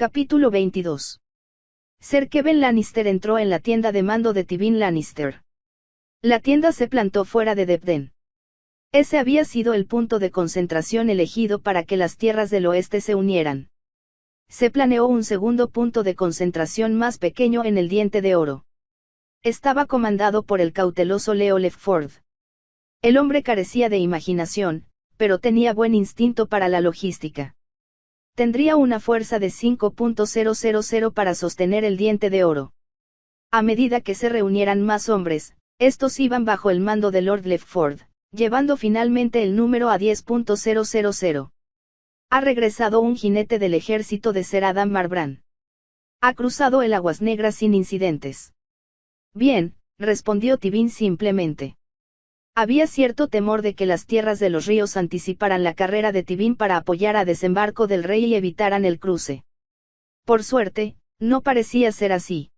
Capítulo 22. Ser Kevan Lannister entró en la tienda de mando de Tywin Lannister. La tienda se plantó fuera de Debden. Ese había sido el punto de concentración elegido para que las tierras del oeste se unieran. Se planeó un segundo punto de concentración más pequeño en el Diente de Oro. Estaba comandado por el cauteloso Leo Leford. El hombre carecía de imaginación, pero tenía buen instinto para la logística. Tendría una fuerza de 5.000 para sostener el Diente de Oro. A medida que se reunieran más hombres, estos iban bajo el mando de Lord Leford, llevando finalmente el número a 10.000. Ha regresado un jinete del ejército de Ser Adam Marbrand. Ha cruzado el Aguas Negras sin incidentes. Bien, respondió Tywin simplemente. Había cierto temor de que las tierras de los ríos anticiparan la carrera de Tywin para apoyar a Desembarco del Rey y evitaran el cruce. Por suerte, no parecía ser así.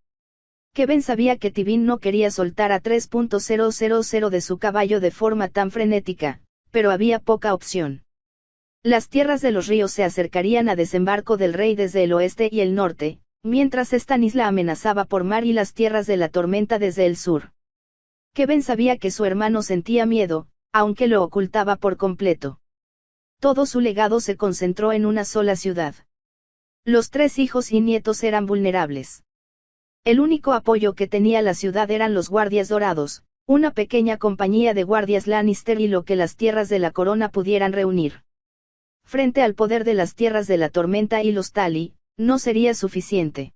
Kevan sabía que Tywin no quería soltar a 3.000 de su caballo de forma tan frenética, pero había poca opción. Las tierras de los ríos se acercarían a Desembarco del Rey desde el oeste y el norte, mientras Stannis la amenazaba por mar y las tierras de la tormenta desde el sur. Kevan sabía que su hermano sentía miedo, aunque lo ocultaba por completo. Todo su legado se concentró en una sola ciudad. Los 3 hijos y nietos eran vulnerables. El único apoyo que tenía la ciudad eran los guardias dorados, una pequeña compañía de guardias Lannister y lo que las tierras de la corona pudieran reunir. Frente al poder de las tierras de la tormenta y los Tully, no sería suficiente.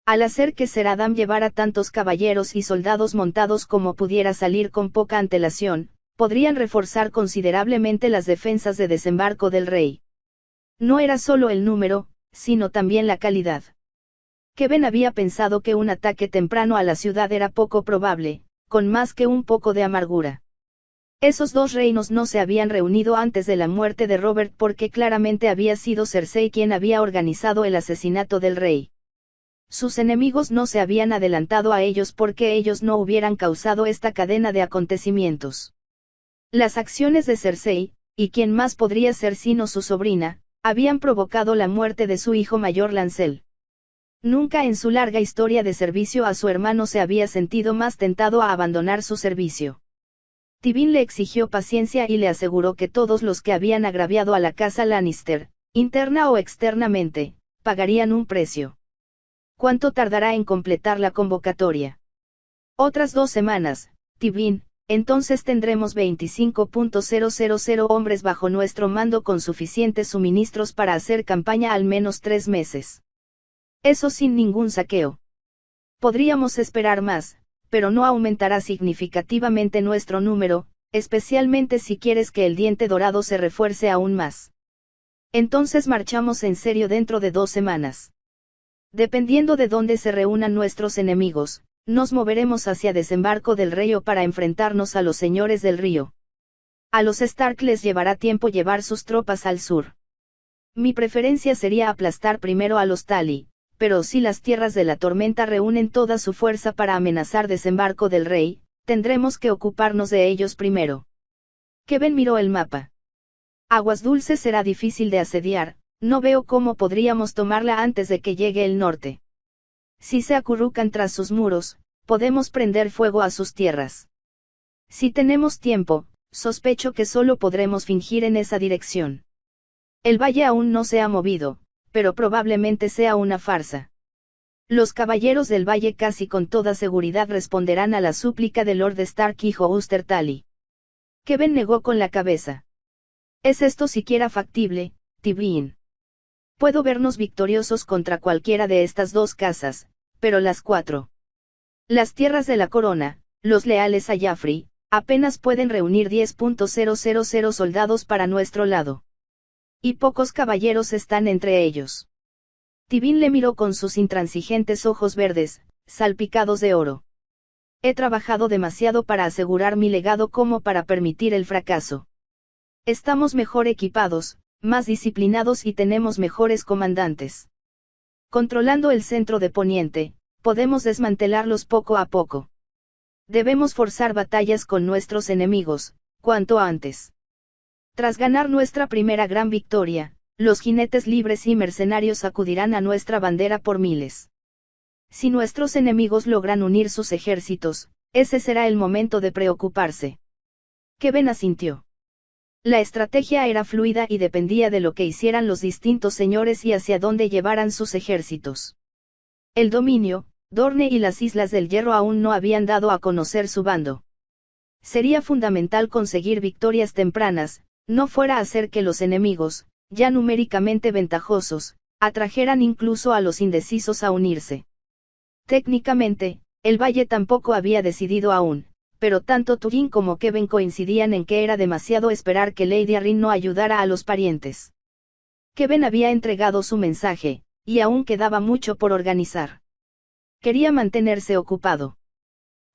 Al hacer que Ser Adam llevara tantos caballeros y soldados montados como pudiera salir con poca antelación, podrían reforzar considerablemente las defensas de Desembarco del Rey. No era solo el número, sino también la calidad. Kevan había pensado que un ataque temprano a la ciudad era poco probable, con más que un poco de amargura. Esos 2 reinos no se habían reunido antes de la muerte de Robert porque claramente había sido Cersei quien había organizado el asesinato del rey. Sus enemigos no se habían adelantado a ellos porque ellos no hubieran causado esta cadena de acontecimientos. Las acciones de Cersei, y quien más podría ser sino su sobrina, habían provocado la muerte de su hijo mayor Lancel. Nunca en su larga historia de servicio a su hermano se había sentido más tentado a abandonar su servicio. Tywin le exigió paciencia y le aseguró que todos los que habían agraviado a la casa Lannister, interna o externamente, pagarían un precio. ¿Cuánto tardará en completar la convocatoria? Otras 2 semanas, Tywin, entonces tendremos 25.000 hombres bajo nuestro mando con suficientes suministros para hacer campaña al menos 3 meses. Eso sin ningún saqueo. Podríamos esperar más, pero no aumentará significativamente nuestro número, especialmente si quieres que el Diente Dorado se refuerce aún más. Entonces marchamos en serio dentro de 2 semanas. Dependiendo de dónde se reúnan nuestros enemigos, nos moveremos hacia Desembarco del Rey o para enfrentarnos a los señores del río. A los Stark les llevará tiempo llevar sus tropas al sur. Mi preferencia sería aplastar primero a los Tully, pero si las tierras de la tormenta reúnen toda su fuerza para amenazar Desembarco del Rey, tendremos que ocuparnos de ellos primero. Kevan miró el mapa. Aguas Dulces será difícil de asediar. No veo cómo podríamos tomarla antes de que llegue el norte. Si se acurrucan tras sus muros, podemos prender fuego a sus tierras. Si tenemos tiempo, sospecho que solo podremos fingir en esa dirección. El valle aún no se ha movido, pero probablemente sea una farsa. Los caballeros del valle casi con toda seguridad responderán a la súplica de Lord Stark y Hoster Tully. Kevan negó con la cabeza. ¿Es esto siquiera factible, Tywin? Puedo vernos victoriosos contra cualquiera de estas 2 casas, pero las 4. Las tierras de la corona, los leales a Joffrey, apenas pueden reunir 10.000 soldados para nuestro lado. Y pocos caballeros están entre ellos. Tywin le miró con sus intransigentes ojos verdes, salpicados de oro. He trabajado demasiado para asegurar mi legado como para permitir el fracaso. Estamos mejor equipados, más disciplinados y tenemos mejores comandantes. Controlando el centro de Poniente, podemos desmantelarlos poco a poco. Debemos forzar batallas con nuestros enemigos, cuanto antes. Tras ganar nuestra primera gran victoria, los jinetes libres y mercenarios acudirán a nuestra bandera por miles. Si nuestros enemigos logran unir sus ejércitos, ese será el momento de preocuparse. Kevin asintió. La estrategia era fluida y dependía de lo que hicieran los distintos señores y hacia dónde llevaran sus ejércitos. El dominio, Dorne y las Islas del Hierro aún no habían dado a conocer su bando. Sería fundamental conseguir victorias tempranas, no fuera a hacer que los enemigos, ya numéricamente ventajosos, atrajeran incluso a los indecisos a unirse. Técnicamente, el Valle tampoco había decidido aún, pero tanto Turin como Kevin coincidían en que era demasiado esperar que Lady Arryn no ayudara a los parientes. Kevin había entregado su mensaje, y aún quedaba mucho por organizar. Quería mantenerse ocupado.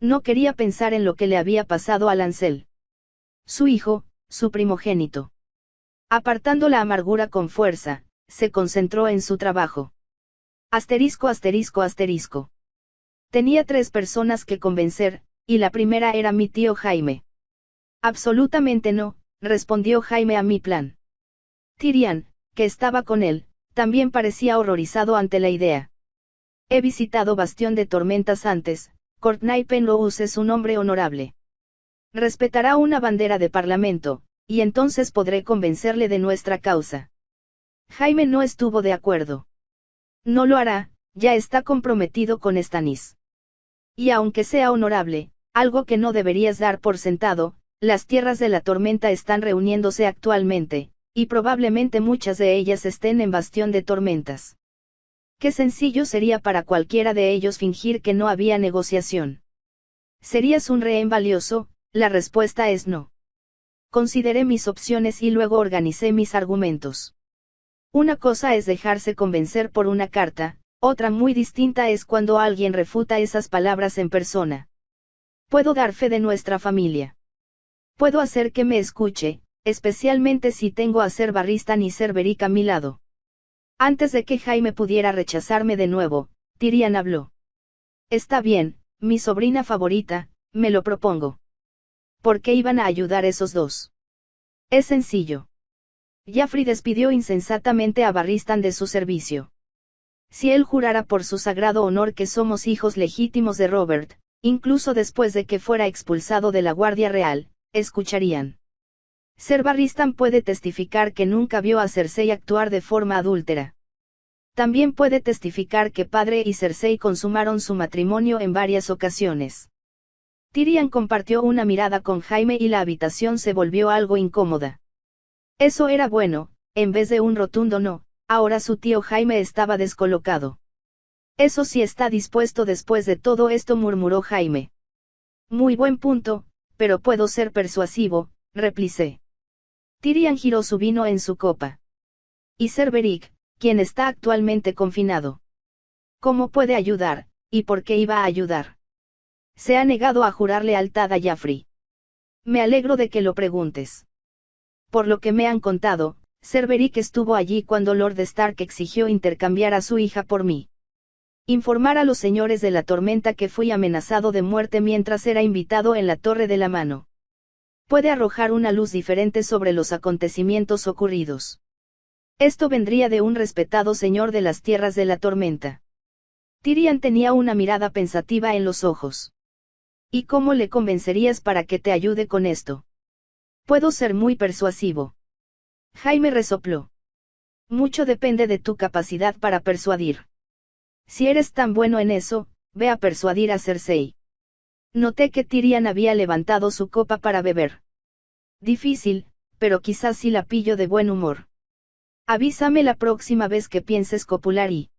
No quería pensar en lo que le había pasado a Lancel. Su hijo, su primogénito. Apartando la amargura con fuerza, se concentró en su trabajo. Asterisco asterisco asterisco. Tenía 3 personas que convencer, y la primera era mi tío Jaime. Absolutamente no, respondió Jaime a mi plan. Tyrion, que estaba con él, también parecía horrorizado ante la idea. He visitado Bastión de Tormentas antes, Courtney Penrose es un hombre honorable. Respetará una bandera de parlamento, y entonces podré convencerle de nuestra causa. Jaime no estuvo de acuerdo. No lo hará, ya está comprometido con Stannis. Y aunque sea honorable, algo que no deberías dar por sentado, las tierras de la tormenta están reuniéndose actualmente, y probablemente muchas de ellas estén en Bastión de Tormentas. Qué sencillo sería para cualquiera de ellos fingir que no había negociación. ¿Serías un rehén valioso? La respuesta es no. Consideré mis opciones y luego organicé mis argumentos. Una cosa es dejarse convencer por una carta, otra muy distinta es cuando alguien refuta esas palabras en persona. Puedo dar fe de nuestra familia. Puedo hacer que me escuche, especialmente si tengo a Ser Barristan y Ser Beric a mi lado. Antes de que Jaime pudiera rechazarme de nuevo, Tyrion habló. Está bien, mi sobrina favorita, me lo propongo. ¿Por qué iban a ayudar esos dos? Es sencillo. Joffrey despidió insensatamente a Barristan de su servicio. Si él jurara por su sagrado honor que somos hijos legítimos de Robert, incluso después de que fuera expulsado de la Guardia Real, escucharían. Ser Barristan puede testificar que nunca vio a Cersei actuar de forma adúltera. También puede testificar que padre y Cersei consumaron su matrimonio en varias ocasiones. Tyrion compartió una mirada con Jaime y la habitación se volvió algo incómoda. Eso era bueno, en vez de un rotundo no, ahora su tío Jaime estaba descolocado. Eso sí está dispuesto después de todo esto, murmuró Jaime. Muy buen punto, pero puedo ser persuasivo, replicé. Tyrion giró su vino en su copa. Y Ser Beric, quien está actualmente confinado. ¿Cómo puede ayudar, y por qué iba a ayudar? Se ha negado a jurar lealtad a Joffrey. Me alegro de que lo preguntes. Por lo que me han contado, Ser Beric estuvo allí cuando Lord Stark exigió intercambiar a su hija por mí. Informar a los señores de la tormenta que fui amenazado de muerte mientras era invitado en la Torre de la Mano. Puede arrojar una luz diferente sobre los acontecimientos ocurridos. Esto vendría de un respetado señor de las tierras de la tormenta. Tyrion tenía una mirada pensativa en los ojos. ¿Y cómo le convencerías para que te ayude con esto? Puedo ser muy persuasivo. Jaime resopló. Mucho depende de tu capacidad para persuadir. Si eres tan bueno en eso, ve a persuadir a Cersei. Noté que Tyrion había levantado su copa para beber. Difícil, pero quizás sí la pillo de buen humor. Avísame la próxima vez que pienses copular y...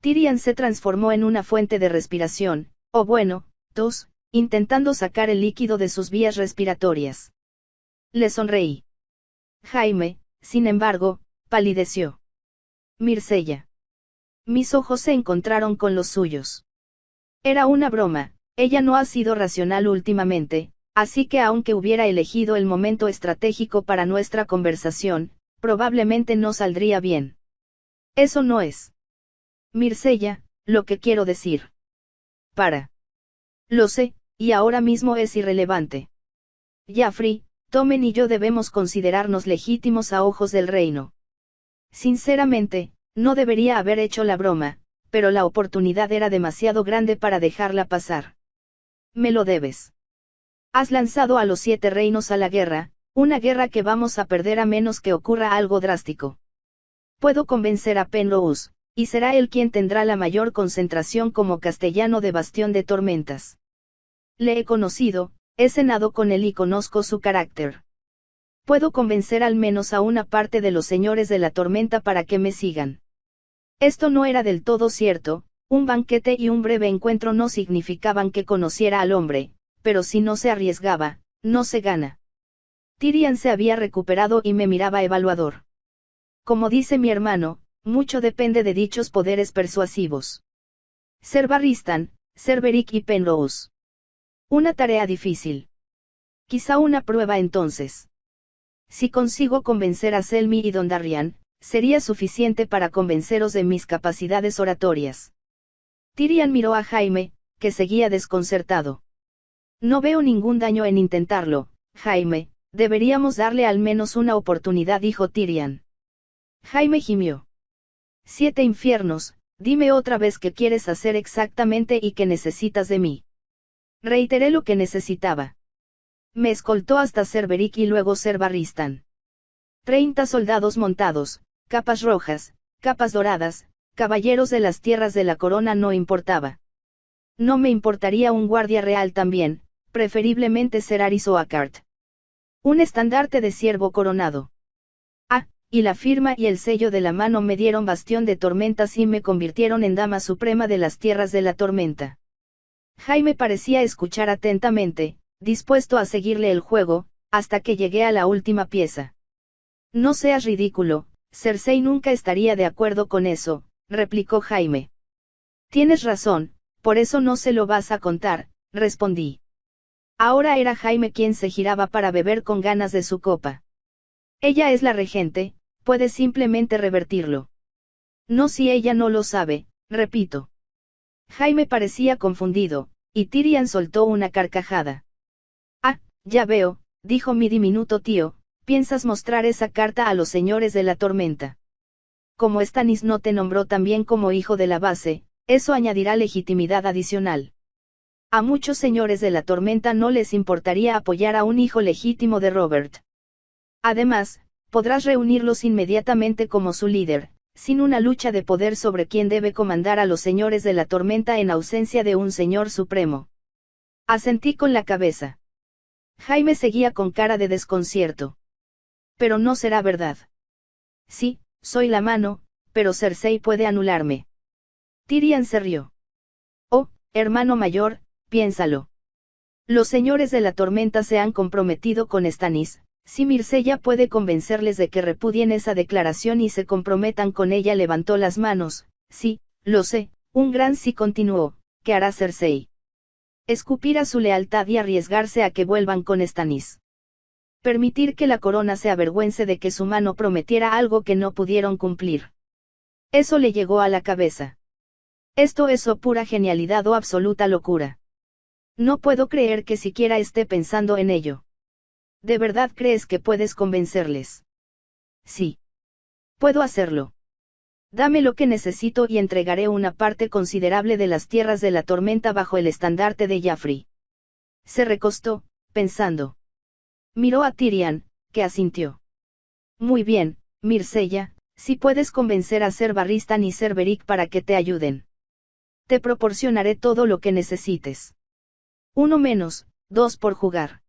Tyrion se transformó en una fuente de respiración, o bueno, tos, intentando sacar el líquido de sus vías respiratorias. Le sonreí. Jaime, sin embargo, palideció. Myrcella. Mis ojos se encontraron con los suyos. Era una broma, ella no ha sido racional últimamente, así que aunque hubiera elegido el momento estratégico para nuestra conversación, probablemente no saldría bien. Eso no es. Myrcella, lo que quiero decir. Lo sé, y ahora mismo es irrelevante. Joffrey, Tommen y yo debemos considerarnos legítimos a ojos del reino. Sinceramente, no debería haber hecho la broma, pero la oportunidad era demasiado grande para dejarla pasar. Me lo debes. Has lanzado a los 7 reinos a la guerra, una guerra que vamos a perder a menos que ocurra algo drástico. Puedo convencer a Penrose, y será él quien tendrá la mayor concentración como castellano de Bastión de Tormentas. Le he conocido, he cenado con él y conozco su carácter. Puedo convencer al menos a una parte de los señores de la tormenta para que me sigan. Esto no era del todo cierto, un banquete y un breve encuentro no significaban que conociera al hombre, pero si no se arriesgaba, no se gana. Tyrion se había recuperado y me miraba evaluador. Como dice mi hermano, mucho depende de dichos poderes persuasivos. Ser Barristan, Ser Beric y Penrose. Una tarea difícil. Quizá una prueba entonces. Si consigo convencer a Selmy y Dondarrion, sería suficiente para convenceros de mis capacidades oratorias. Tyrion miró a Jaime, que seguía desconcertado. No veo ningún daño en intentarlo, Jaime, deberíamos darle al menos una oportunidad, dijo Tyrion. Jaime gimió. 7 infiernos, dime otra vez qué quieres hacer exactamente y qué necesitas de mí. Reiteré lo que necesitaba. Me escoltó hasta Ser Beric y luego Ser Barristan. 30 soldados montados, capas rojas, capas doradas, caballeros de las tierras de la corona no importaba. No me importaría un guardia real también, preferiblemente Ser Aris o Akart. Un estandarte de ciervo coronado. Ah, y la firma y el sello de la mano me dieron Bastión de Tormentas y me convirtieron en dama suprema de las tierras de la tormenta. Jaime parecía escuchar atentamente, dispuesto a seguirle el juego, hasta que llegué a la última pieza. No seas ridículo, Cersei nunca estaría de acuerdo con eso, replicó Jaime. Tienes razón, por eso no se lo vas a contar, respondí. Ahora era Jaime quien se giraba para beber con ganas de su copa. Ella es la regente, puede simplemente revertirlo. No, si ella no lo sabe, repito. Jaime parecía confundido, y Tyrion soltó una carcajada. Ah, ya veo, dijo mi diminuto tío, piensas mostrar esa carta a los señores de la tormenta. Como Stannis no te nombró también como hijo de la base, eso añadirá legitimidad adicional. A muchos señores de la tormenta no les importaría apoyar a un hijo legítimo de Robert. Además, podrás reunirlos inmediatamente como su líder, sin una lucha de poder sobre quién debe comandar a los señores de la tormenta en ausencia de un señor supremo. Asentí con la cabeza. Jaime seguía con cara de desconcierto. Pero no será verdad. Sí, soy la mano, pero Cersei puede anularme. Tyrion se rió. Oh, hermano mayor, piénsalo. Los señores de la tormenta se han comprometido con Stannis. Si Myrcella puede convencerles de que repudien esa declaración y se comprometan con ella, levantó las manos. Sí, lo sé, un gran sí, continuó, ¿qué hará Cersei? Escupir a su lealtad y arriesgarse a que vuelvan con Stannis. Permitir que la corona se avergüence de que su mano prometiera algo que no pudieron cumplir. Eso le llegó a la cabeza. Esto es o pura genialidad o absoluta locura. No puedo creer que siquiera esté pensando en ello. ¿De verdad crees que puedes convencerles? Sí. Puedo hacerlo. Dame lo que necesito y entregaré una parte considerable de las tierras de la tormenta bajo el estandarte de Joffrey. Se recostó, pensando. Miró a Tyrion, que asintió. Muy bien, Myrcella, si puedes convencer a Ser Barristan y Ser Beric para que te ayuden. Te proporcionaré todo lo que necesites. 1 menos, 2 por jugar.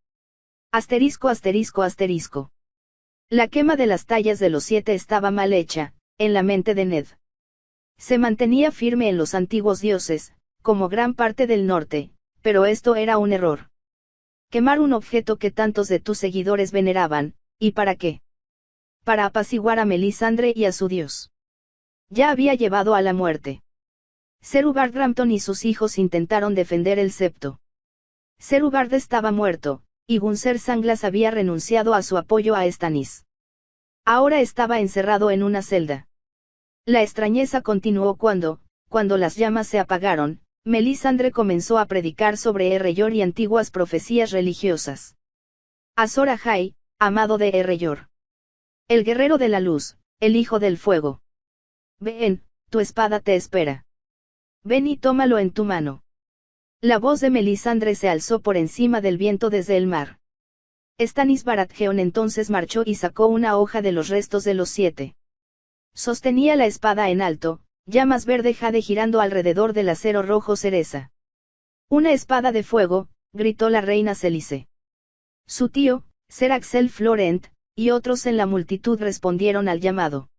Asterisco asterisco asterisco. La quema de las tallas de los 7 estaba mal hecha, en la mente de Ned. Se mantenía firme en los antiguos dioses, como gran parte del norte, pero esto era un error. Quemar un objeto que tantos de tus seguidores veneraban, ¿y para qué? Para apaciguar a Melisandre y a su dios. Ya había llevado a la muerte. Ser Ubard Rampton y sus hijos intentaron defender el septo. Ser Ubard estaba muerto, y Gunser Sanglas había renunciado a su apoyo a Stannis. Ahora estaba encerrado en una celda. La extrañeza continuó cuando las llamas se apagaron, Melisandre comenzó a predicar sobre Errejor y antiguas profecías religiosas. Azor Ahai, amado de Errejor. El guerrero de la luz, El hijo del fuego. Ven, tu espada te espera. Ven y tómalo en tu mano. La voz de Melisandre se alzó por encima del viento desde el mar. Stannis Baratheon entonces marchó y sacó una hoja de los restos de los 7. Sostenía la espada en alto, llamas verde jade girando alrededor del acero rojo cereza. Una espada de fuego, gritó la reina Célice. Su tío, Ser Axel Florent, y otros en la multitud respondieron al llamado.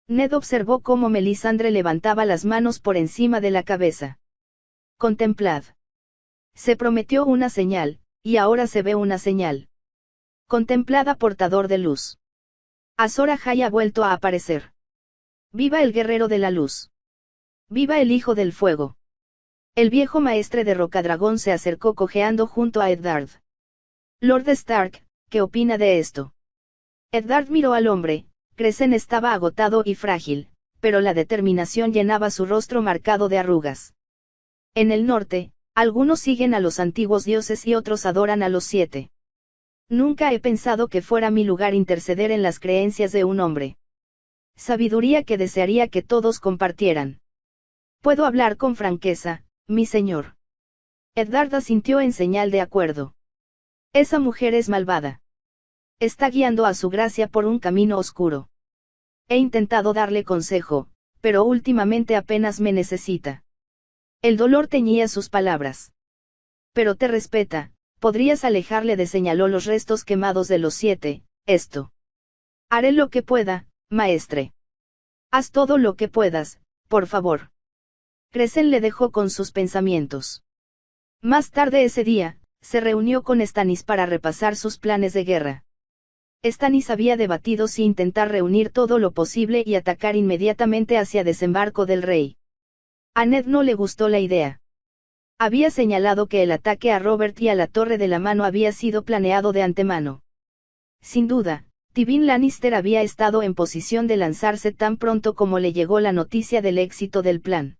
Ned observó cómo Melisandre levantaba las manos por encima de la cabeza. Contemplad. Se prometió una señal, y ahora se ve una señal. Contemplad, portador de luz. Azor Ahai ha vuelto a aparecer. ¡Viva el guerrero de la luz! ¡Viva el hijo del fuego! El viejo maestre de Rocadragón se acercó cojeando junto a Eddard. Lord Stark, ¿qué opina de esto? Eddard miró al hombre. Crecen estaba agotado y frágil, pero la determinación llenaba su rostro marcado de arrugas. En el norte, algunos siguen a los antiguos dioses y otros adoran a los 7. Nunca he pensado que fuera mi lugar interceder en las creencias de un hombre. Sabiduría que desearía que todos compartieran. Puedo hablar con franqueza, mi señor. Eddard asintió en señal de acuerdo. Esa mujer es malvada. Está guiando a su gracia por un camino oscuro. He intentado darle consejo, pero últimamente apenas me necesita. El dolor teñía sus palabras. Pero te respeta, podrías alejarle de señaló los restos quemados de los 7, esto. Haré lo que pueda, maestre. Haz todo lo que puedas, por favor. Crecen le dejó con sus pensamientos. Más tarde ese día, se reunió con Stannis para repasar sus planes de guerra. Stannis había debatido si intentar reunir todo lo posible y atacar inmediatamente hacia Desembarco del Rey. A Ned no le gustó la idea. Había señalado que el ataque a Robert y a la Torre de la Mano había sido planeado de antemano. Sin duda, Tywin Lannister había estado en posición de lanzarse tan pronto como le llegó la noticia del éxito del plan.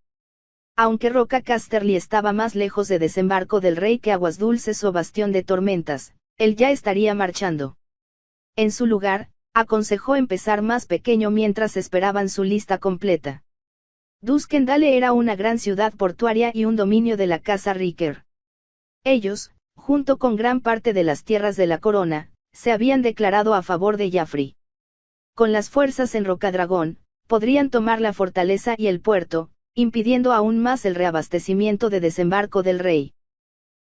Aunque Roca Casterly estaba más lejos de Desembarco del Rey que Aguas Dulces o Bastión de Tormentas, él ya estaría marchando. En su lugar, aconsejó empezar más pequeño mientras esperaban su lista completa. Duskendale era una gran ciudad portuaria y un dominio de la casa Ricker. Ellos, junto con gran parte de las tierras de la corona, se habían declarado a favor de Joffrey. Con las fuerzas en Rocadragón, podrían tomar la fortaleza y el puerto, impidiendo aún más el reabastecimiento de Desembarco del Rey.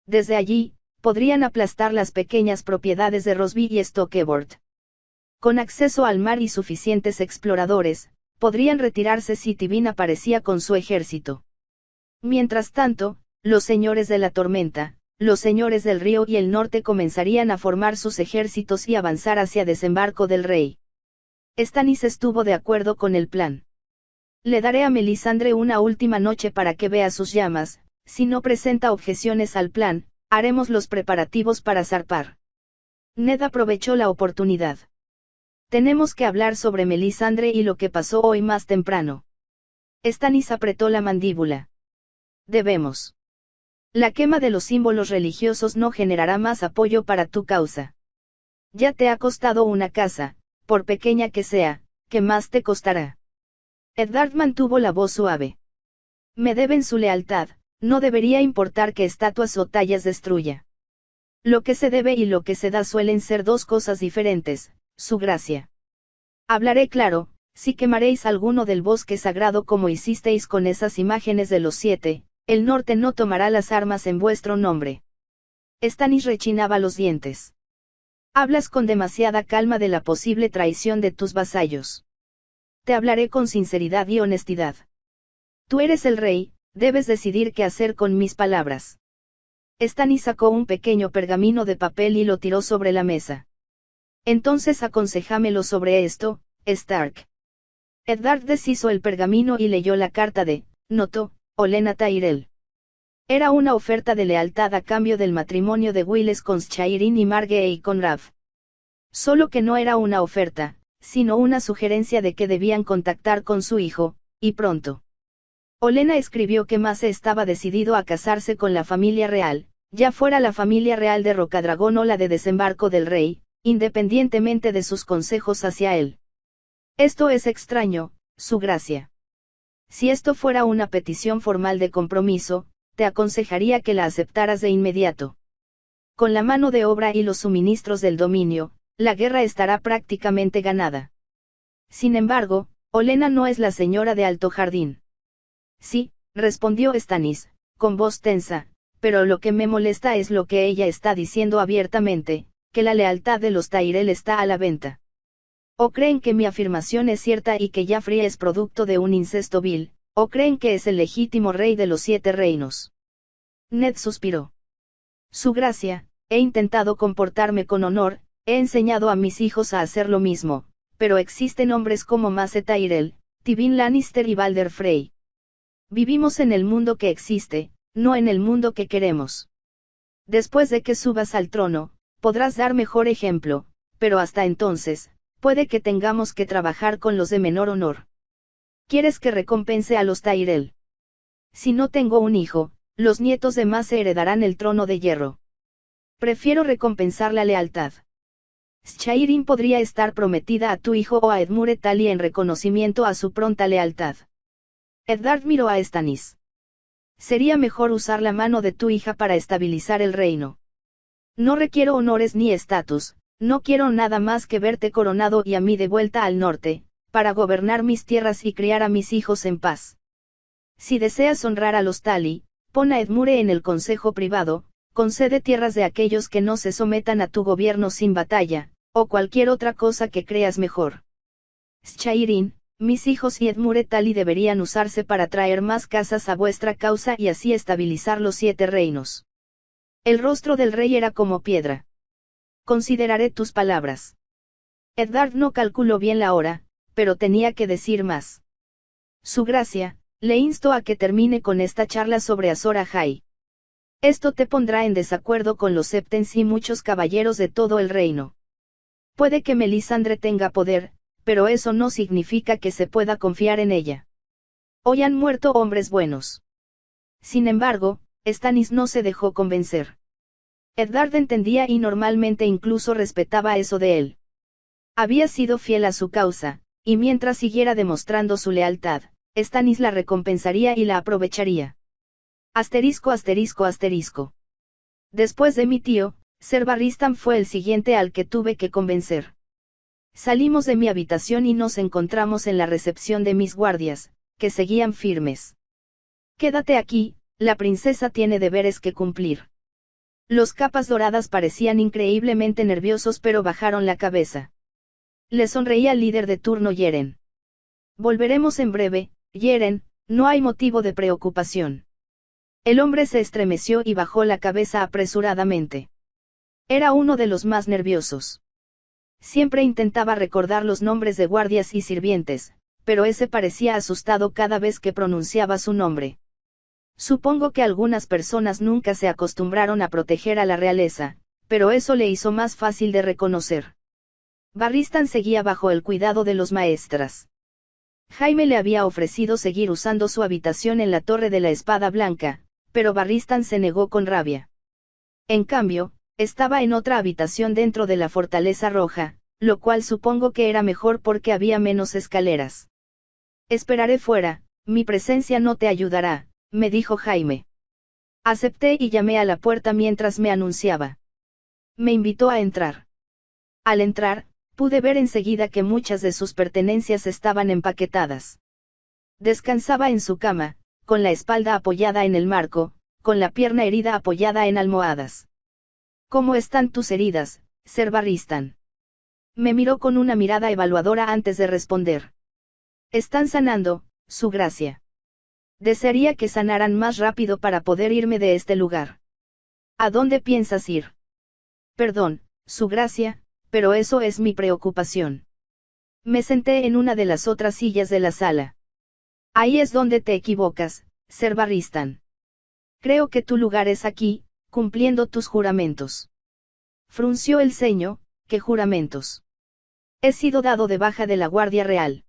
Desde allí, podrían aplastar las pequeñas propiedades de Rosby y Stokebort. Con acceso al mar y suficientes exploradores, podrían retirarse si Tywin aparecía con su ejército. Mientras tanto, los señores de la tormenta, los señores del río y el norte comenzarían a formar sus ejércitos y avanzar hacia Desembarco del Rey. Stannis estuvo de acuerdo con el plan. Le daré a Melisandre una última noche para que vea sus llamas, si no presenta objeciones al plan, haremos los preparativos para zarpar. Ned aprovechó la oportunidad. Tenemos que hablar sobre Melisandre y lo que pasó hoy más temprano. Stannis apretó la mandíbula. Debemos. La quema de los símbolos religiosos no generará más apoyo para tu causa. Ya te ha costado una casa, por pequeña que sea, ¿qué más te costará? Eddard mantuvo la voz suave. Me deben su lealtad, no debería importar que estatuas o tallas destruya. Lo que se debe y lo que se da suelen ser dos cosas diferentes, su gracia. Hablaré claro, si quemaréis alguno del bosque sagrado como hicisteis con esas imágenes de los 7, el norte no tomará las armas en vuestro nombre. Stannis rechinaba los dientes. Hablas con demasiada calma de la posible traición de tus vasallos. Te hablaré con sinceridad y honestidad. Tú eres el rey, debes decidir qué hacer con mis palabras. Stannis sacó un pequeño pergamino de papel y lo tiró sobre la mesa. Entonces aconséjamelo sobre esto, Stark. Eddard deshizo el pergamino y leyó la carta de, notó, Olenna Tyrell. Era una oferta de lealtad a cambio del matrimonio de Wyles con Shairin y Margaery con Rav. Solo que no era una oferta, sino una sugerencia de que debían contactar con su hijo, y pronto. Olenna escribió que Mace estaba decidido a casarse con la familia real, ya fuera la familia real de Rocadragón o la de Desembarco del Rey, independientemente de sus consejos hacia él. Esto es extraño, Su Gracia. Si esto fuera una petición formal de compromiso, te aconsejaría que la aceptaras de inmediato. Con la mano de obra y los suministros del dominio, la guerra estará prácticamente ganada. Sin embargo, Olena no es la señora de Alto Jardín. Sí, respondió Stannis, con voz tensa, pero lo que me molesta es lo que ella está diciendo abiertamente, que la lealtad de los Tyrell está a la venta. O creen que mi afirmación es cierta y que Joffrey es producto de un incesto vil, o creen que es el legítimo rey de los 7 reinos. Ned suspiró. Su Gracia, he intentado comportarme con honor, he enseñado a mis hijos a hacer lo mismo, pero existen hombres como Mace Tyrell, Tywin Lannister y Balder Frey. Vivimos en el mundo que existe, no en el mundo que queremos. Después de que subas al trono, podrás dar mejor ejemplo, pero hasta entonces, puede que tengamos que trabajar con los de menor honor. ¿Quieres que recompense a los Tyrell? Si no tengo un hijo, los nietos de Mace heredarán el trono de hierro. Prefiero recompensar la lealtad. Shairin podría estar prometida a tu hijo o a Edmure Tully en reconocimiento a su pronta lealtad. Eddard miró a Stannis. Sería mejor usar la mano de tu hija para estabilizar el reino. No requiero honores ni estatus, no quiero nada más que verte coronado y a mí de vuelta al norte, para gobernar mis tierras y criar a mis hijos en paz. Si deseas honrar a los Tully, pon a Edmure en el consejo privado, concede tierras de aquellos que no se sometan a tu gobierno sin batalla, o cualquier otra cosa que creas mejor. Shairin, mis hijos y Edmure Tully deberían usarse para traer más casas a vuestra causa y así estabilizar los 7 reinos. El rostro del rey era como piedra. Consideraré tus palabras. Eddard no calculó bien la hora, pero tenía que decir más. Su Gracia, le insto a que termine con esta charla sobre Azor Ahai. Esto te pondrá en desacuerdo con los Septens y muchos caballeros de todo el reino. Puede que Melisandre tenga poder, pero eso no significa que se pueda confiar en ella. Hoy han muerto hombres buenos. Sin embargo, Stannis no se dejó convencer. Eddard entendía y normalmente incluso respetaba eso de él. Había sido fiel a su causa, y mientras siguiera demostrando su lealtad, Stannis la recompensaría y la aprovecharía. Asterisco asterisco asterisco. Después de mi tío, Ser Barristan fue el siguiente al que tuve que convencer. Salimos de mi habitación y nos encontramos en la recepción de mis guardias, que seguían firmes. Quédate aquí, la princesa tiene deberes que cumplir. Los capas doradas parecían increíblemente nerviosos pero bajaron la cabeza. Le sonreía al líder de turno Yeren. Volveremos en breve, Yeren, no hay motivo de preocupación. El hombre se estremeció y bajó la cabeza apresuradamente. Era uno de los más nerviosos. Siempre intentaba recordar los nombres de guardias y sirvientes, pero ese parecía asustado cada vez que pronunciaba su nombre. Supongo que algunas personas nunca se acostumbraron a proteger a la realeza, pero eso le hizo más fácil de reconocer. Barristan seguía bajo el cuidado de los maestras. Jaime le había ofrecido seguir usando su habitación en la Torre de la Espada Blanca, pero Barristan se negó con rabia. En cambio, estaba en otra habitación dentro de la Fortaleza Roja, lo cual supongo que era mejor porque había menos escaleras. Esperaré fuera, mi presencia no te ayudará, me dijo Jaime. Acepté y llamé a la puerta mientras me anunciaba. Me invitó a entrar. Al entrar, pude ver enseguida que muchas de sus pertenencias estaban empaquetadas. Descansaba en su cama, con la espalda apoyada en el marco, con la pierna herida apoyada en almohadas. ¿Cómo están tus heridas, Ser Barristan? Me miró con una mirada evaluadora antes de responder. Están sanando, Su Gracia. Desearía que sanaran más rápido para poder irme de este lugar. ¿A dónde piensas ir? Perdón, Su Gracia, pero eso es mi preocupación. Me senté en una de las otras sillas de la sala. Ahí es donde te equivocas, Ser Barristan. Creo que tu lugar es aquí, cumpliendo tus juramentos. Frunció el ceño, ¿qué juramentos? He sido dado de baja de la Guardia Real.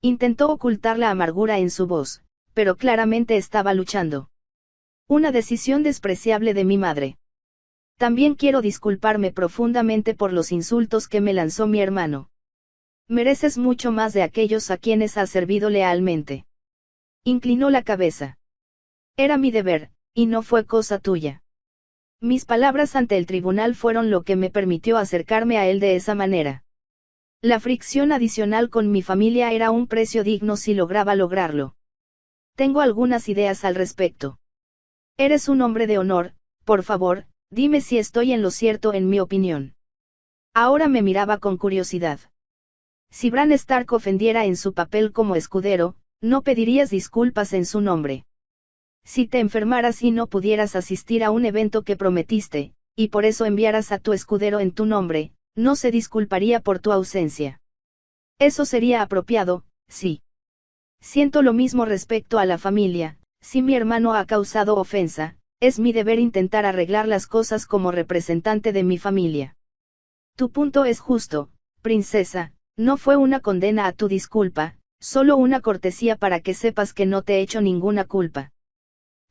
Intentó ocultar la amargura en su voz, pero claramente estaba luchando. Una decisión despreciable de mi madre. También quiero disculparme profundamente por los insultos que me lanzó mi hermano. Mereces mucho más de aquellos a quienes has servido lealmente. Inclinó la cabeza. Era mi deber, y no fue cosa tuya. Mis palabras ante el tribunal fueron lo que me permitió acercarme a él de esa manera. La fricción adicional con mi familia era un precio digno si lograba lograrlo. Tengo algunas ideas al respecto. Eres un hombre de honor, por favor, dime si estoy en lo cierto en mi opinión. Ahora me miraba con curiosidad. Si Bran Stark ofendiera en su papel como escudero, no pedirías disculpas en su nombre. Si te enfermaras y no pudieras asistir a un evento que prometiste, y por eso enviaras a tu escudero en tu nombre, no se disculparía por tu ausencia. Eso sería apropiado, sí. Siento lo mismo respecto a la familia, si mi hermano ha causado ofensa, es mi deber intentar arreglar las cosas como representante de mi familia. Tu punto es justo, princesa, no fue una condena a tu disculpa, solo una cortesía para que sepas que no te he hecho ninguna culpa.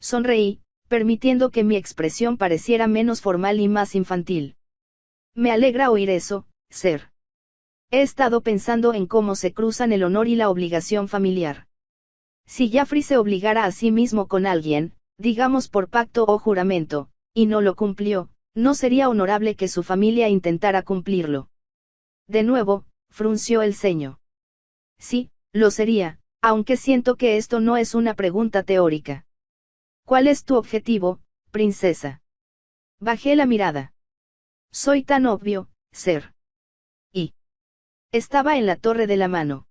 Sonreí, permitiendo que mi expresión pareciera menos formal y más infantil. Me alegra oír eso, Ser. He estado pensando en cómo se cruzan el honor y la obligación familiar. Si Jaffrey se obligara a sí mismo con alguien, digamos por pacto o juramento, y no lo cumplió, no sería honorable que su familia intentara cumplirlo. De nuevo, frunció el ceño. Sí, lo sería, aunque siento que esto no es una pregunta teórica. ¿Cuál es tu objetivo, princesa? Bajé la mirada. Soy tan obvio, Ser. Y estaba en la torre de la mano.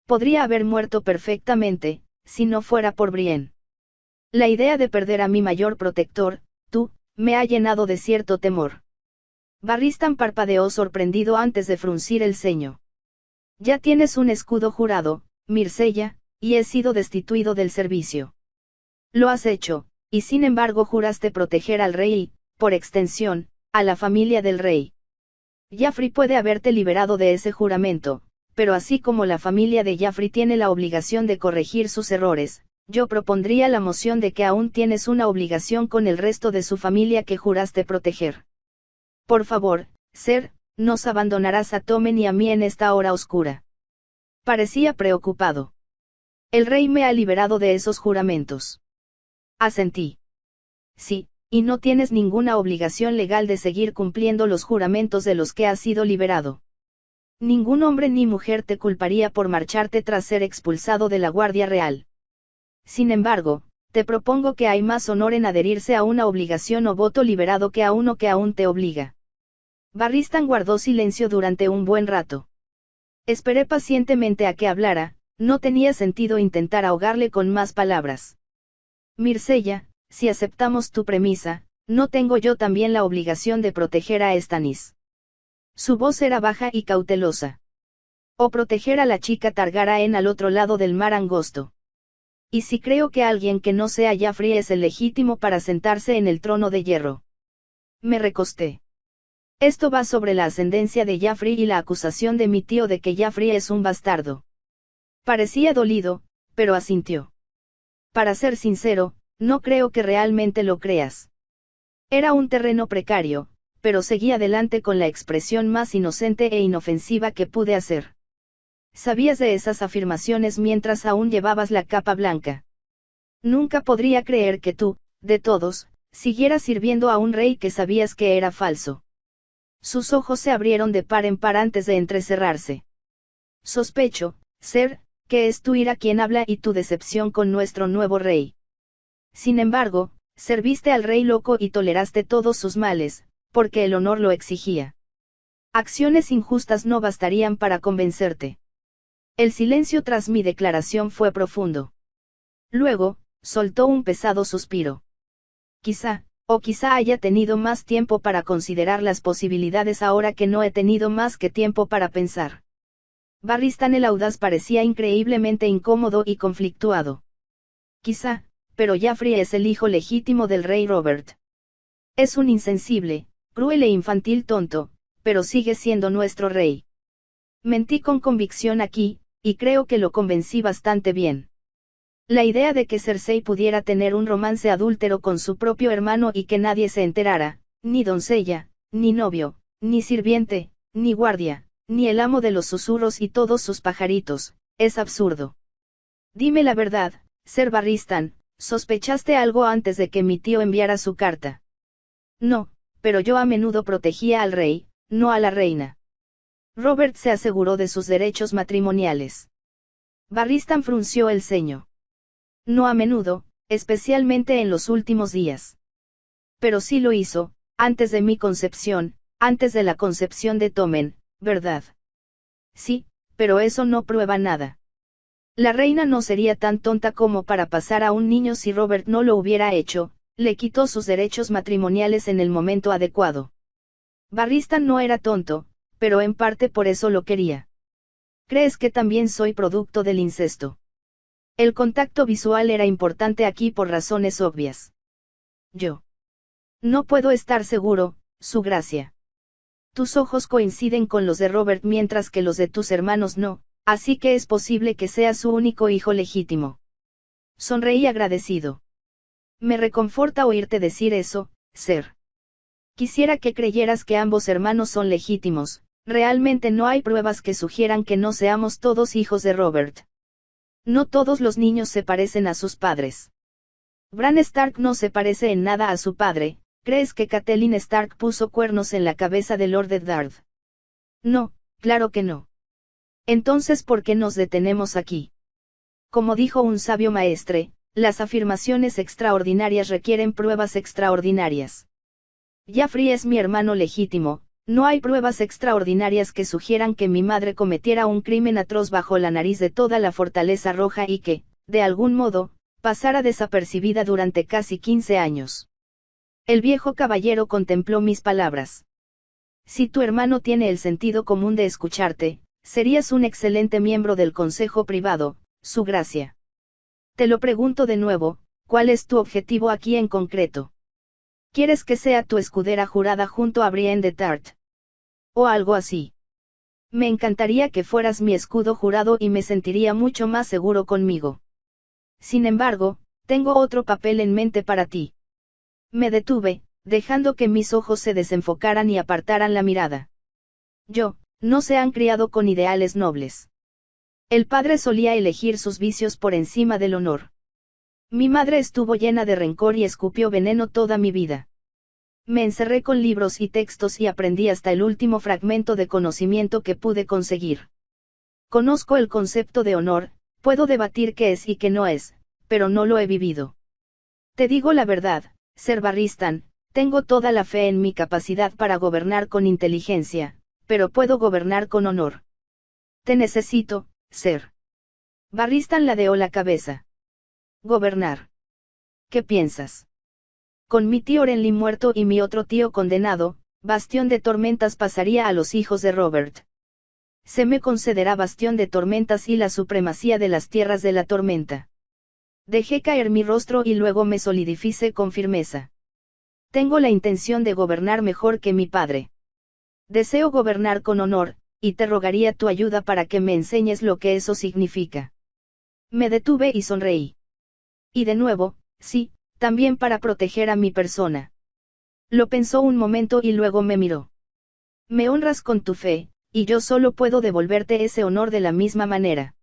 Podría haber muerto perfectamente, si no fuera por Brienne. La idea de perder a mi mayor protector, tú, me ha llenado de cierto temor. Barristan parpadeó sorprendido antes de fruncir el ceño. Ya tienes un escudo jurado, Myrcella, y he sido destituido del servicio. Lo has hecho, y sin embargo juraste proteger al rey y, por extensión, a la familia del rey. Jaffrey puede haberte liberado de ese juramento, pero así como la familia de Jaffrey tiene la obligación de corregir sus errores, yo propondría la moción de que aún tienes una obligación con el resto de su familia que juraste proteger. Por favor, Ser, nos abandonarás a Tommen y a mí en esta hora oscura. Parecía preocupado. El rey me ha liberado de esos juramentos. Asentí. Sí, y no tienes ninguna obligación legal de seguir cumpliendo los juramentos de los que has sido liberado. Ningún hombre ni mujer te culparía por marcharte tras ser expulsado de la Guardia Real. Sin embargo, te propongo que hay más honor en adherirse a una obligación o voto liberado que a uno que aún te obliga. Barristan guardó silencio durante un buen rato. Esperé pacientemente a que hablara, no tenía sentido intentar ahogarle con más palabras. Myrcella, si aceptamos tu premisa, ¿no tengo yo también la obligación de proteger a Stannis? Su voz era baja y cautelosa. O proteger a la chica Targaryen al otro lado del mar angosto. Y si creo que alguien que no sea Jaffrey es el legítimo para sentarse en el trono de hierro. Me recosté. Esto va sobre la ascendencia de Jaffrey y la acusación de mi tío de que Jaffrey es un bastardo. Parecía dolido, pero asintió. Para ser sincero, no creo que realmente lo creas. Era un terreno precario, pero seguí adelante con la expresión más inocente e inofensiva que pude hacer. Sabías de esas afirmaciones mientras aún llevabas la capa blanca. Nunca podría creer que tú, de todos, siguieras sirviendo a un rey que sabías que era falso. Sus ojos se abrieron de par en par antes de entrecerrarse. Sospecho, Ser, que es tu ira quien habla y tu decepción con nuestro nuevo rey. Sin embargo, serviste al rey loco y toleraste todos sus males, porque el honor lo exigía. Acciones injustas no bastarían para convencerte. El silencio tras mi declaración fue profundo. Luego, soltó un pesado suspiro. Quizá haya tenido más tiempo para considerar las posibilidades ahora que no he tenido más que tiempo para pensar. Barristan el audaz parecía increíblemente incómodo y conflictuado. Quizá, pero Jaffrey es el hijo legítimo del rey Robert. Es un insensible, cruel e infantil tonto, pero sigue siendo nuestro rey. Mentí con convicción aquí, y creo que lo convencí bastante bien. La idea de que Cersei pudiera tener un romance adúltero con su propio hermano y que nadie se enterara, ni doncella, ni novio, ni sirviente, ni guardia, ni el amo de los susurros y todos sus pajaritos, es absurdo. Dime la verdad, Ser Barristan, ¿sospechaste algo antes de que mi tío enviara su carta? No, pero yo a menudo protegía al rey, no a la reina. Robert se aseguró de sus derechos matrimoniales. Barristan frunció el ceño. No a menudo, especialmente en los últimos días. Pero sí lo hizo, antes de mi concepción, antes de la concepción de Tommen, ¿verdad? Sí, pero eso no prueba nada. La reina no sería tan tonta como para pasar a un niño si Robert no lo hubiera hecho, le quitó sus derechos matrimoniales en el momento adecuado. Barristan no era tonto, pero en parte por eso lo quería. ¿Crees que también soy producto del incesto? El contacto visual era importante aquí por razones obvias. Yo. No puedo estar seguro, Su Gracia. Tus ojos coinciden con los de Robert mientras que los de tus hermanos no, así que es posible que seas su único hijo legítimo. Sonreí agradecido. Me reconforta oírte decir eso, Ser. Quisiera que creyeras que ambos hermanos son legítimos, realmente no hay pruebas que sugieran que no seamos todos hijos de Robert. No todos los niños se parecen a sus padres. Bran Stark no se parece en nada a su padre. ¿Crees que Catelyn Stark puso cuernos en la cabeza de Lord Eddard? No, claro que no. Entonces, ¿por qué nos detenemos aquí? Como dijo un sabio maestre, las afirmaciones extraordinarias requieren pruebas extraordinarias. Joffrey es mi hermano legítimo, no hay pruebas extraordinarias que sugieran que mi madre cometiera un crimen atroz bajo la nariz de toda la Fortaleza Roja y que, de algún modo, pasara desapercibida durante casi 15 años. El viejo caballero contempló mis palabras. Si tu hermano tiene el sentido común de escucharte, serías un excelente miembro del Consejo Privado, Su Gracia. Te lo pregunto de nuevo, ¿cuál es tu objetivo aquí en concreto? ¿Quieres que sea tu escudera jurada junto a Brienne de Tart? O algo así. Me encantaría que fueras mi escudo jurado y me sentiría mucho más seguro conmigo. Sin embargo, tengo otro papel en mente para ti. Me detuve, dejando que mis ojos se desenfocaran y apartaran la mirada. No se han criado con ideales nobles. El padre solía elegir sus vicios por encima del honor. Mi madre estuvo llena de rencor y escupió veneno toda mi vida. Me encerré con libros y textos y aprendí hasta el último fragmento de conocimiento que pude conseguir. Conozco el concepto de honor, puedo debatir qué es y qué no es, pero no lo he vivido. Te digo la verdad, Ser Barristan, tengo toda la fe en mi capacidad para gobernar con inteligencia, pero puedo gobernar con honor. Te necesito, Ser. Barristan ladeó la cabeza. Gobernar. ¿Qué piensas? Con mi tío Renly muerto y mi otro tío condenado, Bastión de Tormentas pasaría a los hijos de Robert. Se me concederá Bastión de Tormentas y la supremacía de las tierras de la tormenta. Dejé caer mi rostro y luego me solidificé con firmeza. Tengo la intención de gobernar mejor que mi padre. Deseo gobernar con honor, y te rogaría tu ayuda para que me enseñes lo que eso significa. Me detuve y sonreí. Y de nuevo, sí, también para proteger a mi persona. Lo pensó un momento y luego me miró. Me honras con tu fe, y yo solo puedo devolverte ese honor de la misma manera.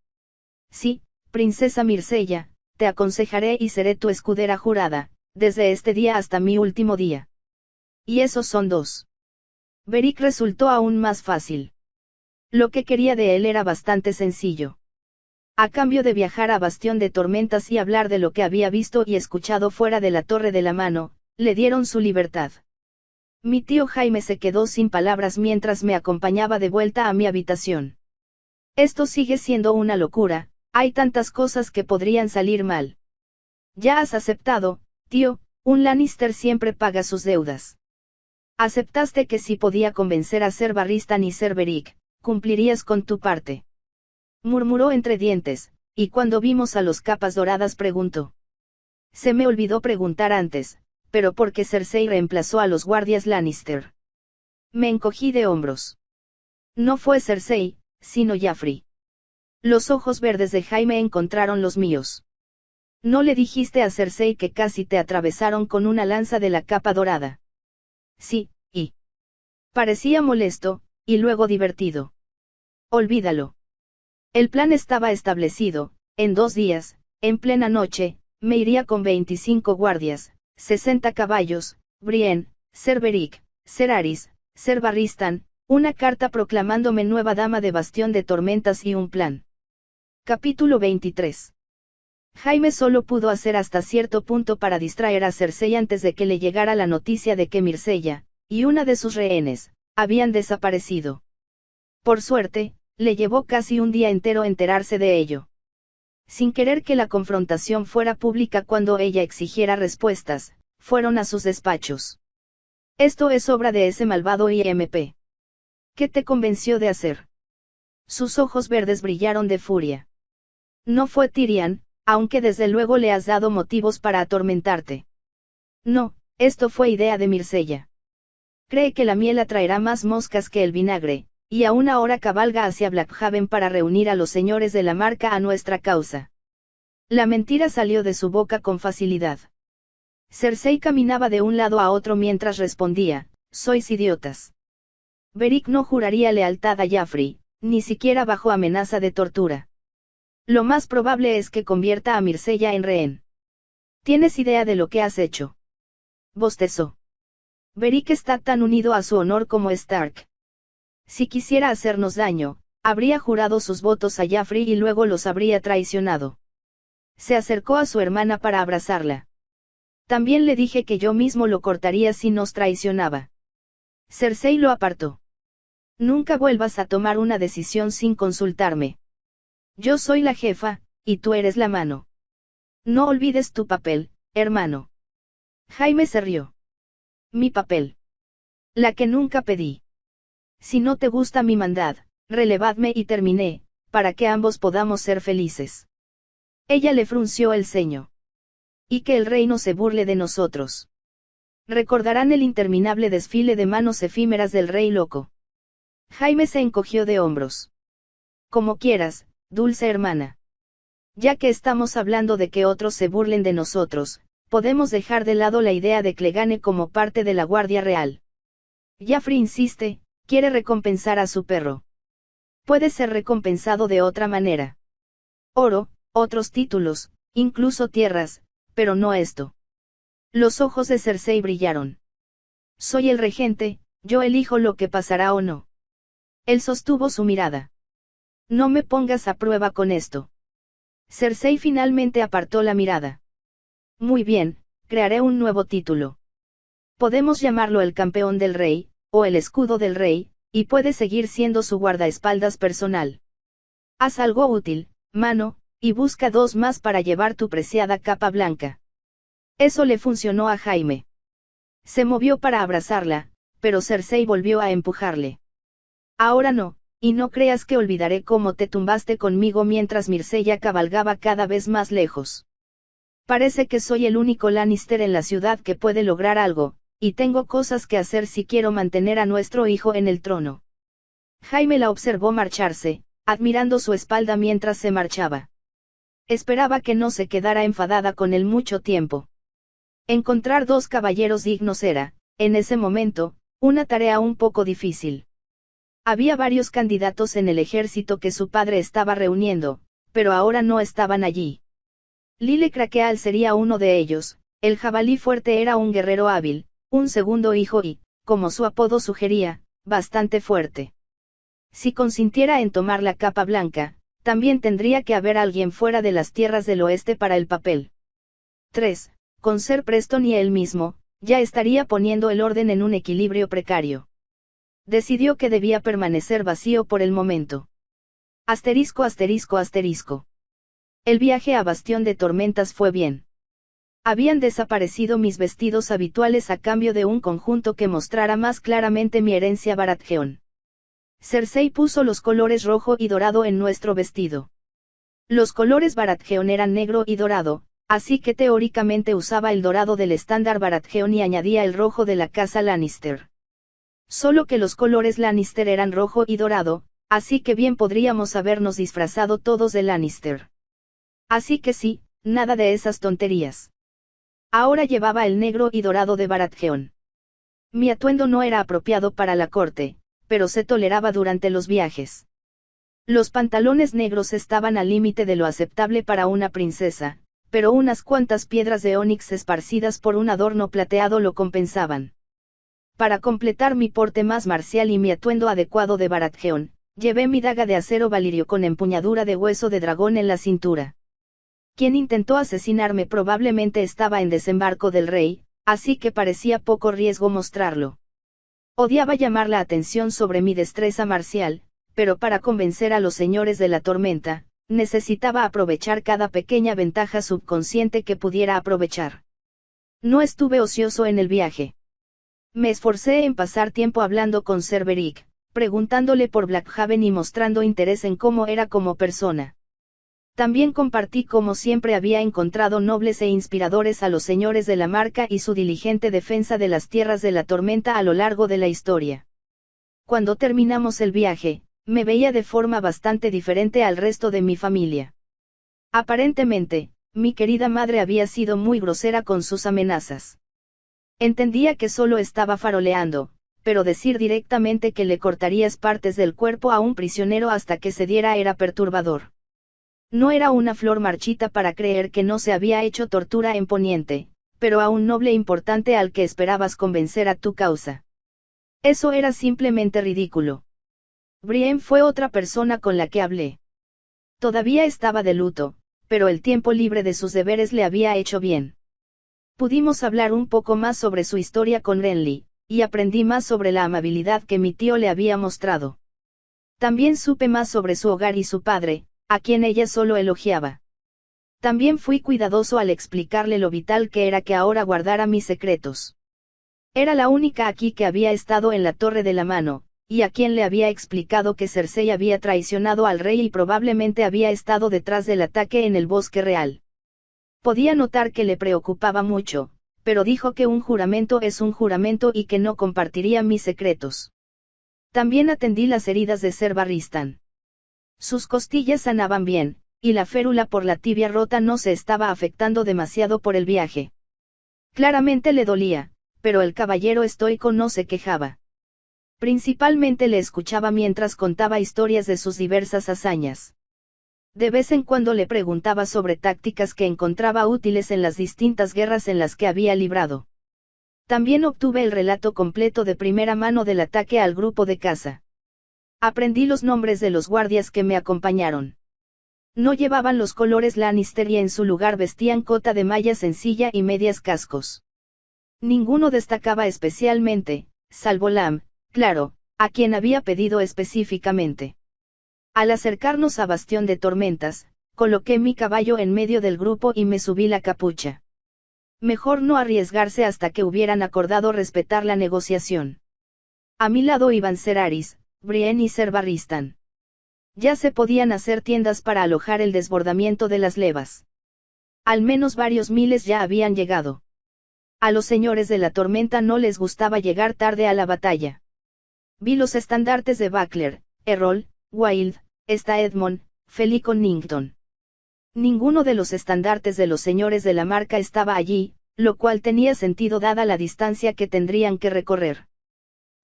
Sí, princesa Myrcella, te aconsejaré y seré tu escudera jurada, desde este día hasta mi último día. Y esos son 2. Beric resultó aún más fácil. Lo que quería de él era bastante sencillo. A cambio de viajar a Bastión de Tormentas y hablar de lo que había visto y escuchado fuera de la Torre de la Mano, le dieron su libertad. Mi tío Jaime se quedó sin palabras mientras me acompañaba de vuelta a mi habitación. Esto sigue siendo una locura, hay tantas cosas que podrían salir mal. Ya has aceptado, tío, un Lannister siempre paga sus deudas. Aceptaste que si podía convencer a Ser Barristan y Ser Beric, cumplirías con tu parte. Murmuró entre dientes, y cuando vimos a los capas doradas preguntó. Se me olvidó preguntar antes, pero ¿por qué Cersei reemplazó a los guardias Lannister? Me encogí de hombros. No fue Cersei, sino Joffrey. Los ojos verdes de Jaime encontraron los míos. ¿No le dijiste a Cersei que casi te atravesaron con una lanza de la capa dorada? Sí, y... Parecía molesto, y luego divertido. Olvídalo. El plan estaba establecido: en 2 días, en plena noche, me iría con 25 guardias, 60 caballos, Brienne, Ser Beric, Ser Aris, Ser Barristan, una carta proclamándome nueva dama de Bastión de Tormentas y un plan. Capítulo 23. Jaime solo pudo hacer hasta cierto punto para distraer a Cersei antes de que le llegara la noticia de que Myrcella, y una de sus rehenes, habían desaparecido. Por suerte, le llevó casi un día entero enterarse de ello. Sin querer que la confrontación fuera pública cuando ella exigiera respuestas, fueron a sus despachos. Esto es obra de ese malvado IMP. ¿Qué te convenció de hacer? Sus ojos verdes brillaron de furia. No fue Tyrion, aunque desde luego le has dado motivos para atormentarte. No, esto fue idea de Myrcella. Cree que la miel atraerá más moscas que el vinagre, y aún ahora cabalga hacia Blackhaven para reunir a los señores de la marca a nuestra causa. La mentira salió de su boca con facilidad. Cersei caminaba de un lado a otro mientras respondía: sois idiotas. Beric no juraría lealtad a Joffrey, ni siquiera bajo amenaza de tortura. Lo más probable es que convierta a Myrcella en rehén. ¿Tienes idea de lo que has hecho? Bostezó. Beric está tan unido a su honor como Stark. Si quisiera hacernos daño, habría jurado sus votos a Joffrey y luego los habría traicionado. Se acercó a su hermana para abrazarla. También le dije que yo mismo lo cortaría si nos traicionaba. Cersei lo apartó. Nunca vuelvas a tomar una decisión sin consultarme. Yo soy la jefa, y tú eres la mano. No olvides tu papel, hermano. Jaime se rió. Mi papel. La que nunca pedí. Si no te gusta mi mandad, relevadme y terminé, para que ambos podamos ser felices. Ella le frunció el ceño. Y que el rey no se burle de nosotros. Recordarán el interminable desfile de manos efímeras del rey loco. Jaime se encogió de hombros. Como quieras, dulce hermana. Ya que estamos hablando de que otros se burlen de nosotros, podemos dejar de lado la idea de Clegane como parte de la Guardia Real. Joffrey insiste, quiere recompensar a su perro. Puede ser recompensado de otra manera. Oro, otros títulos, incluso tierras, pero no esto. Los ojos de Cersei brillaron. Soy el regente, yo elijo lo que pasará o no. Él sostuvo su mirada. No me pongas a prueba con esto. Cersei finalmente apartó la mirada. Muy bien, crearé un nuevo título. Podemos llamarlo el campeón del rey, o el escudo del rey, y puede seguir siendo su guardaespaldas personal. Haz algo útil, mano, y busca 2 más para llevar tu preciada capa blanca. Eso le funcionó a Jaime. Se movió para abrazarla, pero Cersei volvió a empujarle. Ahora no, y no creas que olvidaré cómo te tumbaste conmigo mientras Myrcella cabalgaba cada vez más lejos. Parece que soy el único Lannister en la ciudad que puede lograr algo, y tengo cosas que hacer si quiero mantener a nuestro hijo en el trono. Jaime la observó marcharse, admirando su espalda mientras se marchaba. Esperaba que no se quedara enfadada con él mucho tiempo. Encontrar 2 caballeros dignos era, en ese momento, una tarea un poco difícil. Había varios candidatos en el ejército que su padre estaba reuniendo, pero ahora no estaban allí. Lyle Crackhead sería uno de ellos. El jabalí fuerte era un guerrero hábil, un segundo hijo y, como su apodo sugería, bastante fuerte. Si consintiera en tomar la capa blanca, también tendría que haber alguien fuera de las tierras del oeste para el papel. 3. Con Ser Preston y él mismo, ya estaría poniendo el orden en un equilibrio precario. Decidió que debía permanecer vacío por el momento. Asterisco asterisco asterisco. El viaje a Bastión de Tormentas fue bien. Habían desaparecido mis vestidos habituales a cambio de un conjunto que mostrara más claramente mi herencia Baratheon. Cersei puso los colores rojo y dorado en nuestro vestido. Los colores Baratheon eran negro y dorado, así que teóricamente usaba el dorado del estándar Baratheon y añadía el rojo de la casa Lannister. Solo que los colores Lannister eran rojo y dorado, así que bien podríamos habernos disfrazado todos de Lannister. Así que sí, nada de esas tonterías. Ahora llevaba el negro y dorado de Baratheon. Mi atuendo no era apropiado para la corte, pero se toleraba durante los viajes. Los pantalones negros estaban al límite de lo aceptable para una princesa, pero unas cuantas piedras de ónix esparcidas por un adorno plateado lo compensaban. Para completar mi porte más marcial y mi atuendo adecuado de Baratheon, llevé mi daga de acero valirio con empuñadura de hueso de dragón en la cintura. Quien intentó asesinarme probablemente estaba en desembarco del rey, así que parecía poco riesgo mostrarlo. Odiaba llamar la atención sobre mi destreza marcial, pero para convencer a los señores de la tormenta, necesitaba aprovechar cada pequeña ventaja subconsciente que pudiera aprovechar. No estuve ocioso en el viaje. Me esforcé en pasar tiempo hablando con Ser Beric, preguntándole por Blackhaven y mostrando interés en cómo era como persona. También compartí cómo siempre había encontrado nobles e inspiradores a los señores de la Marca y su diligente defensa de las tierras de la tormenta a lo largo de la historia. Cuando terminamos el viaje, me veía de forma bastante diferente al resto de mi familia. Aparentemente, mi querida madre había sido muy grosera con sus amenazas. Entendía que solo estaba faroleando, pero decir directamente que le cortarías partes del cuerpo a un prisionero hasta que cediera era perturbador. No era una flor marchita para creer que no se había hecho tortura en Poniente, pero a un noble importante al que esperabas convencer a tu causa. Eso era simplemente ridículo. Brienne fue otra persona con la que hablé. Todavía estaba de luto, pero el tiempo libre de sus deberes le había hecho bien. Pudimos hablar un poco más sobre su historia con Renly, y aprendí más sobre la amabilidad que mi tío le había mostrado. También supe más sobre su hogar y su padre, a quien ella solo elogiaba. También fui cuidadoso al explicarle lo vital que era que ahora guardara mis secretos. Era la única aquí que había estado en la Torre de la Mano, y a quien le había explicado que Cersei había traicionado al rey y probablemente había estado detrás del ataque en el Bosque Real. Podía notar que le preocupaba mucho, pero dijo que un juramento es un juramento y que no compartiría mis secretos. También atendí las heridas de Ser Barristan. Sus costillas sanaban bien, y la férula por la tibia rota no se estaba afectando demasiado por el viaje. Claramente le dolía, pero el caballero estoico no se quejaba. Principalmente le escuchaba mientras contaba historias de sus diversas hazañas. De vez en cuando le preguntaba sobre tácticas que encontraba útiles en las distintas guerras en las que había librado. También obtuve el relato completo de primera mano del ataque al grupo de caza. Aprendí los nombres de los guardias que me acompañaron. No llevaban los colores Lannister y en su lugar vestían cota de malla sencilla y medias cascos. Ninguno destacaba especialmente, salvo Lam, claro, a quien había pedido específicamente. Al acercarnos a Bastión de Tormentas, coloqué mi caballo en medio del grupo y me subí la capucha. Mejor no arriesgarse hasta que hubieran acordado respetar la negociación. A mi lado iban Ser Aris, Brienne y Ser Barristan. Ya se podían hacer tiendas para alojar el desbordamiento de las levas. Al menos varios miles ya habían llegado. A los señores de la tormenta no les gustaba llegar tarde a la batalla. Vi los estandartes de Buckler, Errol, Wild, Staedmon, Felicon Nington. Ninguno de los estandartes de los señores de la Marca estaba allí, lo cual tenía sentido dada la distancia que tendrían que recorrer.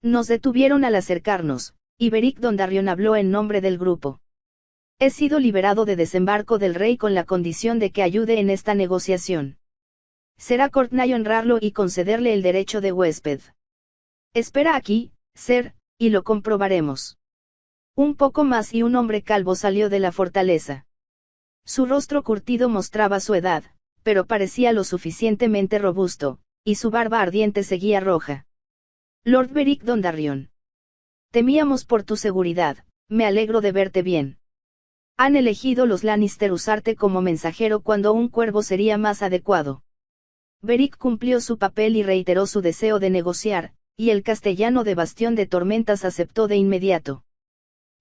Nos detuvieron al acercarnos, y Beric Dondarrion habló en nombre del grupo. He sido liberado de desembarco del rey con la condición de que ayude en esta negociación. Será Courtney honrarlo y concederle el derecho de huésped. Espera aquí, Ser, y lo comprobaremos. Un poco más y un hombre calvo salió de la fortaleza. Su rostro curtido mostraba su edad, pero parecía lo suficientemente robusto, y su barba ardiente seguía roja. Lord Beric Dondarrion. Temíamos por tu seguridad, me alegro de verte bien. Han elegido los Lannister usarte como mensajero cuando un cuervo sería más adecuado. Beric cumplió su papel y reiteró su deseo de negociar, y el castellano de Bastión de Tormentas aceptó de inmediato.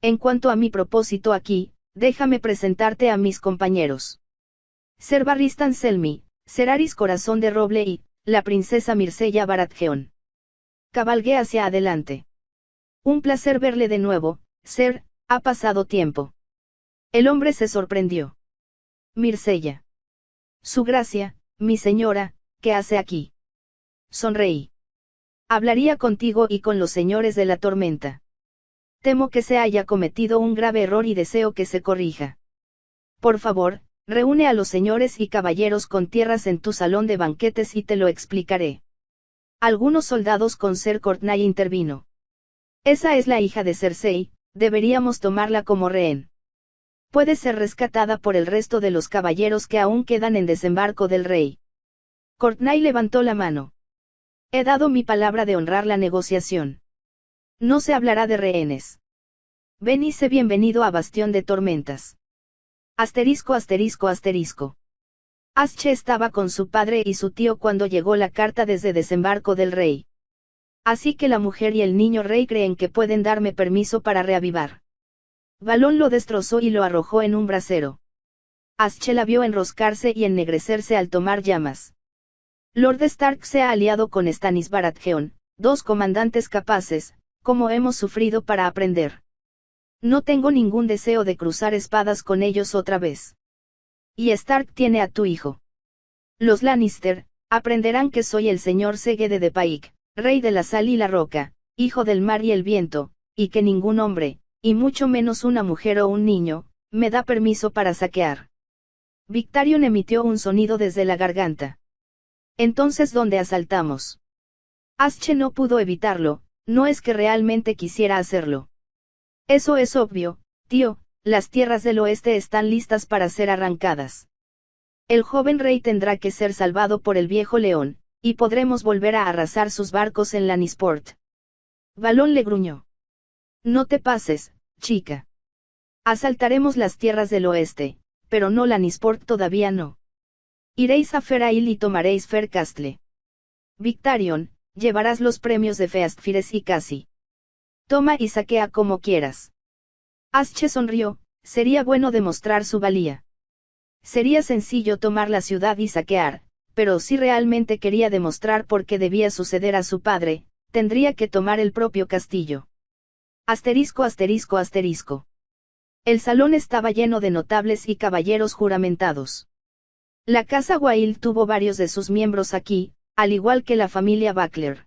En cuanto a mi propósito aquí, déjame presentarte a mis compañeros. Ser Barristan Selmy, Ser Aris Corazón de Roble y, la princesa Myrcella Baratheon. Cabalgué hacia adelante. Un placer verle de nuevo, Ser, ha pasado tiempo. El hombre se sorprendió. Myrcella. Su gracia, mi señora, ¿qué hace aquí? Sonreí. Hablaría contigo y con los señores de la tormenta. Temo que se haya cometido un grave error y deseo que se corrija. Por favor, reúne a los señores y caballeros con tierras en tu salón de banquetes y te lo explicaré. Algunos soldados con Ser Courtney intervino. Esa es la hija de Cersei, deberíamos tomarla como rehén. Puede ser rescatada por el resto de los caballeros que aún quedan en desembarco del rey. Courtney levantó la mano. He dado mi palabra de honrar la negociación. No se hablará de rehenes. Ven y sé bienvenido a Bastión de Tormentas. Asterisco asterisco asterisco. Asche estaba con su padre y su tío cuando llegó la carta desde desembarco del rey. Así que la mujer y el niño rey creen que pueden darme permiso para reavivar. Balón lo destrozó y lo arrojó en un brasero. Asche la vio enroscarse y ennegrecerse al tomar llamas. Lord Stark se ha aliado con Stannis Baratheon, dos comandantes capaces, como hemos sufrido para aprender. No tengo ningún deseo de cruzar espadas con ellos otra vez. Y Stark tiene a tu hijo. Los Lannister, aprenderán que soy el señor Segede de Pike, rey de la sal y la roca, hijo del mar y el viento, y que ningún hombre, y mucho menos una mujer o un niño, me da permiso para saquear. Victarion emitió un sonido desde la garganta. Entonces, ¿dónde asaltamos? Asche no pudo evitarlo, no es que realmente quisiera hacerlo. Eso es obvio, tío, las tierras del oeste están listas para ser arrancadas. El joven rey tendrá que ser salvado por el viejo león, y podremos volver a arrasar sus barcos en Lannisport. Balón le gruñó. No te pases, chica. Asaltaremos las tierras del oeste, pero no Lannisport todavía no. Iréis a Ferail y tomaréis Faircastle. Victarion, llevarás los premios de Feastfires y Cassie. Toma y saquea como quieras. Asche sonrió, sería bueno demostrar su valía. Sería sencillo tomar la ciudad y saquear, pero si realmente quería demostrar por qué debía suceder a su padre, tendría que tomar el propio castillo. Asterisco asterisco asterisco. El salón estaba lleno de notables y caballeros juramentados. La casa Wild tuvo varios de sus miembros aquí, al igual que la familia Buckler.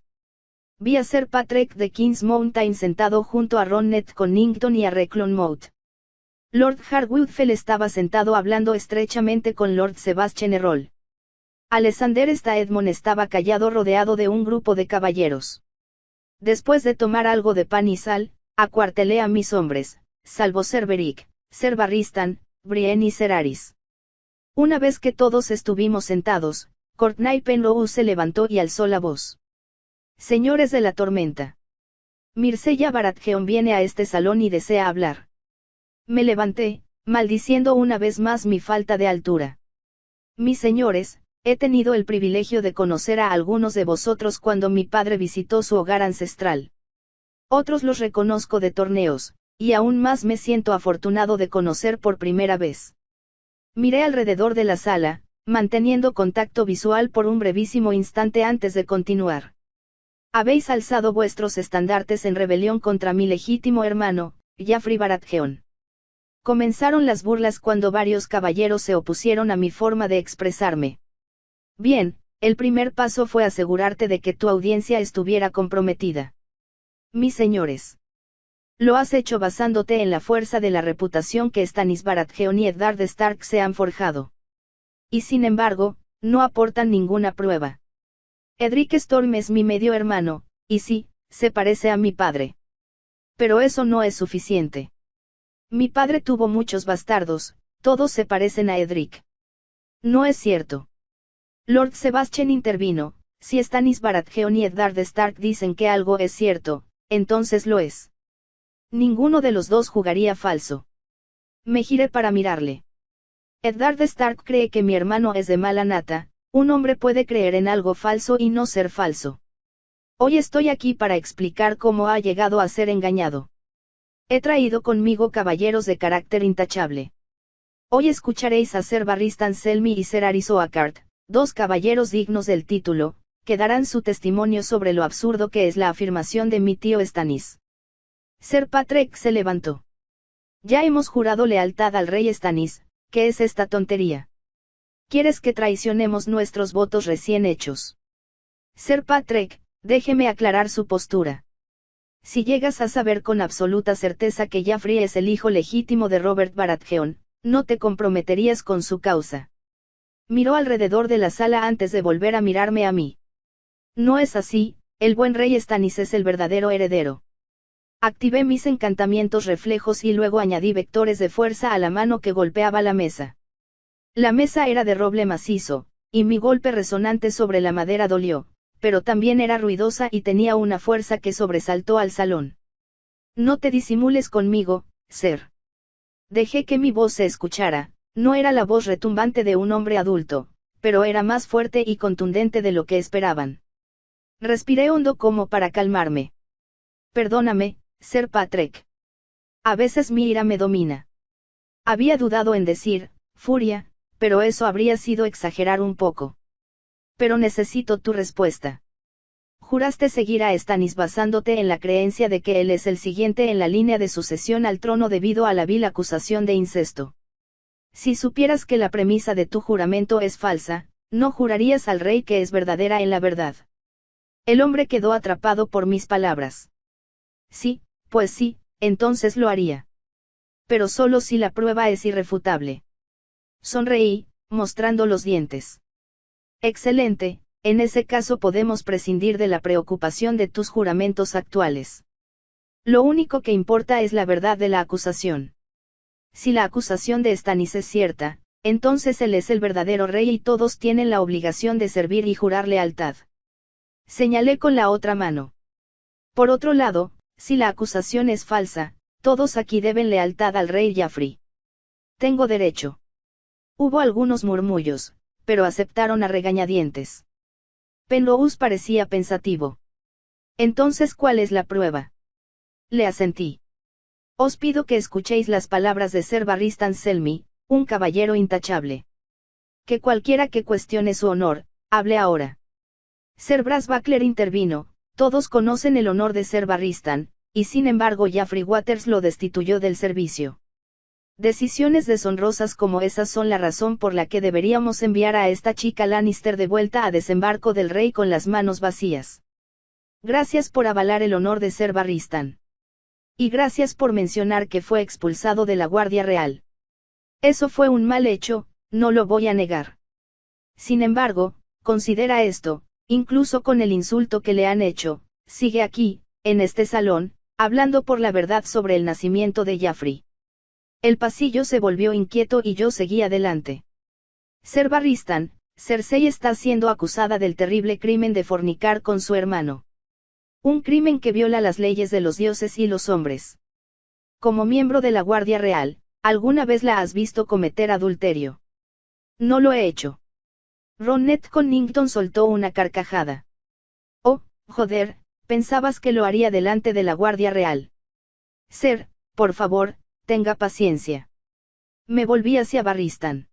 Vi a Sir Patrick de King's Mountain sentado junto a Ronnet Connington y a Reclon Moat. Lord Hartwoodfell estaba sentado hablando estrechamente con Lord Sebastian Errol. Alexander Staedmon estaba callado rodeado de un grupo de caballeros. Después de tomar algo de pan y sal, acuartelé a mis hombres, salvo Ser Beric, Ser Barristan, Brienne y Ser Aris. Una vez que todos estuvimos sentados, Courtney Penrose se levantó y alzó la voz. Señores de la tormenta. Myrcella Baratheon viene a este salón y desea hablar. Me levanté, maldiciendo una vez más mi falta de altura. Mis señores, he tenido el privilegio de conocer a algunos de vosotros cuando mi padre visitó su hogar ancestral. Otros los reconozco de torneos, y aún más me siento afortunado de conocer por primera vez. Miré alrededor de la sala, manteniendo contacto visual por un brevísimo instante antes de continuar. Habéis alzado vuestros estandartes en rebelión contra mi legítimo hermano, Joffrey Baratheon. Comenzaron las burlas cuando varios caballeros se opusieron a mi forma de expresarme. Bien, el primer paso fue asegurarte de que tu audiencia estuviera comprometida. Mis señores. Lo has hecho basándote en la fuerza de la reputación que Stannis Baratheon y Eddard Stark se han forjado. Y sin embargo, no aportan ninguna prueba. Edric Storm es mi medio hermano, y sí, se parece a mi padre. Pero eso no es suficiente. Mi padre tuvo muchos bastardos, todos se parecen a Edric. No es cierto. Lord Sebastian intervino, si Stannis Baratheon y Eddard Stark dicen que algo es cierto, entonces lo es. Ninguno de los dos jugaría falso. Me giré para mirarle. Eddard Stark cree que mi hermano es de mala nata, un hombre puede creer en algo falso y no ser falso. Hoy estoy aquí para explicar cómo ha llegado a ser engañado. He traído conmigo caballeros de carácter intachable. Hoy escucharéis a Ser Barristan Selmy y Ser Aris Oakart, dos caballeros dignos del título, que darán su testimonio sobre lo absurdo que es la afirmación de mi tío Stannis. Ser Patrick se levantó. Ya hemos jurado lealtad al rey Stannis, ¿qué es esta tontería? ¿Quieres que traicionemos nuestros votos recién hechos? Ser Patrick, déjeme aclarar su postura. Si llegas a saber con absoluta certeza que Jaffrey es el hijo legítimo de Robert Baratheon, no te comprometerías con su causa. Miró alrededor de la sala antes de volver a mirarme a mí. No es así, el buen rey Stannis es el verdadero heredero. Activé mis encantamientos reflejos y luego añadí vectores de fuerza a la mano que golpeaba la mesa. La mesa era de roble macizo, y mi golpe resonante sobre la madera dolió, pero también era ruidosa y tenía una fuerza que sobresaltó al salón. No te disimules conmigo, Ser. Dejé que mi voz se escuchara, no era la voz retumbante de un hombre adulto, pero era más fuerte y contundente de lo que esperaban. Respiré hondo como para calmarme. Perdóname, Ser Patrick. A veces mi ira me domina. Había dudado en decir, furia, pero eso habría sido exagerar un poco. Pero necesito tu respuesta. Juraste seguir a Stannis basándote en la creencia de que él es el siguiente en la línea de sucesión al trono debido a la vil acusación de incesto. Si supieras que la premisa de tu juramento es falsa, no jurarías al rey que es verdadera en la verdad. El hombre quedó atrapado por mis palabras. Sí, pues sí, entonces lo haría. Pero solo si la prueba es irrefutable. Sonreí, mostrando los dientes. Excelente, en ese caso podemos prescindir de la preocupación de tus juramentos actuales. Lo único que importa es la verdad de la acusación. Si la acusación de Stannis es cierta, entonces él es el verdadero rey y todos tienen la obligación de servir y jurar lealtad. Señalé con la otra mano. Por otro lado, si la acusación es falsa, todos aquí deben lealtad al rey Jaffrey. Tengo derecho. Hubo algunos murmullos, pero aceptaron a regañadientes. Penrose parecía pensativo. Entonces, ¿cuál es la prueba? Le asentí. Os pido que escuchéis las palabras de Ser Barristan Selmy, un caballero intachable. Que cualquiera que cuestione su honor, hable ahora. Ser Bras Buckler intervino, todos conocen el honor de Ser Barristan, y sin embargo Jaffrey Waters lo destituyó del servicio. Decisiones deshonrosas como esas son la razón por la que deberíamos enviar a esta chica Lannister de vuelta a desembarco del rey con las manos vacías. Gracias por avalar el honor de Ser Barristan. Y gracias por mencionar que fue expulsado de la Guardia Real. Eso fue un mal hecho, no lo voy a negar. Sin embargo, considera esto, incluso con el insulto que le han hecho, sigue aquí, en este salón, hablando por la verdad sobre el nacimiento de Jaffrey. El pasillo se volvió inquieto y yo seguí adelante. Ser Barristan, Cersei está siendo acusada del terrible crimen de fornicar con su hermano. Un crimen que viola las leyes de los dioses y los hombres. Como miembro de la Guardia Real, ¿alguna vez la has visto cometer adulterio? No lo he hecho. Ronnet Connington soltó una carcajada. Oh, joder, pensabas que lo haría delante de la Guardia Real. Ser, por favor, tenga paciencia. Me volví hacia Barristan.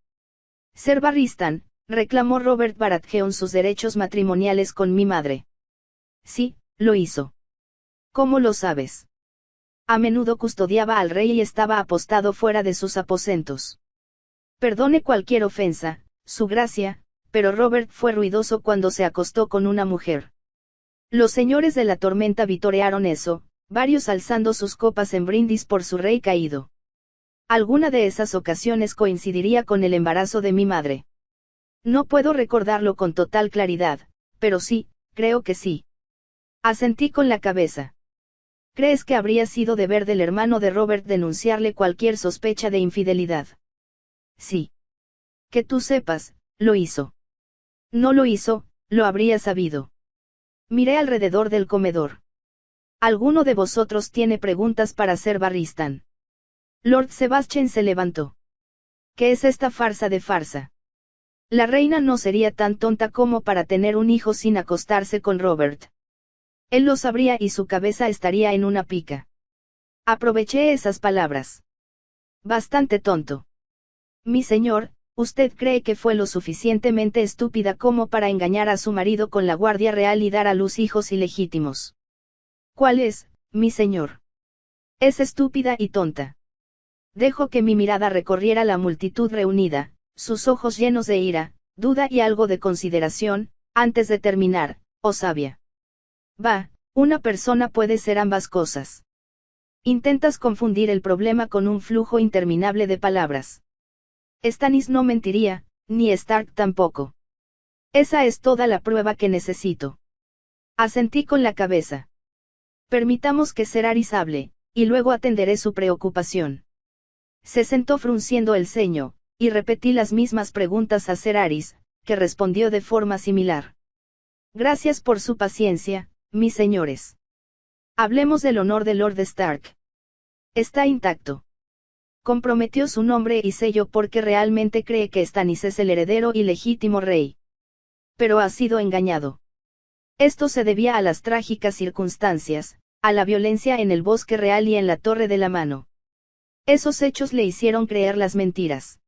Ser Barristan, reclamó Robert Baratheon sus derechos matrimoniales con mi madre. Sí, lo hizo. ¿Cómo lo sabes? A menudo custodiaba al rey y estaba apostado fuera de sus aposentos. Perdone cualquier ofensa, su gracia, pero Robert fue ruidoso cuando se acostó con una mujer. Los señores de la tormenta vitorearon eso, varios alzando sus copas en brindis por su rey caído. Alguna de esas ocasiones coincidiría con el embarazo de mi madre. No puedo recordarlo con total claridad, pero sí, creo que sí. Asentí con la cabeza. ¿Crees que habría sido deber del hermano de Robert denunciarle cualquier sospecha de infidelidad? Sí. Que tú sepas, lo hizo. No lo hizo, lo habría sabido. Miré alrededor del comedor. ¿Alguno de vosotros tiene preguntas para Ser Barristan? Lord Sebastian se levantó. ¿Qué es esta farsa de farsa? La reina no sería tan tonta como para tener un hijo sin acostarse con Robert. Él lo sabría y su cabeza estaría en una pica. Aproveché esas palabras. Bastante tonto. Mi señor, ¿usted cree que fue lo suficientemente estúpida como para engañar a su marido con la Guardia Real y dar a luz hijos ilegítimos? ¿Cuál es, mi señor? Es estúpida y tonta. Dejó que mi mirada recorriera la multitud reunida, sus ojos llenos de ira, duda y algo de consideración, antes de terminar, oh sabia. Va, Una persona puede ser ambas cosas. Intentas confundir el problema con un flujo interminable de palabras. Stannis no mentiría, ni Stark tampoco. Esa es toda la prueba que necesito. Asentí con la cabeza. Permitamos que Seraris hable, y luego atenderé su preocupación. Se sentó frunciendo el ceño, y repetí las mismas preguntas a Seraris, que respondió de forma similar. Gracias por su paciencia, mis señores. Hablemos del honor de Lord Stark. Está intacto. Comprometió su nombre y sello porque realmente cree que Stannis es el heredero y legítimo rey. Pero ha sido engañado. Esto se debía a las trágicas circunstancias, a la violencia en el bosque real y en la Torre de la Mano. Esos hechos le hicieron creer las mentiras.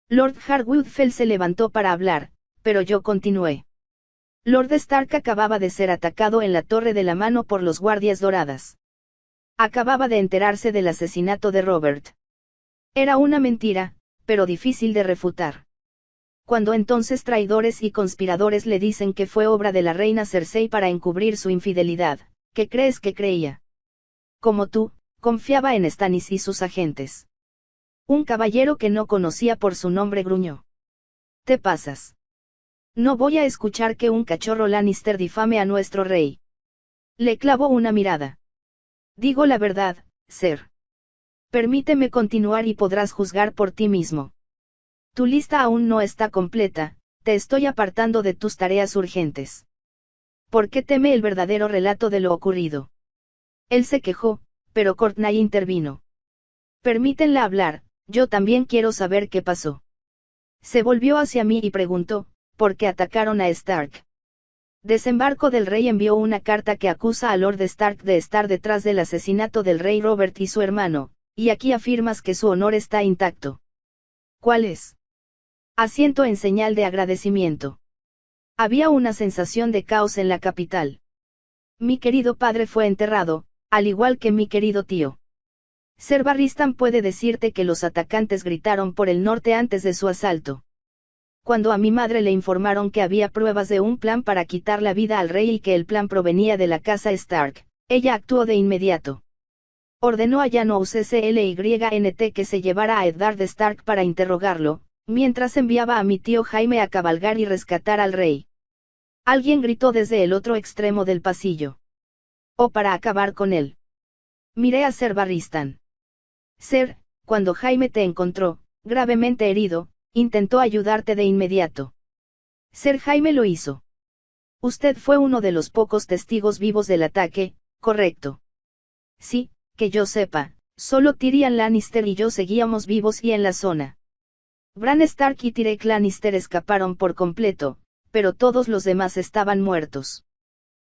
Lord Harwoothfell se levantó para hablar, pero yo continué. Lord Stark acababa de ser atacado en la Torre de la Mano por los Guardias Doradas. Acababa de enterarse del asesinato de Robert. Era una mentira, pero difícil de refutar. Cuando entonces traidores y conspiradores le dicen que fue obra de la reina Cersei para encubrir su infidelidad, ¿qué crees que creía? Como tú, confiaba en Stannis y sus agentes. Un caballero que no conocía por su nombre gruñó. Te pasas. No voy a escuchar que un cachorro Lannister difame a nuestro rey. Le clavó una mirada. Digo la verdad, Ser. Permíteme continuar y podrás juzgar por ti mismo. Tu lista aún no está completa, te estoy apartando de tus tareas urgentes. ¿Por qué teme el verdadero relato de lo ocurrido? Él se quejó, pero Courtney intervino. Permítenla hablar, yo también quiero saber qué pasó. Se volvió hacia mí y preguntó, ¿por qué atacaron a Stark? Desembarco del Rey envió una carta que acusa a Lord Stark de estar detrás del asesinato del rey Robert y su hermano, y aquí afirmas que su honor está intacto. ¿Cuál es? Asiento en señal de agradecimiento. Había una sensación de caos en la capital. Mi querido padre fue enterrado, al igual que mi querido tío. Ser Barristan puede decirte que los atacantes gritaron por el norte antes de su asalto. Cuando a mi madre le informaron que había pruebas de un plan para quitar la vida al rey y que el plan provenía de la casa Stark, ella actuó de inmediato. Ordenó a Janos Slynt que se llevara a Eddard Stark para interrogarlo, mientras enviaba a mi tío Jaime a cabalgar y rescatar al rey. Alguien gritó desde el otro extremo del pasillo. O para acabar con él. Miré a Ser Barristan. Ser, cuando Jaime te encontró, gravemente herido, intentó ayudarte de inmediato. Ser Jaime lo hizo. Usted fue uno de los pocos testigos vivos del ataque, ¿correcto? Sí, que yo sepa, solo Tyrion Lannister y yo seguíamos vivos y en la zona. Bran Stark y Tyrell Lannister escaparon por completo, pero todos los demás estaban muertos.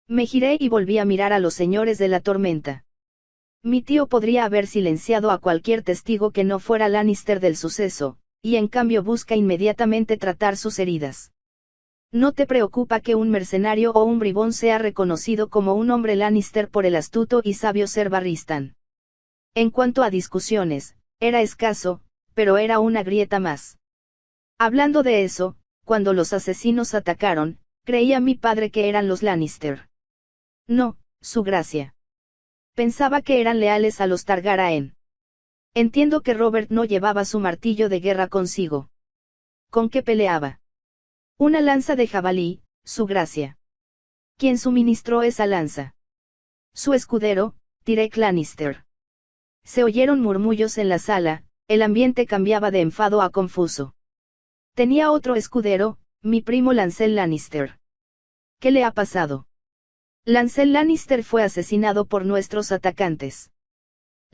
Me giré y volví a mirar a los señores de la tormenta. Mi tío podría haber silenciado a cualquier testigo que no fuera Lannister del suceso, y en cambio busca inmediatamente tratar sus heridas. ¿No te preocupa que un mercenario o un bribón sea reconocido como un hombre Lannister por el astuto y sabio Ser Barristan? En cuanto a discusiones, era escaso, pero era una grieta más. Hablando de eso, cuando los asesinos atacaron, creía mi padre que eran los Lannister. No, su gracia. Pensaba que eran leales a los Targaryen. Entiendo que Robert no llevaba su martillo de guerra consigo. ¿Con qué peleaba? Una lanza de jabalí, su gracia. ¿Quién suministró esa lanza? Su escudero, Tyrell Lannister. Se oyeron murmullos en la sala, el ambiente cambiaba de enfado a confuso. Tenía otro escudero, mi primo Lancel Lannister. ¿Qué le ha pasado? Lancel Lannister fue asesinado por nuestros atacantes.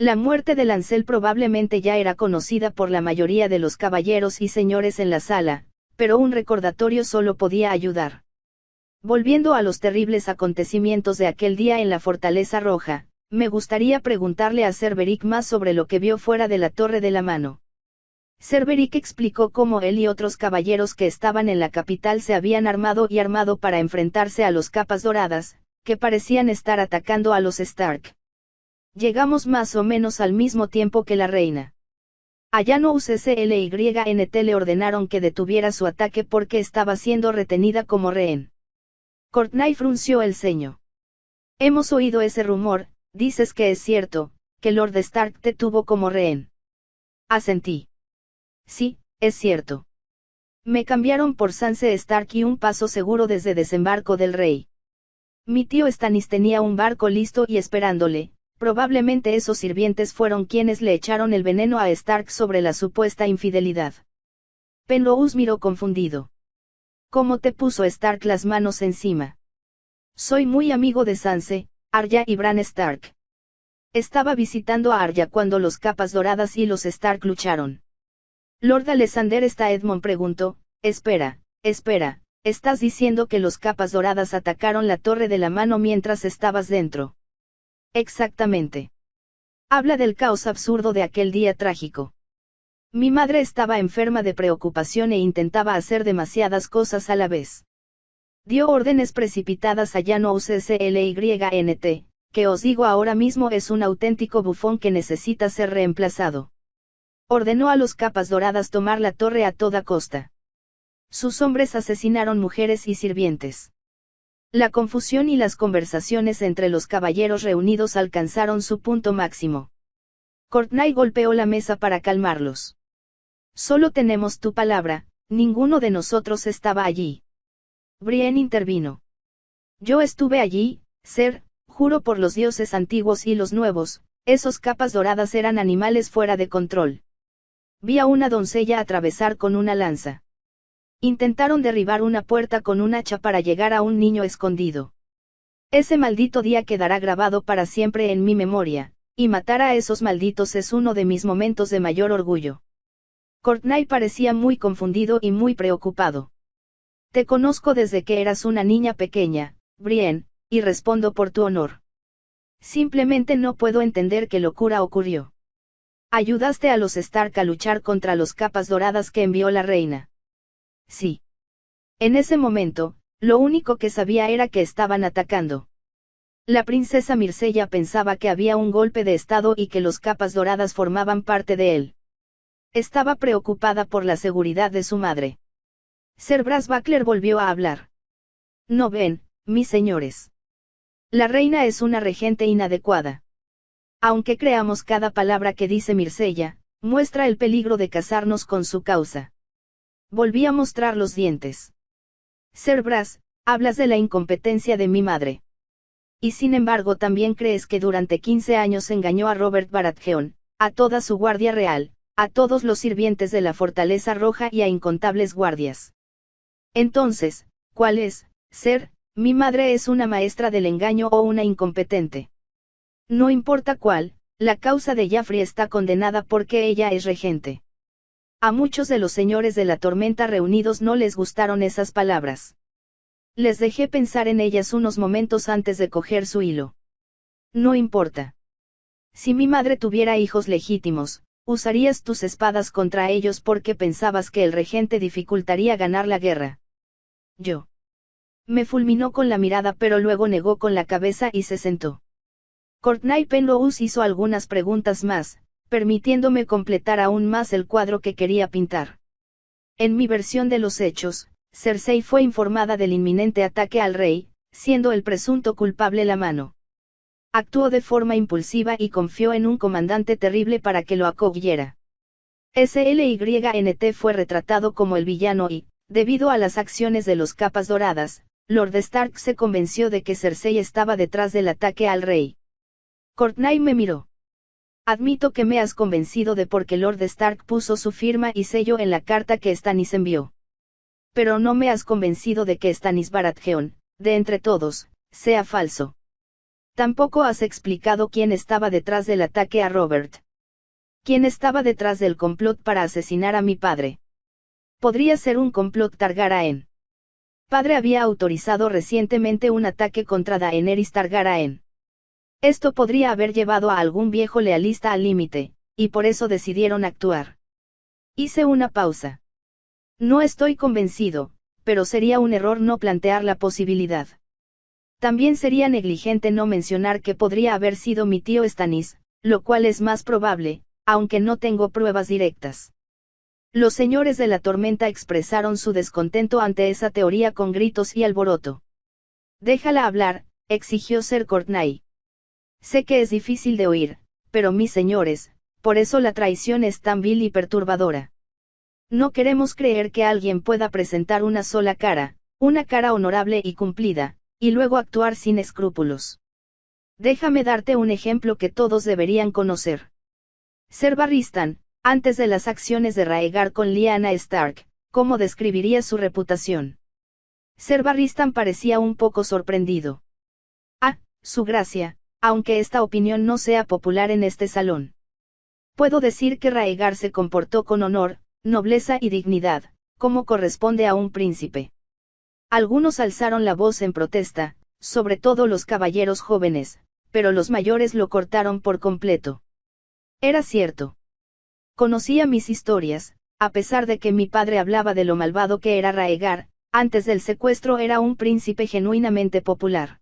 La muerte de Lancel probablemente ya era conocida por la mayoría de los caballeros y señores en la sala, pero un recordatorio solo podía ayudar. Volviendo a los terribles acontecimientos de aquel día en la Fortaleza Roja, me gustaría preguntarle a Ser Beric más sobre lo que vio fuera de la Torre de la Mano. Ser Beric explicó cómo él y otros caballeros que estaban en la capital se habían armado para enfrentarse a los Capas Doradas, que parecían estar atacando a los Stark. Llegamos más o menos al mismo tiempo que la reina. A Janos Slynt le ordenaron que detuviera su ataque porque estaba siendo retenida como rehén. Courtney frunció el ceño. Hemos oído ese rumor, dices que es cierto, que Lord Stark te tuvo como rehén. Asentí. Sí, es cierto. Me cambiaron por Sansa Stark y un paso seguro desde desembarco del rey. Mi tío Stannis tenía un barco listo y esperándole, probablemente esos sirvientes fueron quienes le echaron el veneno a Stark sobre la supuesta infidelidad. Penrose miró confundido. ¿Cómo te puso Stark las manos encima? Soy muy amigo de Sansa, Arya y Bran Stark. Estaba visitando a Arya cuando los Capas Doradas y los Stark lucharon. Lord Alexander Edmund preguntó, espera, ¿estás diciendo que los Capas Doradas atacaron la Torre de la Mano mientras estabas dentro? Exactamente. Habla del caos absurdo de aquel día trágico. Mi madre estaba enferma de preocupación e intentaba hacer demasiadas cosas a la vez. Dio órdenes precipitadas a Janos Slynt, que os digo ahora mismo es un auténtico bufón que necesita ser reemplazado. Ordenó a los Capas Doradas tomar la torre a toda costa. Sus hombres asesinaron mujeres y sirvientes. La confusión y las conversaciones entre los caballeros reunidos alcanzaron su punto máximo. Courtney golpeó la mesa para calmarlos. Solo tenemos tu palabra, ninguno de nosotros estaba allí. Brienne intervino. Yo estuve allí, Sir, juro por los dioses antiguos y los nuevos, esos Capas Doradas eran animales fuera de control. Vi a una doncella atravesar con una lanza. Intentaron derribar una puerta con un hacha para llegar a un niño escondido. Ese maldito día quedará grabado para siempre en mi memoria, y matar a esos malditos es uno de mis momentos de mayor orgullo. Courtney parecía muy confundido y muy preocupado. Te conozco desde que eras una niña pequeña, Brienne, y respondo por tu honor. Simplemente no puedo entender qué locura ocurrió. Ayudaste a los Stark a luchar contra los Capas Doradas que envió la reina. Sí. En ese momento, lo único que sabía era que estaban atacando. La princesa Myrcella pensaba que había un golpe de estado y que los Capas Doradas formaban parte de él. Estaba preocupada por la seguridad de su madre. Sir Bras Buckler volvió a hablar. No ven, mis señores. La reina es una regente inadecuada. Aunque creamos cada palabra que dice Myrcella, muestra el peligro de casarnos con su causa. Volví a mostrar los dientes. Sir Bras, hablas de la incompetencia de mi madre. Y sin embargo también crees que durante 15 años engañó a Robert Baratheon, a toda su guardia real, a todos los sirvientes de la Fortaleza Roja y a incontables guardias. Entonces, ¿cuál es, Sir, mi madre es una maestra del engaño o una incompetente? No importa cuál, la causa de Joffrey está condenada porque ella es regente. A muchos de los señores de la tormenta reunidos no les gustaron esas palabras. Les dejé pensar en ellas unos momentos antes de coger su hilo. No importa. Si mi madre tuviera hijos legítimos, usarías tus espadas contra ellos porque pensabas que el regente dificultaría ganar la guerra. Yo. Me fulminó con la mirada pero luego negó con la cabeza y se sentó. Courtney Penrose hizo algunas preguntas más, permitiéndome completar aún más el cuadro que quería pintar. En mi versión de los hechos, Cersei fue informada del inminente ataque al rey, siendo el presunto culpable la mano. Actuó de forma impulsiva y confió en un comandante terrible para que lo acogiera. Slynt fue retratado como el villano y, debido a las acciones de los Capas Doradas, Lord Stark se convenció de que Cersei estaba detrás del ataque al rey. Courtney me miró. Admito que me has convencido de por qué Lord Stark puso su firma y sello en la carta que Stannis envió. Pero no me has convencido de que Stannis Baratheon, de entre todos, sea falso. Tampoco has explicado quién estaba detrás del ataque a Robert. ¿Quién estaba detrás del complot para asesinar a mi padre? Podría ser un complot Targaryen. Padre había autorizado recientemente un ataque contra Daenerys Targaryen. Esto podría haber llevado a algún viejo lealista al límite, y por eso decidieron actuar. Hice una pausa. No estoy convencido, pero sería un error no plantear la posibilidad. También sería negligente no mencionar que podría haber sido mi tío Stannis, lo cual es más probable, aunque no tengo pruebas directas. Los señores de la tormenta expresaron su descontento ante esa teoría con gritos y alboroto. Déjala hablar, exigió Sir Courtney. Sé que es difícil de oír, pero mis señores, por eso la traición es tan vil y perturbadora. No queremos creer que alguien pueda presentar una sola cara, una cara honorable y cumplida, y luego actuar sin escrúpulos. Déjame darte un ejemplo que todos deberían conocer. Sir Barristan, antes de las acciones de Raegar con Lyanna Stark, ¿cómo describiría su reputación? Sir Barristan parecía un poco sorprendido. Su gracia, aunque esta opinión no sea popular en este salón. Puedo decir que Raegar se comportó con honor, nobleza y dignidad, como corresponde a un príncipe. Algunos alzaron la voz en protesta, sobre todo los caballeros jóvenes, pero los mayores lo cortaron por completo. Era cierto. Conocía mis historias, a pesar de que mi padre hablaba de lo malvado que era Raegar, antes del secuestro era un príncipe genuinamente popular.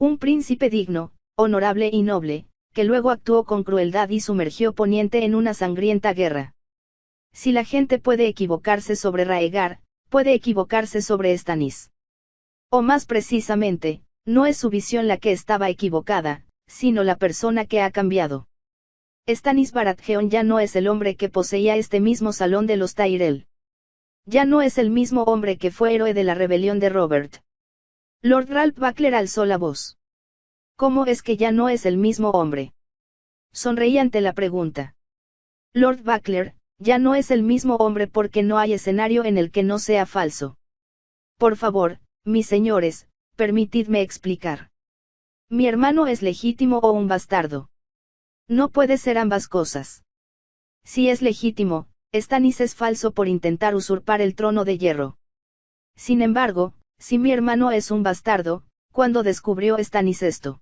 Un príncipe digno, honorable y noble, que luego actuó con crueldad y sumergió Poniente en una sangrienta guerra. Si la gente puede equivocarse sobre Raegar, puede equivocarse sobre Stannis. O más precisamente, no es su visión la que estaba equivocada, sino la persona que ha cambiado. Stannis Baratheon ya no es el hombre que poseía este mismo salón de los Tyrell. Ya no es el mismo hombre que fue héroe de la rebelión de Robert. Lord Ralph Buckler alzó la voz. ¿Cómo es que ya no es el mismo hombre? Sonreí ante la pregunta. Lord Buckler, ya no es el mismo hombre porque no hay escenario en el que no sea falso. Por favor, mis señores, permitidme explicar. Mi hermano es legítimo o un bastardo. No puede ser ambas cosas. Si es legítimo, Stannis es falso por intentar usurpar el trono de hierro. Sin embargo, si mi hermano es un bastardo, ¿cuándo descubrió Stannis esto?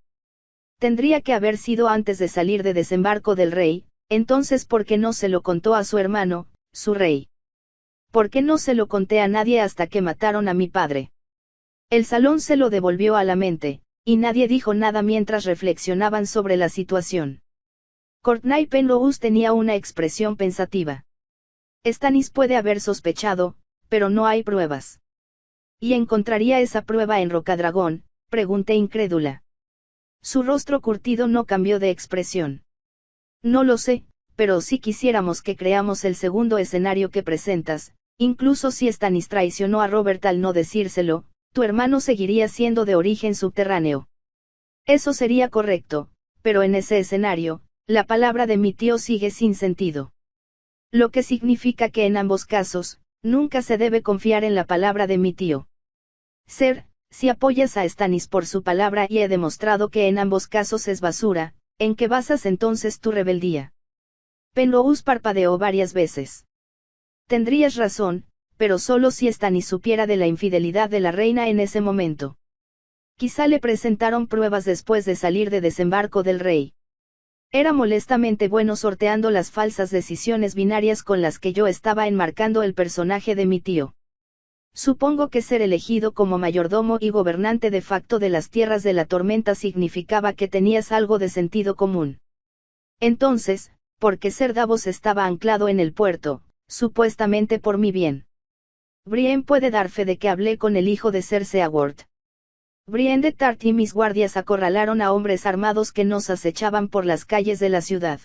Tendría que haber sido antes de salir de desembarco del rey, entonces ¿por qué no se lo contó a su hermano, su rey? ¿Por qué no se lo conté a nadie hasta que mataron a mi padre? El salón se lo devolvió a la mente, y nadie dijo nada mientras reflexionaban sobre la situación. Courtney Penrose tenía una expresión pensativa. Stannis puede haber sospechado, pero no hay pruebas. ¿Y encontraría esa prueba en Rocadragón?, pregunté incrédula. Su rostro curtido no cambió de expresión. No lo sé, pero si quisiéramos que creamos el segundo escenario que presentas, incluso si Stannis traicionó a Robert al no decírselo, tu hermano seguiría siendo de origen subterráneo. Eso sería correcto, pero en ese escenario, la palabra de mi tío sigue sin sentido. Lo que significa que en ambos casos, nunca se debe confiar en la palabra de mi tío. Sir, si apoyas a Stannis por su palabra y he demostrado que en ambos casos es basura, ¿en qué basas entonces tu rebeldía? Penrose parpadeó varias veces. Tendrías razón, pero solo si Stannis supiera de la infidelidad de la reina en ese momento. Quizá le presentaron pruebas después de salir de desembarco del rey. Era molestamente bueno sorteando las falsas decisiones binarias con las que yo estaba enmarcando el personaje de mi tío. Supongo que ser elegido como mayordomo y gobernante de facto de las tierras de la tormenta significaba que tenías algo de sentido común. Entonces, ¿por qué Ser Davos estaba anclado en el puerto, supuestamente por mi bien? Brienne puede dar fe de que hablé con el hijo de Cersei Award. Brienne de Tart y mis guardias acorralaron a hombres armados que nos acechaban por las calles de la ciudad.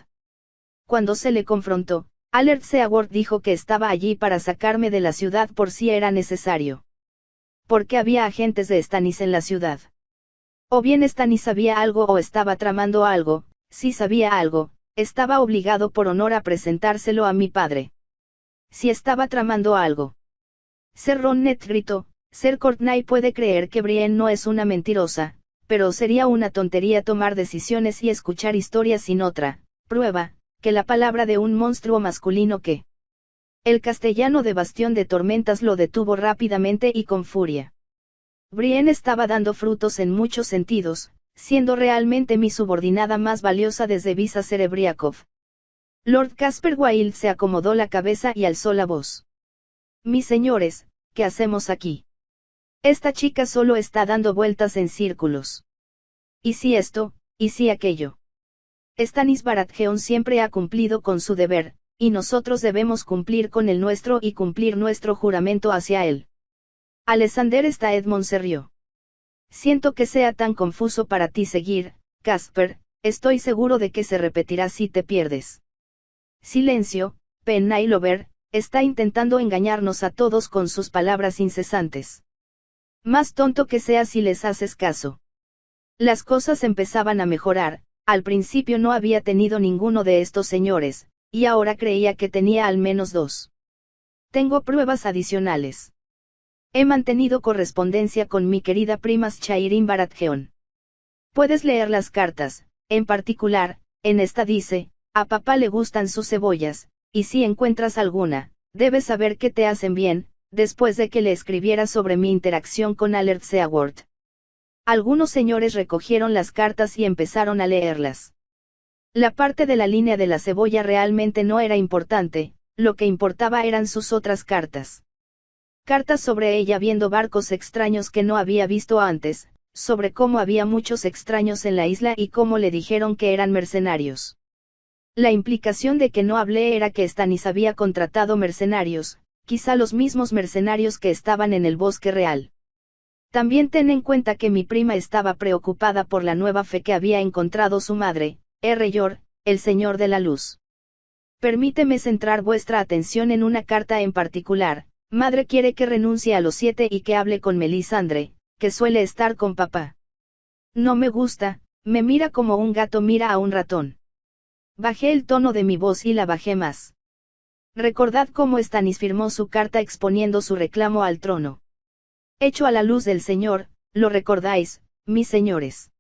Cuando se le confrontó, Alert Seaworth dijo que estaba allí para sacarme de la ciudad por si era necesario. Porque había agentes de Stannis en la ciudad. O bien Stannis sabía algo o estaba tramando algo, si sabía algo, estaba obligado por honor a presentárselo a mi padre. Si estaba tramando algo. Ser Ronnet gritó, Ser Courtney puede creer que Brienne no es una mentirosa, pero sería una tontería tomar decisiones y escuchar historias sin otra prueba, que la palabra de un monstruo masculino que... El castellano de Bastión de Tormentas lo detuvo rápidamente y con furia. Brienne estaba dando frutos en muchos sentidos, siendo realmente mi subordinada más valiosa desde Visa Serebriakov. Lord Casper Wilde se acomodó la cabeza y alzó la voz. Mis señores, ¿qué hacemos aquí? Esta chica solo está dando vueltas en círculos. ¿Y si esto, y si aquello? Stannis Baratheon siempre ha cumplido con su deber, y nosotros debemos cumplir con el nuestro y cumplir nuestro juramento hacia él. Alexander Staedmon se rió. Siento que sea tan confuso para ti seguir, Casper, estoy seguro de que se repetirá si te pierdes. Silencio, Pennylover, está intentando engañarnos a todos con sus palabras incesantes. Más tonto que sea si les haces caso. Las cosas empezaban a mejorar, al principio no había tenido ninguno de estos señores, y ahora creía que tenía al menos 2. Tengo pruebas adicionales. He mantenido correspondencia con mi querida prima Shairin Baratheon. Puedes leer las cartas, en particular, en esta dice, a papá le gustan sus cebollas, y si encuentras alguna, debes saber que te hacen bien, después de que le escribiera sobre mi interacción con Alert Seaworth. Algunos señores recogieron las cartas y empezaron a leerlas. La parte de la línea de la cebolla realmente no era importante, lo que importaba eran sus otras cartas. Cartas sobre ella viendo barcos extraños que no había visto antes, sobre cómo había muchos extraños en la isla y cómo le dijeron que eran mercenarios. La implicación de que no hablé era que Stannis había contratado mercenarios, quizá los mismos mercenarios que estaban en el bosque real. También ten en cuenta que mi prima estaba preocupada por la nueva fe que había encontrado su madre, Yor, el Señor de la Luz. Permíteme centrar vuestra atención en una carta en particular. Madre quiere que renuncie a los 7 y que hable con Melisandre, que suele estar con papá. No me gusta, me mira como un gato mira a un ratón. Bajé el tono de mi voz y la bajé más. Recordad cómo Stannis firmó su carta exponiendo su reclamo al trono. Hecho a la luz del Señor, ¿lo recordáis, mis señores?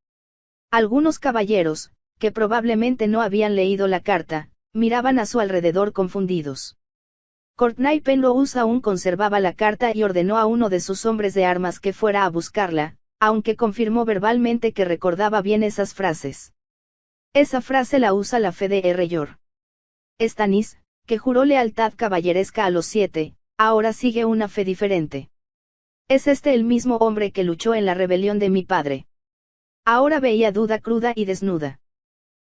Algunos caballeros, que probablemente no habían leído la carta, miraban a su alrededor confundidos. Courtney Penrose aún conservaba la carta y ordenó a uno de sus hombres de armas que fuera a buscarla, aunque confirmó verbalmente que recordaba bien esas frases. Esa frase la usa la fe de Yor. Stannis, que juró lealtad caballeresca a los 7, ahora sigue una fe diferente. Es este el mismo hombre que luchó en la rebelión de mi padre. Ahora veía duda cruda y desnuda.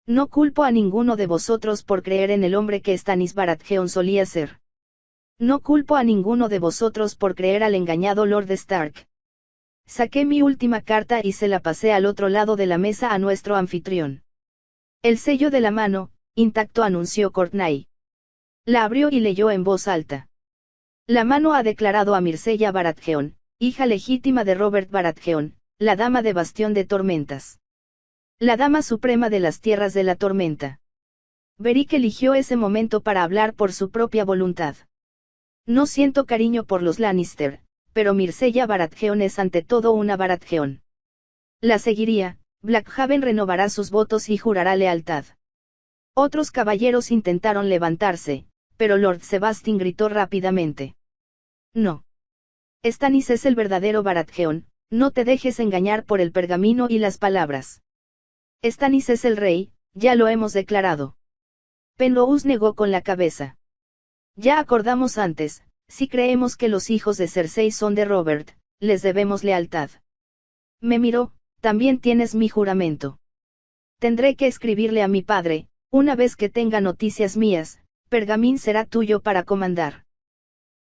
No culpo a ninguno de vosotros por creer en el hombre que Stannis Baratheon solía ser. No culpo a ninguno de vosotros por creer al engañado Lord Stark. Saqué mi última carta y se la pasé al otro lado de la mesa a nuestro anfitrión. El sello de la mano, intacto, anunció Courtney. La abrió y leyó en voz alta. La mano ha declarado a Myrcella Baratheon, hija legítima de Robert Baratheon, la dama de Bastión de Tormentas. La dama suprema de las tierras de la tormenta. Beric eligió ese momento para hablar por su propia voluntad. No siento cariño por los Lannister, pero Myrcella Baratheon es ante todo una Baratheon. La seguiría, Blackhaven renovará sus votos y jurará lealtad. Otros caballeros intentaron levantarse, pero Lord Sebastian gritó rápidamente. No. Stannis es el verdadero Baratheon, no te dejes engañar por el pergamino y las palabras. Stannis es el rey, ya lo hemos declarado. Penrose negó con la cabeza. Ya acordamos antes, si creemos que los hijos de Cersei son de Robert, les debemos lealtad. Me miró, también tienes mi juramento. Tendré que escribirle a mi padre, una vez que tenga noticias mías, Pergamín será tuyo para comandar.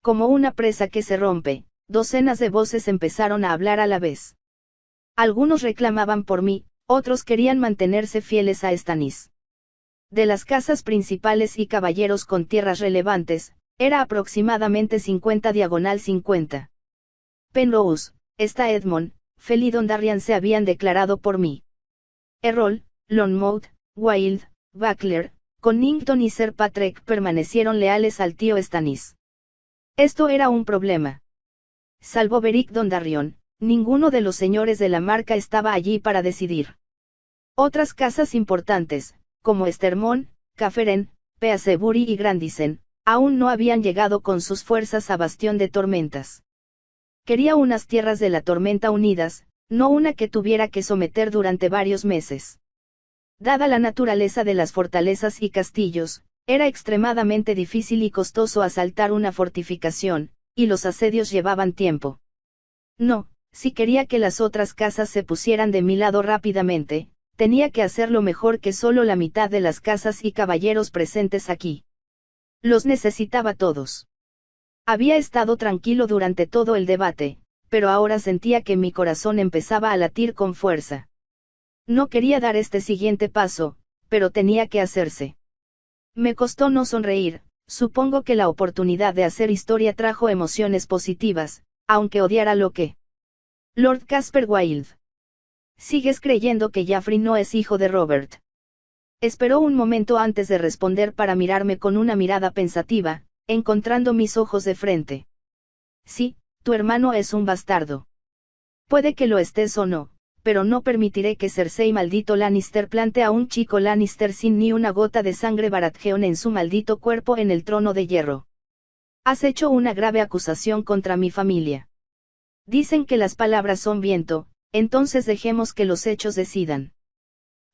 Como una presa que se rompe, docenas de voces empezaron a hablar a la vez. Algunos reclamaban por mí, otros querían mantenerse fieles a Stannis. De las casas principales y caballeros con tierras relevantes, era aproximadamente 50/50. Penrose, está Edmond, Fel y Dondarrion se habían declarado por mí. Errol, Longmouth, Wild, Buckler, Connington y Sir Patrick permanecieron leales al tío Stannis. Esto era un problema. Salvo Beric Dondarrion, ninguno de los señores de la marca estaba allí para decidir. Otras casas importantes, como Estermont, Caferen, Peacebury y Grandison, aún no habían llegado con sus fuerzas a Bastión de Tormentas. Quería unas tierras de la tormenta unidas, no una que tuviera que someter durante varios meses. Dada la naturaleza de las fortalezas y castillos, era extremadamente difícil y costoso asaltar una fortificación, y los asedios llevaban tiempo. No, si quería que las otras casas se pusieran de mi lado rápidamente, tenía que hacerlo mejor que solo la mitad de las casas y caballeros presentes aquí. Los necesitaba todos. Había estado tranquilo durante todo el debate, pero ahora sentía que mi corazón empezaba a latir con fuerza. No quería dar este siguiente paso, pero tenía que hacerse. Me costó no sonreír, supongo que la oportunidad de hacer historia trajo emociones positivas, aunque odiara lo que. Lord Casper Wilde. ¿Sigues creyendo que Jaffrey no es hijo de Robert? Esperó un momento antes de responder para mirarme con una mirada pensativa, encontrando mis ojos de frente. Sí, tu hermano es un bastardo. Puede que lo estés o no, pero no permitiré que Cersei maldito Lannister plante a un chico Lannister sin ni una gota de sangre Baratheon en su maldito cuerpo en el trono de hierro. Has hecho una grave acusación contra mi familia. Dicen que las palabras son viento, entonces dejemos que los hechos decidan.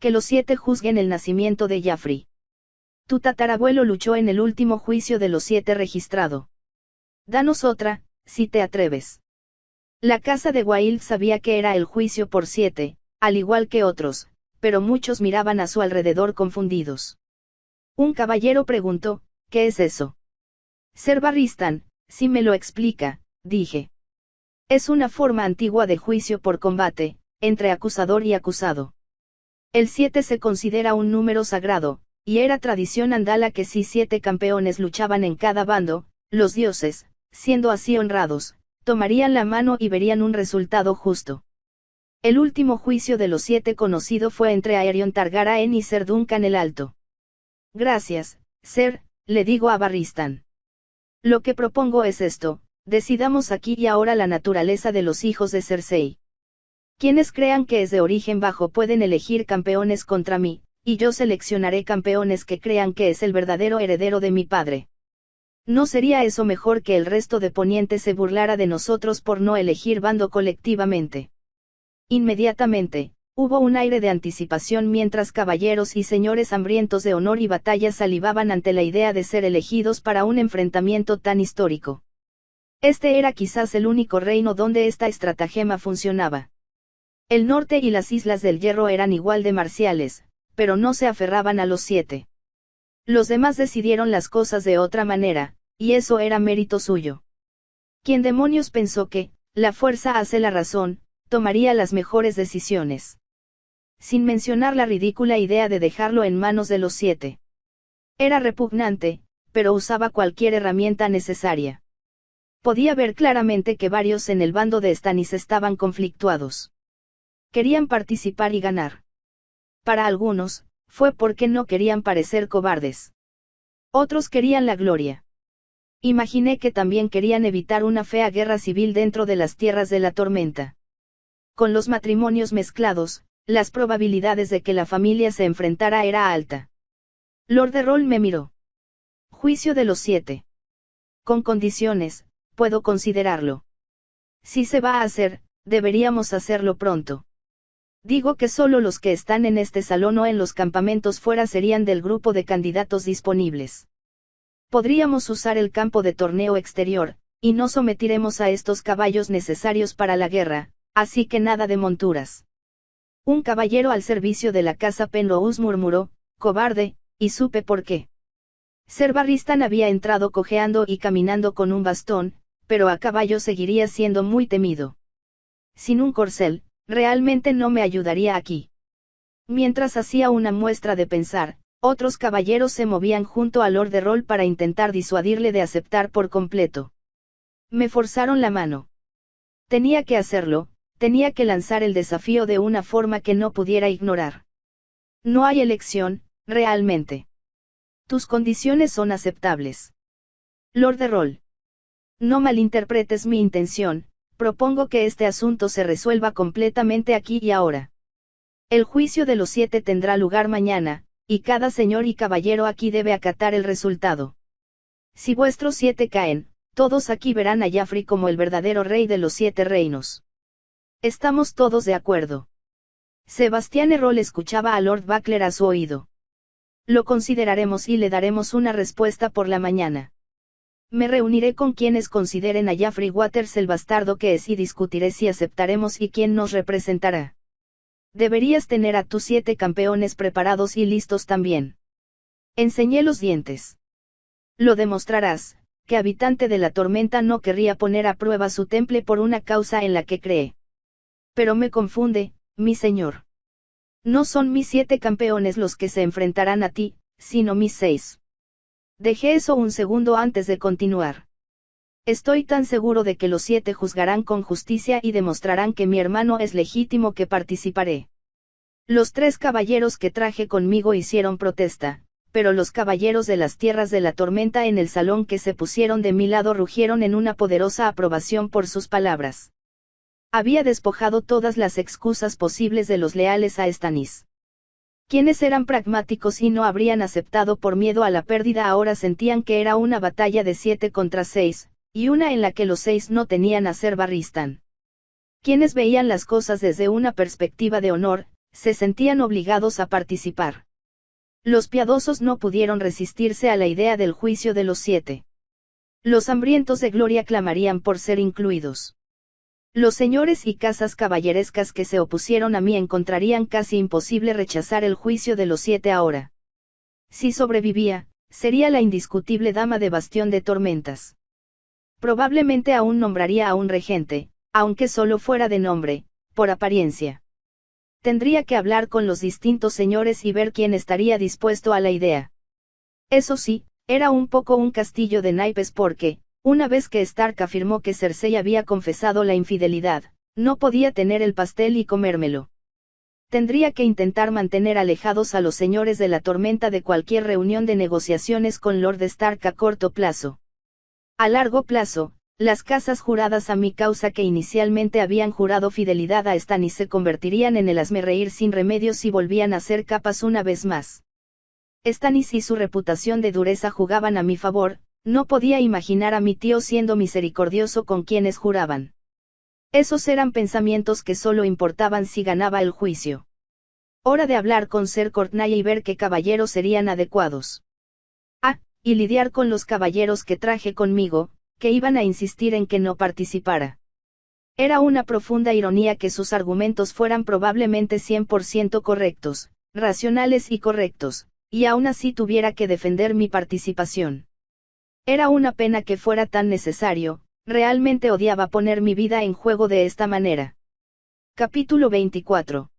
Que los 7 juzguen el nacimiento de Jaffrey. Tu tatarabuelo luchó en el último juicio de los 7 registrado. Danos otra, si te atreves. La casa de Wilde sabía que era el juicio por 7, al igual que otros, pero muchos miraban a su alrededor confundidos. Un caballero preguntó, ¿qué es eso? Ser Barristan, si me lo explica, dije. Es una forma antigua de juicio por combate, entre acusador y acusado. El 7 se considera un número sagrado, y era tradición andala que si 7 campeones luchaban en cada bando, los dioses, siendo así honrados, tomarían la mano y verían un resultado justo. El último juicio de los 7 conocido fue entre Aerion Targaryen y Ser Duncan el Alto. Gracias, Ser, le digo a Barristan. Lo que propongo es esto, decidamos aquí y ahora la naturaleza de los hijos de Cersei. Quienes crean que es de origen bajo pueden elegir campeones contra mí, y yo seleccionaré campeones que crean que es el verdadero heredero de mi padre. ¿No sería eso mejor que el resto de Poniente se burlara de nosotros por no elegir bando colectivamente? Inmediatamente, hubo un aire de anticipación mientras caballeros y señores hambrientos de honor y batalla salivaban ante la idea de ser elegidos para un enfrentamiento tan histórico. Este era quizás el único reino donde esta estratagema funcionaba. El norte y las Islas del Hierro eran igual de marciales, pero no se aferraban a los 7. Los demás decidieron las cosas de otra manera, y eso era mérito suyo. ¿Quién demonios pensó que, la fuerza hace la razón, tomaría las mejores decisiones? Sin mencionar la ridícula idea de dejarlo en manos de los 7. Era repugnante, pero usaba cualquier herramienta necesaria. Podía ver claramente que varios en el bando de Stannis estaban conflictuados. Querían participar y ganar. Para algunos, fue porque no querían parecer cobardes. Otros querían la gloria. Imaginé que también querían evitar una fea guerra civil dentro de las tierras de la tormenta. Con los matrimonios mezclados, las probabilidades de que la familia se enfrentara era alta. Lord de Roll me miró. Juicio de los 7. Con condiciones, puedo considerarlo. Si se va a hacer, deberíamos hacerlo pronto. Digo que solo los que están en este salón o en los campamentos fuera serían del grupo de candidatos disponibles. Podríamos usar el campo de torneo exterior, y no someteremos a estos caballos necesarios para la guerra, así que nada de monturas. Un caballero al servicio de la casa Penrose murmuró, cobarde, y supe por qué. Ser Barristan había entrado cojeando y caminando con un bastón, pero a caballo seguiría siendo muy temido. Sin un corcel, realmente no me ayudaría aquí. Mientras hacía una muestra de pensar, otros caballeros se movían junto a Lord de Roll para intentar disuadirle de aceptar por completo. Me forzaron la mano. Tenía que hacerlo, tenía que lanzar el desafío de una forma que no pudiera ignorar. No hay elección, realmente. Tus condiciones son aceptables. Lord de Roll. No malinterpretes mi intención, propongo que este asunto se resuelva completamente aquí y ahora. El juicio de los 7 tendrá lugar mañana, y cada señor y caballero aquí debe acatar el resultado. Si vuestros 7 caen, todos aquí verán a Jaffrey como el verdadero rey de los 7 reinos. ¿Estamos todos de acuerdo? Sebastián Errol escuchaba a Lord Buckler a su oído. Lo consideraremos y le daremos una respuesta por la mañana. Me reuniré con quienes consideren a Jaffrey Waters el bastardo que es y discutiré si aceptaremos y quién nos representará. Deberías tener a tus 7 campeones preparados y listos también. Enseñé los dientes. Lo demostrarás, ¿qué habitante de la tormenta no querría poner a prueba su temple por una causa en la que cree? Pero me confunde, mi señor. No son mis 7 campeones los que se enfrentarán a ti, sino mis 6. Dejé eso un segundo antes de continuar. Estoy tan seguro de que los 7 juzgarán con justicia y demostrarán que mi hermano es legítimo que participaré. Los 3 caballeros que traje conmigo hicieron protesta, pero los caballeros de las tierras de la tormenta en el salón que se pusieron de mi lado rugieron en una poderosa aprobación por sus palabras. Había despojado todas las excusas posibles de los leales a Stannis. Quienes eran pragmáticos y no habrían aceptado por miedo a la pérdida ahora sentían que era una batalla de 7 contra 6, y una en la que los 6 no tenían a Ser Barristan. Quienes veían las cosas desde una perspectiva de honor, se sentían obligados a participar. Los piadosos no pudieron resistirse a la idea del juicio de los 7. Los hambrientos de gloria clamarían por ser incluidos. Los señores y casas caballerescas que se opusieron a mí encontrarían casi imposible rechazar el juicio de los 7 ahora. Si sobrevivía, sería la indiscutible dama de Bastión de Tormentas. Probablemente aún nombraría a un regente, aunque solo fuera de nombre, por apariencia. Tendría que hablar con los distintos señores y ver quién estaría dispuesto a la idea. Eso sí, era un poco un castillo de naipes porque, una vez que Stark afirmó que Cersei había confesado la infidelidad, no podía tener el pastel y comérmelo. Tendría que intentar mantener alejados a los señores de la tormenta de cualquier reunión de negociaciones con Lord Stark a corto plazo. A largo plazo, las casas juradas a mi causa que inicialmente habían jurado fidelidad a Stannis se convertirían en el hazmerreír sin remedio si volvían a ser capas una vez más. Stannis y su reputación de dureza jugaban a mi favor, no podía imaginar a mi tío siendo misericordioso con quienes juraban. Esos eran pensamientos que solo importaban si ganaba el juicio. Hora de hablar con Ser Courtney y ver qué caballeros serían adecuados. Y lidiar con los caballeros que traje conmigo, que iban a insistir en que no participara. Era una profunda ironía que sus argumentos fueran probablemente 100% correctos, racionales y correctos, y aún así tuviera que defender mi participación. Era una pena que fuera tan necesario, realmente odiaba poner mi vida en juego de esta manera. Capítulo 24.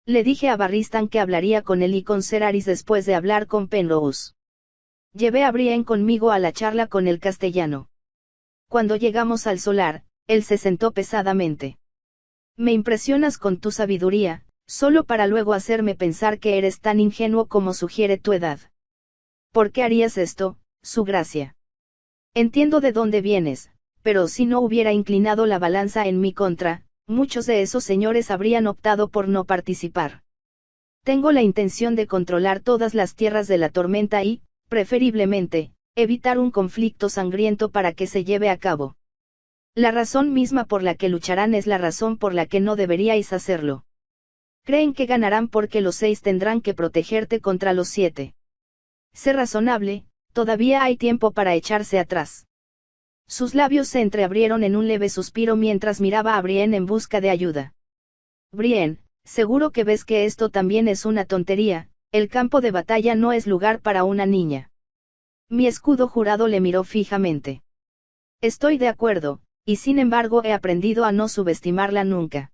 Le dije a Barristan que hablaría con él y con Ser Aris después de hablar con Penrose. Llevé a Brienne conmigo a la charla con el castellano. Cuando llegamos al solar, él se sentó pesadamente. Me impresionas con tu sabiduría, solo para luego hacerme pensar que eres tan ingenuo como sugiere tu edad. ¿Por qué harías esto, su gracia? Entiendo de dónde vienes, pero si no hubiera inclinado la balanza en mi contra, muchos de esos señores habrían optado por no participar. Tengo la intención de controlar todas las tierras de la tormenta y, preferiblemente, evitar un conflicto sangriento para que se lleve a cabo. La razón misma por la que lucharán es la razón por la que no deberíais hacerlo. Creen que ganarán porque los 6 tendrán que protegerte contra los 7. Sé razonable, todavía hay tiempo para echarse atrás. Sus labios se entreabrieron en un leve suspiro mientras miraba a Brienne en busca de ayuda. Brienne, seguro que ves que esto también es una tontería, el campo de batalla no es lugar para una niña. Mi escudo jurado le miró fijamente. Estoy de acuerdo, y sin embargo he aprendido a no subestimarla nunca.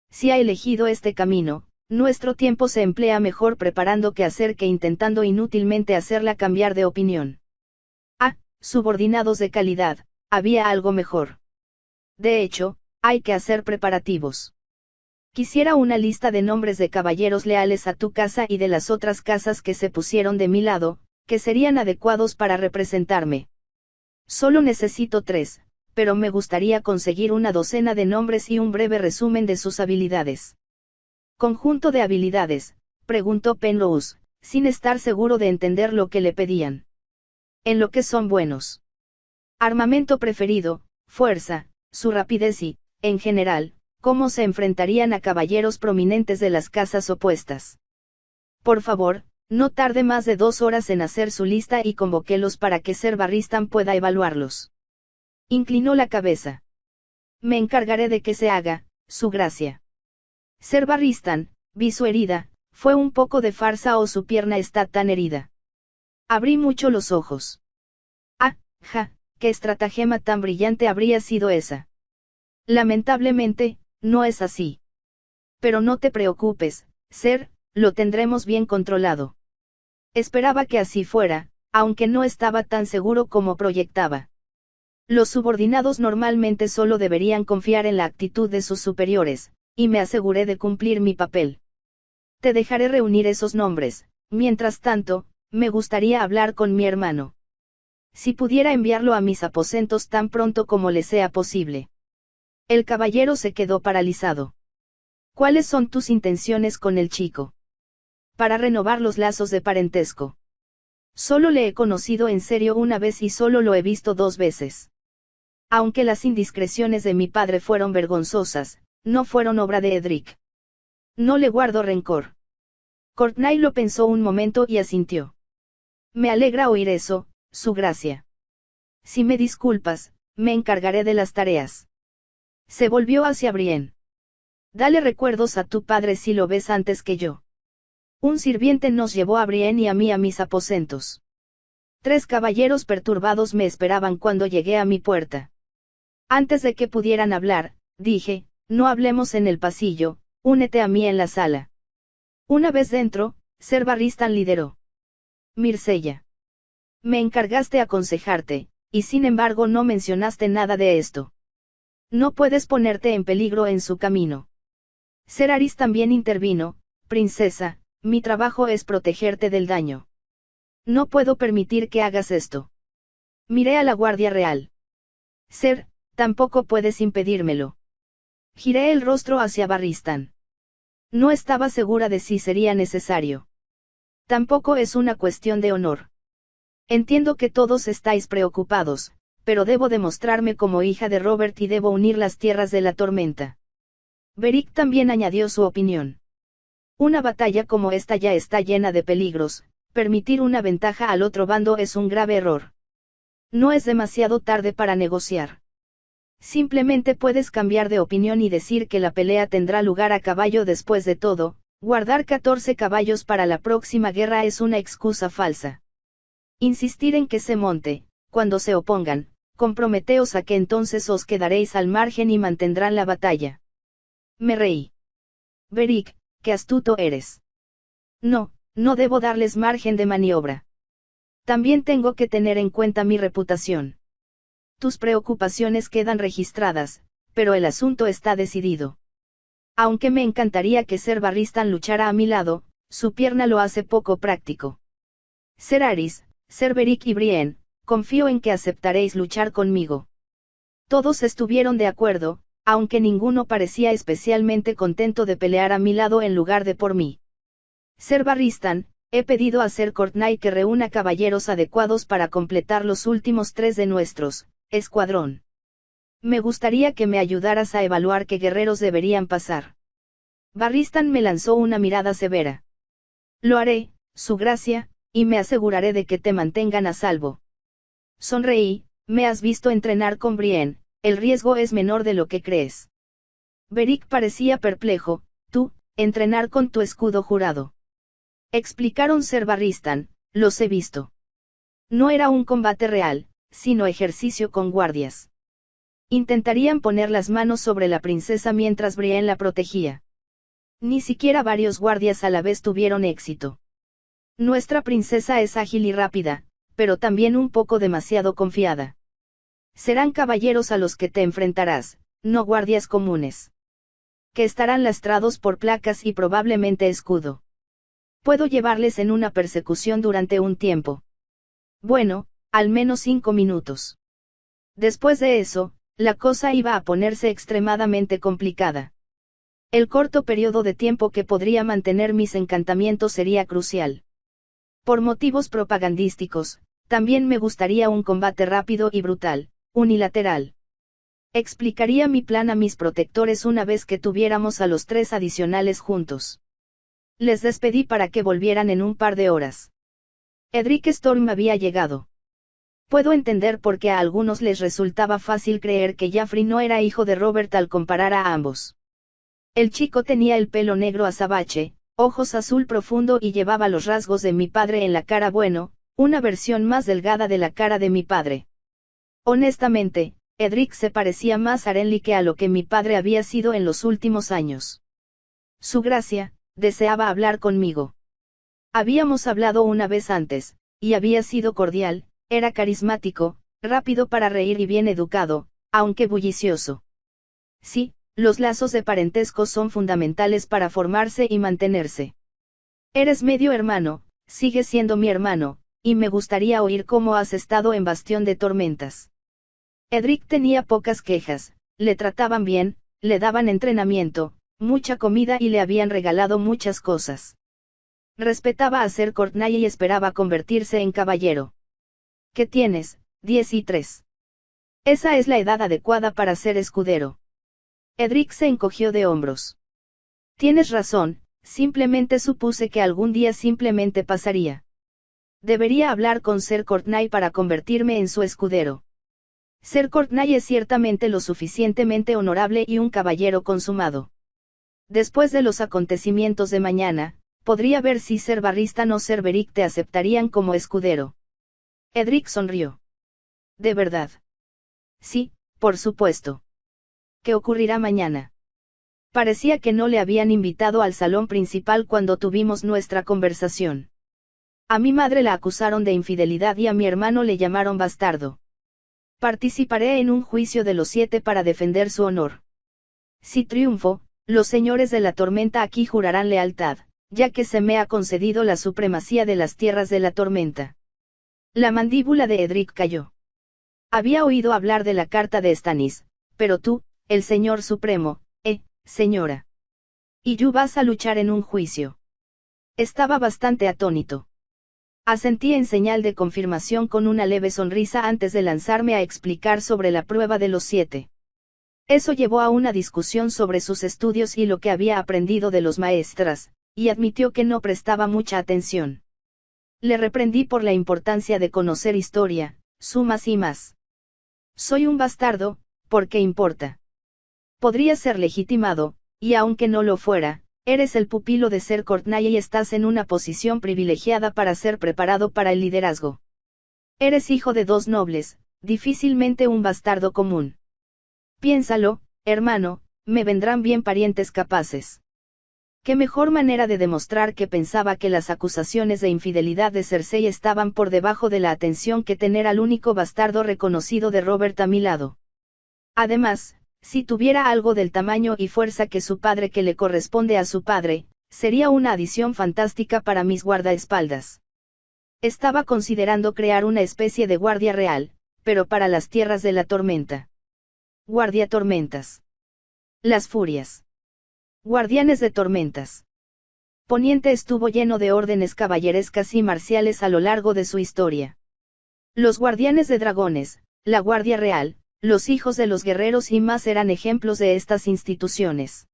Si ha elegido este camino, nuestro tiempo se emplea mejor preparando qué hacer que intentando inútilmente hacerla cambiar de opinión. Subordinados de calidad, había algo mejor. De hecho, hay que hacer preparativos. Quisiera una lista de nombres de caballeros leales a tu casa y de las otras casas que se pusieron de mi lado, que serían adecuados para representarme. Solo necesito 3, pero me gustaría conseguir una docena de nombres y un breve resumen de sus habilidades. ¿Conjunto de habilidades?, preguntó Penrose, sin estar seguro de entender lo que le pedían. En lo que son buenos. Armamento preferido, fuerza, su rapidez y, en general, cómo se enfrentarían a caballeros prominentes de las casas opuestas. Por favor, no tarde más de 2 horas en hacer su lista y convoquélos para que Ser Barristan pueda evaluarlos. Inclinó la cabeza. Me encargaré de que se haga, su gracia. Ser Barristan, vi su herida, ¿fue un poco de farsa o su pierna está tan herida? Abrí mucho los ojos. Ja, qué estratagema tan brillante habría sido esa. Lamentablemente, no es así. Pero no te preocupes, Ser, lo tendremos bien controlado. Esperaba que así fuera, aunque no estaba tan seguro como proyectaba. Los subordinados normalmente solo deberían confiar en la actitud de sus superiores, y me aseguré de cumplir mi papel. Te dejaré reunir esos nombres, mientras tanto, me gustaría hablar con mi hermano. Si pudiera enviarlo a mis aposentos tan pronto como le sea posible. El caballero se quedó paralizado. ¿Cuáles son tus intenciones con el chico? Para renovar los lazos de parentesco. Solo le he conocido en serio una vez y solo lo he visto 2 veces. Aunque las indiscreciones de mi padre fueron vergonzosas, no fueron obra de Edric. No le guardo rencor. Courtney lo pensó un momento y asintió. Me alegra oír eso, su gracia. Si me disculpas, me encargaré de las tareas. Se volvió hacia Brienne. Dale recuerdos a tu padre si lo ves antes que yo. Un sirviente nos llevó a Brienne y a mí a mis aposentos. 3 caballeros perturbados me esperaban cuando llegué a mi puerta. Antes de que pudieran hablar, dije, no hablemos en el pasillo, únete a mí en la sala. Una vez dentro, Ser Barristan lideró. Myrcella. Me encargaste aconsejarte, y sin embargo no mencionaste nada de esto. No puedes ponerte en peligro en su camino. Ser Aris también intervino, princesa, mi trabajo es protegerte del daño. No puedo permitir que hagas esto. Miré a la Guardia Real. Ser, tampoco puedes impedírmelo. Giré el rostro hacia Barristan. No estaba segura de si sería necesario. Tampoco es una cuestión de honor. Entiendo que todos estáis preocupados, pero debo demostrarme como hija de Robert y debo unir las tierras de la tormenta. Beric también añadió su opinión. Una batalla como esta ya está llena de peligros, permitir una ventaja al otro bando es un grave error. No es demasiado tarde para negociar. Simplemente puedes cambiar de opinión y decir que la pelea tendrá lugar a caballo después de todo, guardar 14 caballos para la próxima guerra es una excusa falsa. Insistir en que se monte, cuando se opongan, comprometeos a que entonces os quedaréis al margen y mantendrán la batalla. Me reí. Beric, qué astuto eres. No, no debo darles margen de maniobra. También tengo que tener en cuenta mi reputación. Tus preocupaciones quedan registradas, pero el asunto está decidido. Aunque me encantaría que Ser Barristan luchara a mi lado, su pierna lo hace poco práctico. Ser Aris, Ser Beric y Brienne, confío en que aceptaréis luchar conmigo. Todos estuvieron de acuerdo, aunque ninguno parecía especialmente contento de pelear a mi lado en lugar de por mí. Ser Barristan, he pedido a Ser Courtney que reúna caballeros adecuados para completar los últimos 3 de nuestros escuadrón. Me gustaría que me ayudaras a evaluar qué guerreros deberían pasar. Barristan me lanzó una mirada severa. Lo haré, su gracia, y me aseguraré de que te mantengan a salvo. Sonreí, me has visto entrenar con Brienne, el riesgo es menor de lo que crees. Beric parecía perplejo, tú, entrenar con tu escudo jurado. Explicaron Ser Barristan, los he visto. No era un combate real, sino ejercicio con guardias. Intentarían poner las manos sobre la princesa mientras Brienne la protegía. Ni siquiera varios guardias a la vez tuvieron éxito. Nuestra princesa es ágil y rápida, pero también un poco demasiado confiada. Serán caballeros a los que te enfrentarás, no guardias comunes. Que estarán lastrados por placas y probablemente escudo. Puedo llevarles en una persecución durante un tiempo. Bueno, al menos 5 minutos. Después de eso, la cosa iba a ponerse extremadamente complicada. El corto periodo de tiempo que podría mantener mis encantamientos sería crucial. Por motivos propagandísticos, también me gustaría un combate rápido y brutal, unilateral. Explicaría mi plan a mis protectores una vez que tuviéramos a los 3 adicionales juntos. Les despedí para que volvieran en un par de horas. Edric Storm había llegado. Puedo entender por qué a algunos les resultaba fácil creer que Jaffrey no era hijo de Robert al comparar a ambos. El chico tenía el pelo negro azabache, ojos azul profundo y llevaba los rasgos de mi padre en la cara, bueno, una versión más delgada de la cara de mi padre. Honestamente, Edric se parecía más a Renly que a lo que mi padre había sido en los últimos años. Su gracia, deseaba hablar conmigo. Habíamos hablado una vez antes, y había sido cordial, era carismático, rápido para reír y bien educado, aunque bullicioso. Sí, los lazos de parentesco son fundamentales para formarse y mantenerse. Eres medio hermano, sigues siendo mi hermano, y me gustaría oír cómo has estado en Bastión de Tormentas. Edric tenía pocas quejas, le trataban bien, le daban entrenamiento, mucha comida y le habían regalado muchas cosas. Respetaba a Ser Courtney y esperaba convertirse en caballero. ¿Qué tienes? 13. Esa es la edad adecuada para ser escudero. Edric se encogió de hombros. Tienes razón, simplemente supuse que algún día simplemente pasaría. Debería hablar con Ser Courtney para convertirme en su escudero. Ser Courtney es ciertamente lo suficientemente honorable y un caballero consumado. Después de los acontecimientos de mañana, podría ver si Ser Barristan o Ser Beric te aceptarían como escudero. Edric sonrió. ¿De verdad? Sí, por supuesto. ¿Qué ocurrirá mañana? Parecía que no le habían invitado al salón principal cuando tuvimos nuestra conversación. A mi madre la acusaron de infidelidad y a mi hermano le llamaron bastardo. Participaré en un juicio de los 7 para defender su honor. Si triunfo, los señores de la tormenta aquí jurarán lealtad, ya que se me ha concedido la supremacía de las tierras de la tormenta. La mandíbula de Edric cayó. Había oído hablar de la carta de Stannis, pero tú, el señor supremo, señora. Y tú vas a luchar en un juicio. Estaba bastante atónito. Asentí en señal de confirmación con una leve sonrisa antes de lanzarme a explicar sobre la prueba de los 7. Eso llevó a una discusión sobre sus estudios y lo que había aprendido de los maestras, y admitió que no prestaba mucha atención. Le reprendí por la importancia de conocer historia, sumas y más. Soy un bastardo, ¿por qué importa? Podría ser legitimado, y aunque no lo fuera, eres el pupilo de Ser Courtney y estás en una posición privilegiada para ser preparado para el liderazgo. Eres hijo de 2 nobles, difícilmente un bastardo común. Piénsalo, hermano, me vendrán bien parientes capaces. ¿Qué mejor manera de demostrar que pensaba que las acusaciones de infidelidad de Cersei estaban por debajo de la atención que tener al único bastardo reconocido de Robert a mi lado? Además, si tuviera algo del tamaño y fuerza que su padre que le corresponde a su padre, sería una adición fantástica para mis guardaespaldas. Estaba considerando crear una especie de guardia real, pero para las tierras de la tormenta. Guardia tormentas. Las furias. Guardianes de tormentas. Poniente estuvo lleno de órdenes caballerescas y marciales a lo largo de su historia. Los guardianes de dragones, la Guardia Real, los hijos de los guerreros y más eran ejemplos de estas instituciones.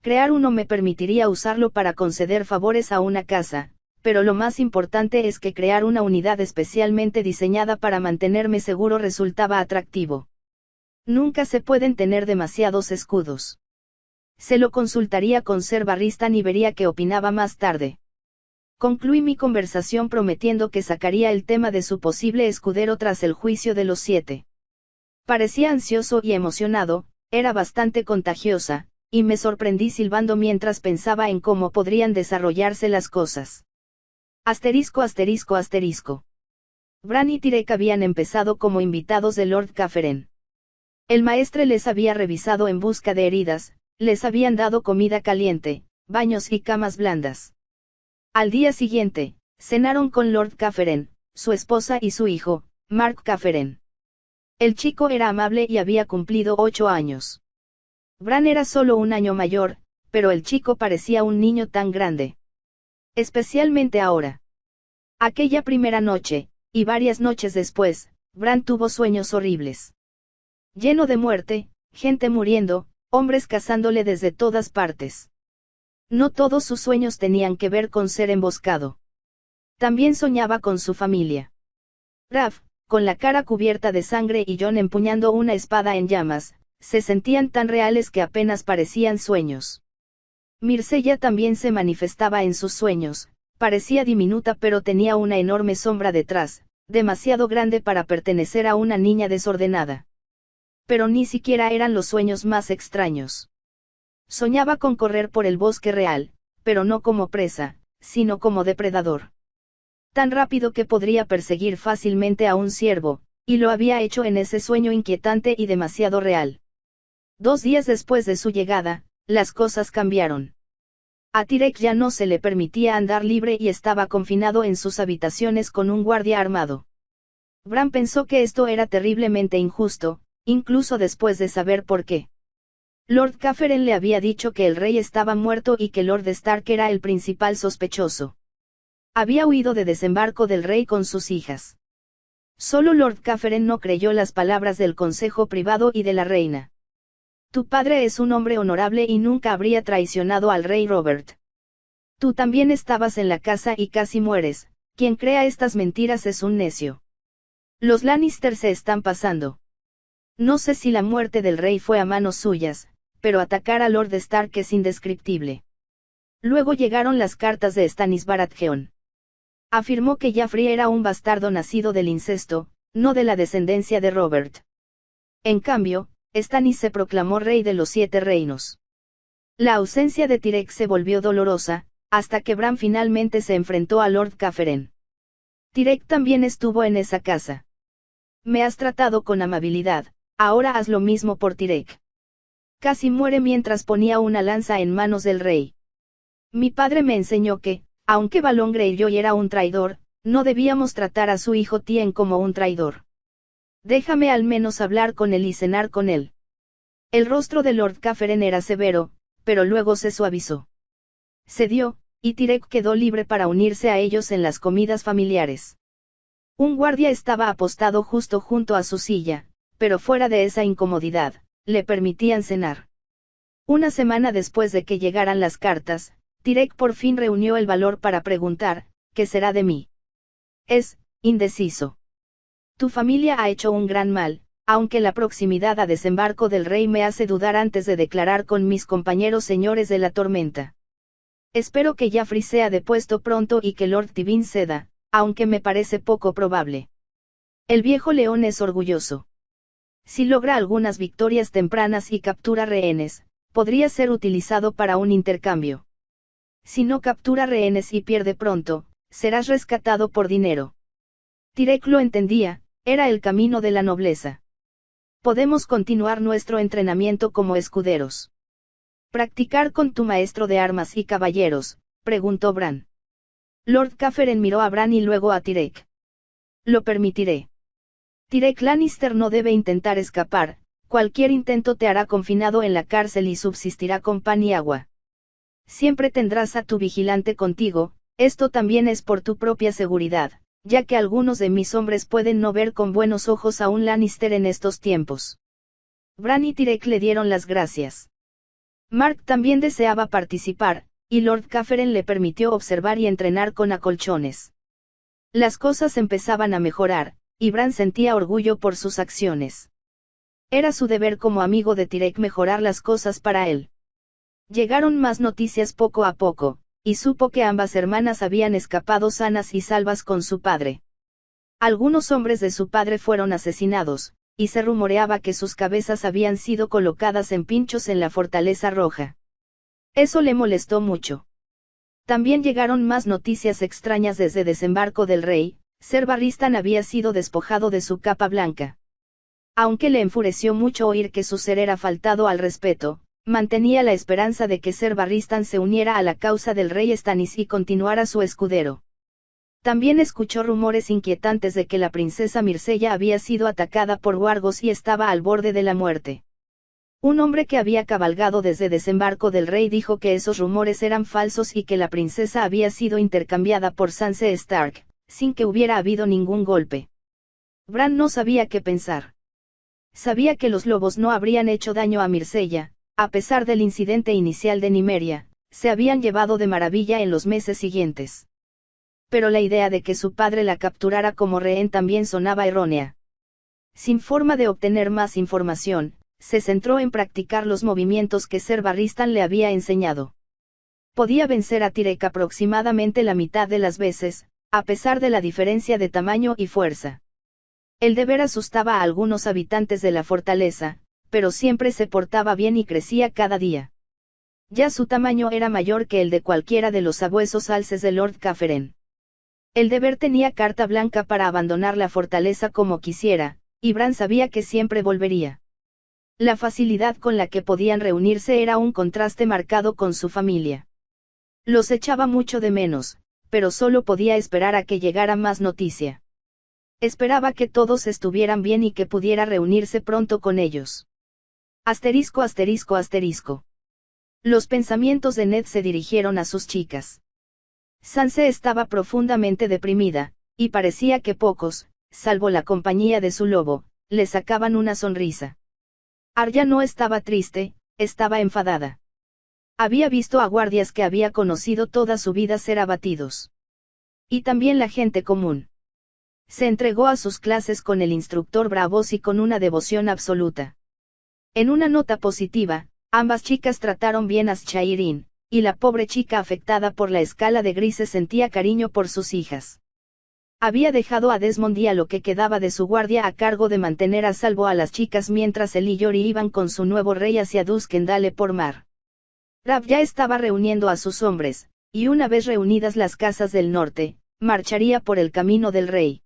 Crear uno me permitiría usarlo para conceder favores a una casa, pero lo más importante es que crear una unidad especialmente diseñada para mantenerme seguro resultaba atractivo. Nunca se pueden tener demasiados escudos. Se lo consultaría con Ser Barristan y vería qué opinaba más tarde. Concluí mi conversación prometiendo que sacaría el tema de su posible escudero tras el juicio de los 7. Parecía ansioso y emocionado, era bastante contagiosa, y me sorprendí silbando mientras pensaba en cómo podrían desarrollarse las cosas. Asterisco asterisco asterisco. Bran y Tyrek habían empezado como invitados de Lord Cafferen. El maestre les había revisado en busca de heridas, les habían dado comida caliente, baños y camas blandas. Al día siguiente, cenaron con Lord Cafferen, su esposa y su hijo, Mark Cafferen. El chico era amable y había cumplido 8 años. Bran era solo un año mayor, pero el chico parecía un niño tan grande. Especialmente ahora. Aquella primera noche, y varias noches después, Bran tuvo sueños horribles. Lleno de muerte, gente muriendo, hombres cazándole desde todas partes. No todos sus sueños tenían que ver con ser emboscado. También soñaba con su familia. Raf, con la cara cubierta de sangre y Jon empuñando una espada en llamas, se sentían tan reales que apenas parecían sueños. Myrcella también se manifestaba en sus sueños, parecía diminuta pero tenía una enorme sombra detrás, demasiado grande para pertenecer a una niña desordenada. Pero ni siquiera eran los sueños más extraños. Soñaba con correr por el bosque real, pero no como presa, sino como depredador. Tan rápido que podría perseguir fácilmente a un ciervo, y lo había hecho en ese sueño inquietante y demasiado real. 2 días después de su llegada, las cosas cambiaron. A Tyrek ya no se le permitía andar libre y estaba confinado en sus habitaciones con un guardia armado. Bran pensó que esto era terriblemente injusto, incluso después de saber por qué. Lord Cafferen le había dicho que el rey estaba muerto y que Lord Stark era el principal sospechoso. Había huido de desembarco del rey con sus hijas. Solo Lord Cafferen no creyó las palabras del consejo privado y de la reina. Tu padre es un hombre honorable y nunca habría traicionado al rey Robert. Tú también estabas en la casa y casi mueres, quien crea estas mentiras es un necio. Los Lannister se están pasando. No sé si la muerte del rey fue a manos suyas, pero atacar a Lord Stark es indescriptible. Luego llegaron las cartas de Stannis Baratheon. Afirmó que Joffrey era un bastardo nacido del incesto, no de la descendencia de Robert. En cambio, Stannis se proclamó rey de los 7 reinos. La ausencia de Tyrek se volvió dolorosa, hasta que Bran finalmente se enfrentó a Lord Cafferen. Tyrek también estuvo en esa casa. Me has tratado con amabilidad, ahora haz lo mismo por Tyrek. Casi muere mientras ponía una lanza en manos del rey. Mi padre me enseñó que, aunque Balon Greyjoy era un traidor, no debíamos tratar a su hijo Tien como un traidor. Déjame al menos hablar con él y cenar con él. El rostro de Lord Cafferen era severo, pero luego se suavizó. Cedió, y Tyrek quedó libre para unirse a ellos en las comidas familiares. Un guardia estaba apostado justo junto a su silla, pero fuera de esa incomodidad, le permitían cenar. Una semana después de que llegaran las cartas, Tyrek por fin reunió el valor para preguntar, ¿qué será de mí? Es, indeciso. Tu familia ha hecho un gran mal, aunque la proximidad a desembarco del rey me hace dudar antes de declarar con mis compañeros señores de la tormenta. Espero que Joffrey sea depuesto pronto y que Lord Tywin ceda, aunque me parece poco probable. El viejo león es orgulloso. Si logra algunas victorias tempranas y captura rehenes, podría ser utilizado para un intercambio. Si no captura rehenes y pierde pronto, serás rescatado por dinero. Tyrek lo entendía, era el camino de la nobleza. Podemos continuar nuestro entrenamiento como escuderos. ¿Practicar con tu maestro de armas y caballeros?, preguntó Bran. Lord Cafferen miró a Bran y luego a Tyrek. Lo permitiré. Tyrek Lannister no debe intentar escapar, cualquier intento te hará confinado en la cárcel y subsistirá con pan y agua. Siempre tendrás a tu vigilante contigo, esto también es por tu propia seguridad, ya que algunos de mis hombres pueden no ver con buenos ojos a un Lannister en estos tiempos. Bran y Tyrek le dieron las gracias. Mark también deseaba participar, y Lord Cafferen le permitió observar y entrenar con acolchones. Las cosas empezaban a mejorar, y Bran sentía orgullo por sus acciones. Era su deber como amigo de Tyrek mejorar las cosas para él. Llegaron más noticias poco a poco, y supo que ambas hermanas habían escapado sanas y salvas con su padre. Algunos hombres de su padre fueron asesinados, y se rumoreaba que sus cabezas habían sido colocadas en pinchos en la Fortaleza Roja. Eso le molestó mucho. También llegaron más noticias extrañas desde desembarco del rey. Ser Barristan había sido despojado de su capa blanca. Aunque le enfureció mucho oír que su ser era faltado al respeto, mantenía la esperanza de que Ser Barristan se uniera a la causa del rey Stannis y continuara su escudero. También escuchó rumores inquietantes de que la princesa Myrcella había sido atacada por wargos y estaba al borde de la muerte. Un hombre que había cabalgado desde desembarco del rey dijo que esos rumores eran falsos y que la princesa había sido intercambiada por Sansa Stark, sin que hubiera habido ningún golpe. Bran no sabía qué pensar. Sabía que los lobos no habrían hecho daño a Myrcella, a pesar del incidente inicial de Nymeria, se habían llevado de maravilla en los meses siguientes. Pero la idea de que su padre la capturara como rehén también sonaba errónea. Sin forma de obtener más información, se centró en practicar los movimientos que Ser Barristan le había enseñado. Podía vencer a Tyrek aproximadamente la mitad de las veces, a pesar de la diferencia de tamaño y fuerza. El deber asustaba a algunos habitantes de la fortaleza, pero siempre se portaba bien y crecía cada día. Ya su tamaño era mayor que el de cualquiera de los sabuesos alces de Lord Caferen. El deber tenía carta blanca para abandonar la fortaleza como quisiera, y Bran sabía que siempre volvería. La facilidad con la que podían reunirse era un contraste marcado con su familia. Los echaba mucho de menos, pero solo podía esperar a que llegara más noticia. Esperaba que todos estuvieran bien y que pudiera reunirse pronto con ellos. Asterisco asterisco asterisco. Los pensamientos de Ned se dirigieron a sus chicas. Sansa estaba profundamente deprimida, y parecía que pocos, salvo la compañía de su lobo, le sacaban una sonrisa. Arya no estaba triste, estaba enfadada. Había visto a guardias que había conocido toda su vida ser abatidos. Y también la gente común. Se entregó a sus clases con el instructor Braavos y con una devoción absoluta. En una nota positiva, ambas chicas trataron bien a Shairin, y la pobre chica afectada por la escala de grises sentía cariño por sus hijas. Había dejado a Desmond y a lo que quedaba de su guardia a cargo de mantener a salvo a las chicas mientras él y Yori iban con su nuevo rey hacia Duskendale por mar. Rav ya estaba reuniendo a sus hombres, y una vez reunidas las casas del norte, marcharía por el camino del rey.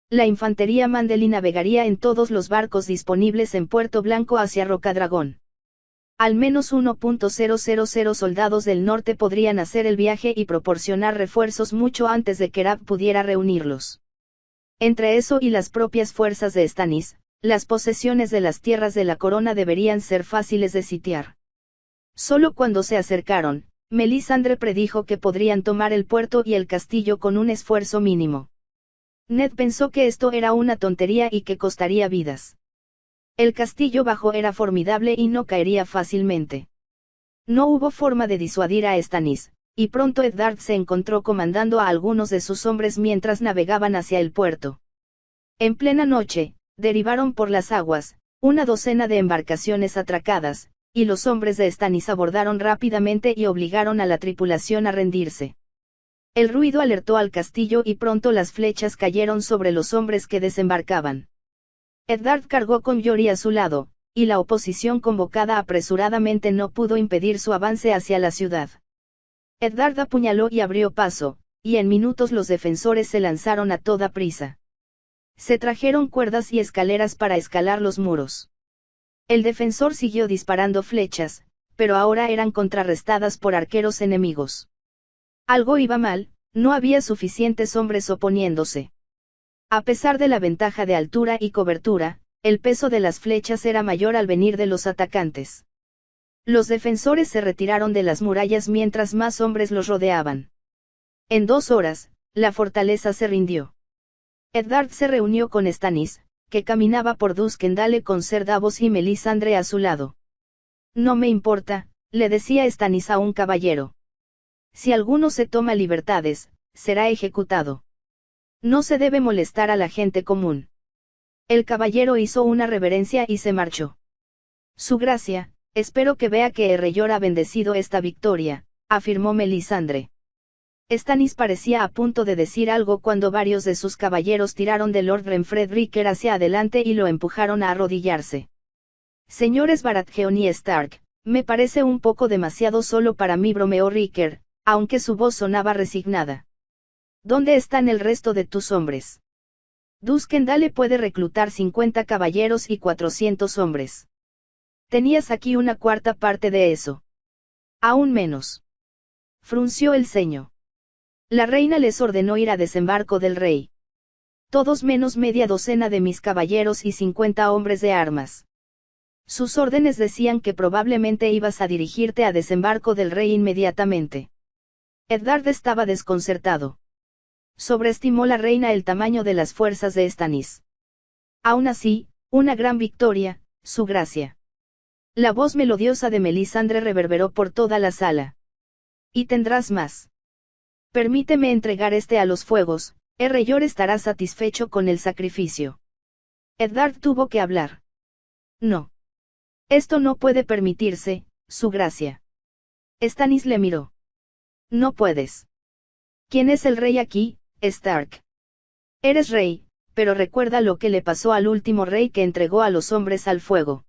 La infantería Mandeli navegaría en todos los barcos disponibles en Puerto Blanco hacia Rocadragón. Al menos 1.000 soldados del norte podrían hacer el viaje y proporcionar refuerzos mucho antes de que Rav pudiera reunirlos. Entre eso y las propias fuerzas de Stannis, las posesiones de las tierras de la corona deberían ser fáciles de sitiar. Solo cuando se acercaron, Melisandre predijo que podrían tomar el puerto y el castillo con un esfuerzo mínimo. Ned pensó que esto era una tontería y que costaría vidas. El castillo bajo era formidable y no caería fácilmente. No hubo forma de disuadir a Stannis, y pronto Eddard se encontró comandando a algunos de sus hombres mientras navegaban hacia el puerto. En plena noche, derivaron por las aguas, una docena de embarcaciones atracadas, y los hombres de Stannis abordaron rápidamente y obligaron a la tripulación a rendirse. El ruido alertó al castillo y pronto las flechas cayeron sobre los hombres que desembarcaban. Eddard cargó con Yori a su lado, y la oposición convocada apresuradamente no pudo impedir su avance hacia la ciudad. Eddard apuñaló y abrió paso, y en minutos los defensores se lanzaron a toda prisa. Se trajeron cuerdas y escaleras para escalar los muros. El defensor siguió disparando flechas, pero ahora eran contrarrestadas por arqueros enemigos. Algo iba mal, no había suficientes hombres oponiéndose. A pesar de la ventaja de altura y cobertura, el peso de las flechas era mayor al venir de los atacantes. Los defensores se retiraron de las murallas mientras más hombres los rodeaban. En 2 horas, la fortaleza se rindió. Eddard se reunió con Stannis, que caminaba por Duskendale con Ser Davos y Melisandre a su lado. No me importa, le decía Stannis a un caballero. Si alguno se toma libertades, será ejecutado. No se debe molestar a la gente común. El caballero hizo una reverencia y se marchó. Su gracia, espero que vea que Erreyor ha bendecido esta victoria, afirmó Melisandre. Stannis parecía a punto de decir algo cuando varios de sus caballeros tiraron de Lord Renfredricker hacia adelante y lo empujaron a arrodillarse. Señores Baratheon y Stark, me parece un poco demasiado solo para mí, bromeó Ricker, aunque su voz sonaba resignada. ¿Dónde están el resto de tus hombres? Duskendale puede reclutar 50 caballeros y 400 hombres. Tenías aquí una cuarta parte de eso. Aún menos. Frunció el ceño. La reina les ordenó ir a desembarco del rey. Todos menos media docena de mis caballeros y 50 hombres de armas. Sus órdenes decían que probablemente ibas a dirigirte a desembarco del rey inmediatamente. Eddard estaba desconcertado. Sobreestimó la reina el tamaño de las fuerzas de Stannis. Aún así, una gran victoria, su gracia. La voz melodiosa de Melisandre reverberó por toda la sala. Y tendrás más. Permíteme entregar este a los fuegos, Erreyor estará satisfecho con el sacrificio. Eddard tuvo que hablar. No. Esto no puede permitirse, su gracia. Stannis le miró. No puedes. ¿Quién es el rey aquí, Stark. Eres rey, pero recuerda lo que le pasó al último rey que entregó a los hombres al fuego.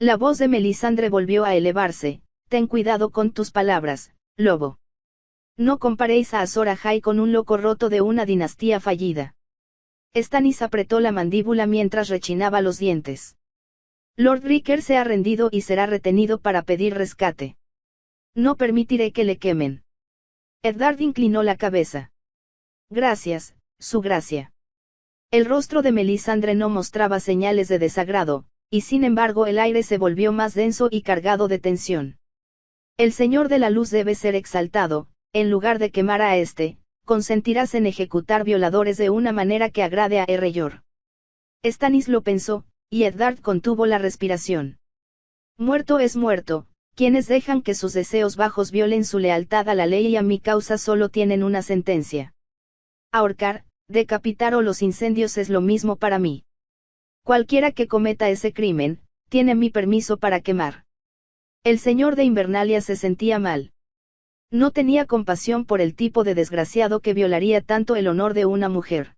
La voz de Melisandre volvió a elevarse. Ten cuidado con tus palabras, lobo. No comparéis a Azor Ahai con un loco roto de una dinastía fallida. Stannis apretó la mandíbula mientras rechinaba los dientes. Lord Ricker se ha rendido y será retenido para pedir rescate. No permitiré que le quemen. Eddard inclinó la cabeza. Gracias, su gracia. El rostro de Melisandre no mostraba señales de desagrado, y sin embargo el aire se volvió más denso y cargado de tensión. El Señor de la Luz debe ser exaltado, en lugar de quemar a este, consentirás en ejecutar violadores de una manera que agrade a Erreyor. Stannis lo pensó, y Eddard contuvo la respiración. Muerto es muerto, quienes dejan que sus deseos bajos violen su lealtad a la ley y a mi causa solo tienen una sentencia. Ahorcar, decapitar o los incendios es lo mismo para mí. Cualquiera que cometa ese crimen, tiene mi permiso para quemar. El señor de Invernalia se sentía mal. No tenía compasión por el tipo de desgraciado que violaría tanto el honor de una mujer.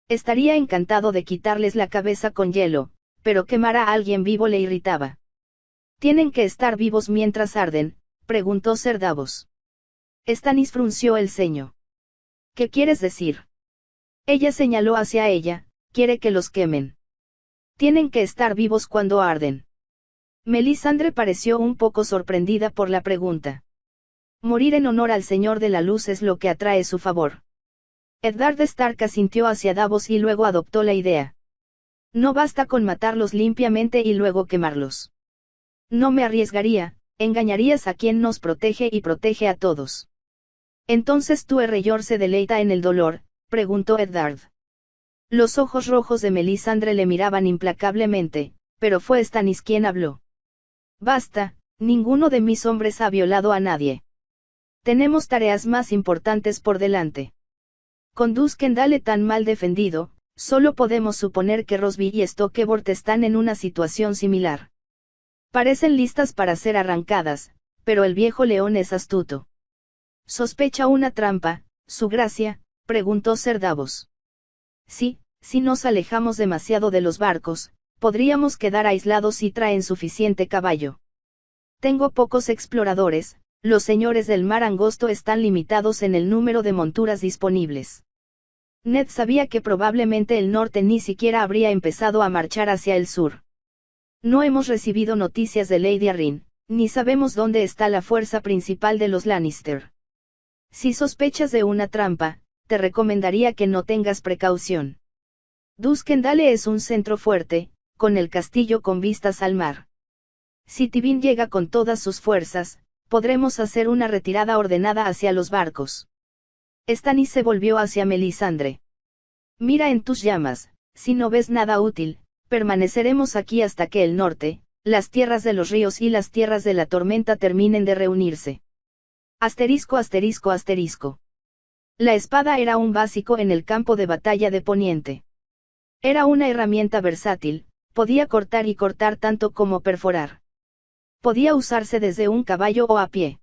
Estaría encantado de quitarles la cabeza con hielo, pero quemar a alguien vivo le irritaba. ¿Tienen que estar vivos mientras arden?, preguntó Ser Davos. Stannis frunció el ceño. ¿Qué quieres decir? Ella señaló hacia ella, quiere que los quemen. Tienen que estar vivos cuando arden. Melisandre pareció un poco sorprendida por la pregunta. Morir en honor al Señor de la Luz es lo que atrae su favor. Eddard Stark asintió hacia Davos y luego adoptó la idea. No basta con matarlos limpiamente y luego quemarlos. No me arriesgaría, engañarías a quien nos protege y protege a todos. Entonces tú Erreyor se deleita en el dolor, preguntó Eddard. Los ojos rojos de Melisandre le miraban implacablemente, pero fue Stannis quien habló. Basta, ninguno de mis hombres ha violado a nadie. Tenemos tareas más importantes por delante. Con Duskendale tan mal defendido, solo podemos suponer que Rosby y Stokeborn están en una situación similar. Parecen listas para ser arrancadas, pero el viejo león es astuto. ¿Sospecha una trampa, su gracia?, preguntó Ser Davos. Sí, si nos alejamos demasiado de los barcos, podríamos quedar aislados si traen suficiente caballo. Tengo pocos exploradores. Los señores del mar angosto están limitados en el número de monturas disponibles. Ned sabía que probablemente el norte ni siquiera habría empezado a marchar hacia el sur. No hemos recibido noticias de Lady Arryn, ni sabemos dónde está la fuerza principal de los Lannister. Si sospechas de una trampa, te recomendaría que no tengas precaución. Duskendale es un centro fuerte, con el castillo con vistas al mar. Si Tywin llega con todas sus fuerzas, podremos hacer una retirada ordenada hacia los barcos. Stannis se volvió hacia Melisandre. Mira en tus llamas, si no ves nada útil, permaneceremos aquí hasta que el norte, las tierras de los ríos y las tierras de la tormenta terminen de reunirse. Asterisco asterisco asterisco. La espada era un básico en el campo de batalla de Poniente. Era una herramienta versátil, podía cortar y cortar tanto como perforar. Podía usarse desde un caballo o a pie.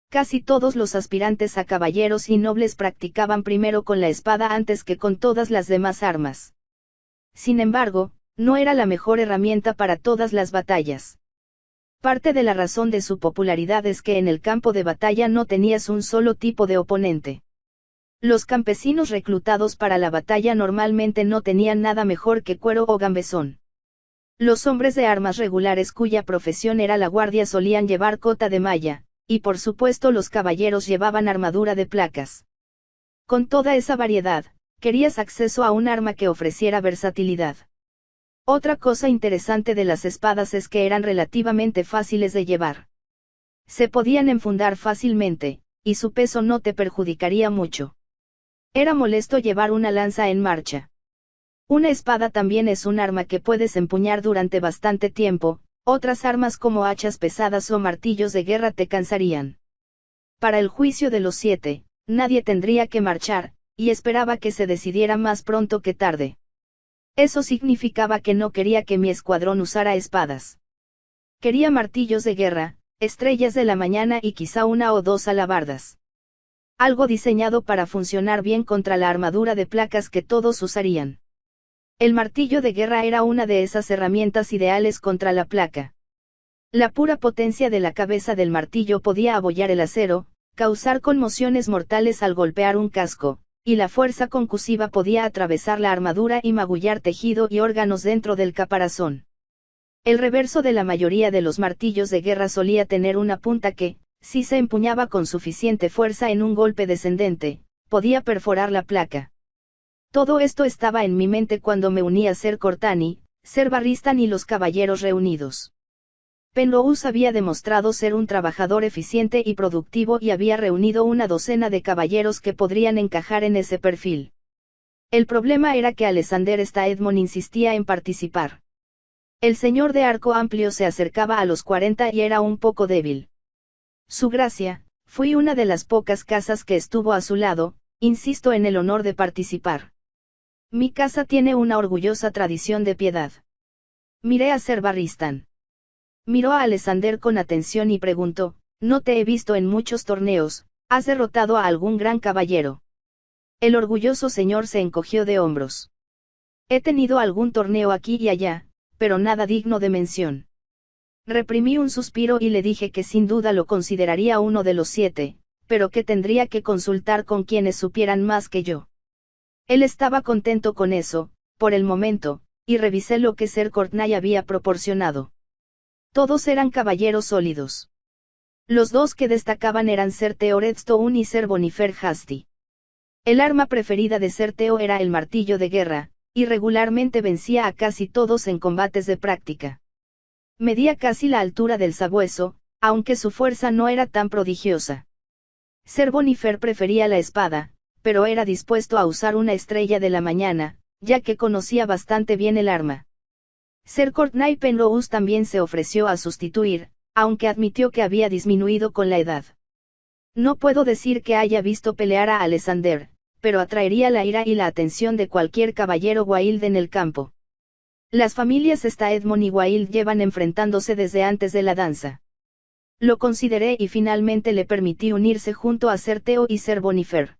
Casi todos los aspirantes a caballeros y nobles practicaban primero con la espada antes que con todas las demás armas. Sin embargo, no era la mejor herramienta para todas las batallas. Parte de la razón de su popularidad es que en el campo de batalla no tenías un solo tipo de oponente. Los campesinos reclutados para la batalla normalmente no tenían nada mejor que cuero o gambesón. Los hombres de armas regulares cuya profesión era la guardia solían llevar cota de malla, y por supuesto los caballeros llevaban armadura de placas. Con toda esa variedad, querías acceso a un arma que ofreciera versatilidad. Otra cosa interesante de las espadas es que eran relativamente fáciles de llevar. Se podían enfundar fácilmente, y su peso no te perjudicaría mucho. Era molesto llevar una lanza en marcha. Una espada también es un arma que puedes empuñar durante bastante tiempo, otras armas como hachas pesadas o martillos de guerra te cansarían. Para el juicio de los 7, nadie tendría que marchar, y esperaba que se decidiera más pronto que tarde. Eso significaba que no quería que mi escuadrón usara espadas. Quería martillos de guerra, estrellas de la mañana y quizá una o dos alabardas. Algo diseñado para funcionar bien contra la armadura de placas que todos usarían. El martillo de guerra era una de esas herramientas ideales contra la placa. La pura potencia de la cabeza del martillo podía abollar el acero, causar conmociones mortales al golpear un casco, y la fuerza concusiva podía atravesar la armadura y magullar tejido y órganos dentro del caparazón. El reverso de la mayoría de los martillos de guerra solía tener una punta que, si se empuñaba con suficiente fuerza en un golpe descendente, podía perforar la placa. Todo esto estaba en mi mente cuando me uní a Ser Cortani, Ser Barristan y los caballeros reunidos. Penrose había demostrado ser un trabajador eficiente y productivo y había reunido una docena de caballeros que podrían encajar en ese perfil. El problema era que Alexander Staedmon insistía en participar. El señor de arco amplio se acercaba a los 40 y era un poco débil. Su gracia, fui una de las pocas casas que estuvo a su lado, insisto en el honor de participar. Mi casa tiene una orgullosa tradición de piedad. Miré a Ser Barristan. Miró a Alexander con atención y preguntó, no te he visto en muchos torneos, ¿has derrotado a algún gran caballero? El orgulloso señor se encogió de hombros. He tenido algún torneo aquí y allá, pero nada digno de mención. Reprimí un suspiro y le dije que sin duda lo consideraría uno de los 7, pero que tendría que consultar con quienes supieran más que yo. Él estaba contento con eso, por el momento, y revisé lo que Ser Courtney había proporcionado. Todos eran caballeros sólidos. Los dos que destacaban eran Ser Theo Redstone y Ser Bonifer Hasty. El arma preferida de Ser Theo era el martillo de guerra, y regularmente vencía a casi todos en combates de práctica. Medía casi la altura del sabueso, aunque su fuerza no era tan prodigiosa. Ser Bonifer prefería la espada, pero era dispuesto a usar una estrella de la mañana, ya que conocía bastante bien el arma. Ser Courtney Penrose también se ofreció a sustituir, aunque admitió que había disminuido con la edad. No puedo decir que haya visto pelear a Alexander, pero atraería la ira y la atención de cualquier caballero Wild en el campo. Las familias Staedmon y Wild llevan enfrentándose desde antes de la danza. Lo consideré y finalmente le permití unirse junto a Ser Theo y Ser Bonifer.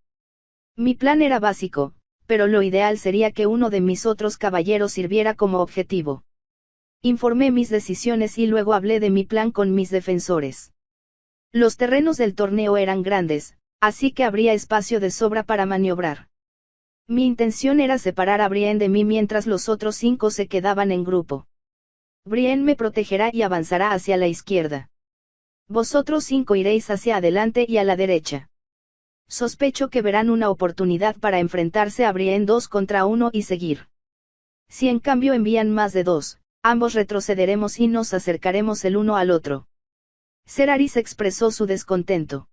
Mi plan era básico, pero lo ideal sería que uno de mis otros caballeros sirviera como objetivo. Informé mis decisiones y luego hablé de mi plan con mis defensores. Los terrenos del torneo eran grandes, así que habría espacio de sobra para maniobrar. Mi intención era separar a Brienne de mí mientras los otros 5 se quedaban en grupo. Brienne me protegerá y avanzará hacia la izquierda. Vosotros 5 iréis hacia adelante y a la derecha. Sospecho que verán una oportunidad para enfrentarse a Brienne 2 contra 1 y seguir. Si en cambio envían más de 2, ambos retrocederemos y nos acercaremos el uno al otro. Ser Aris expresó su descontento.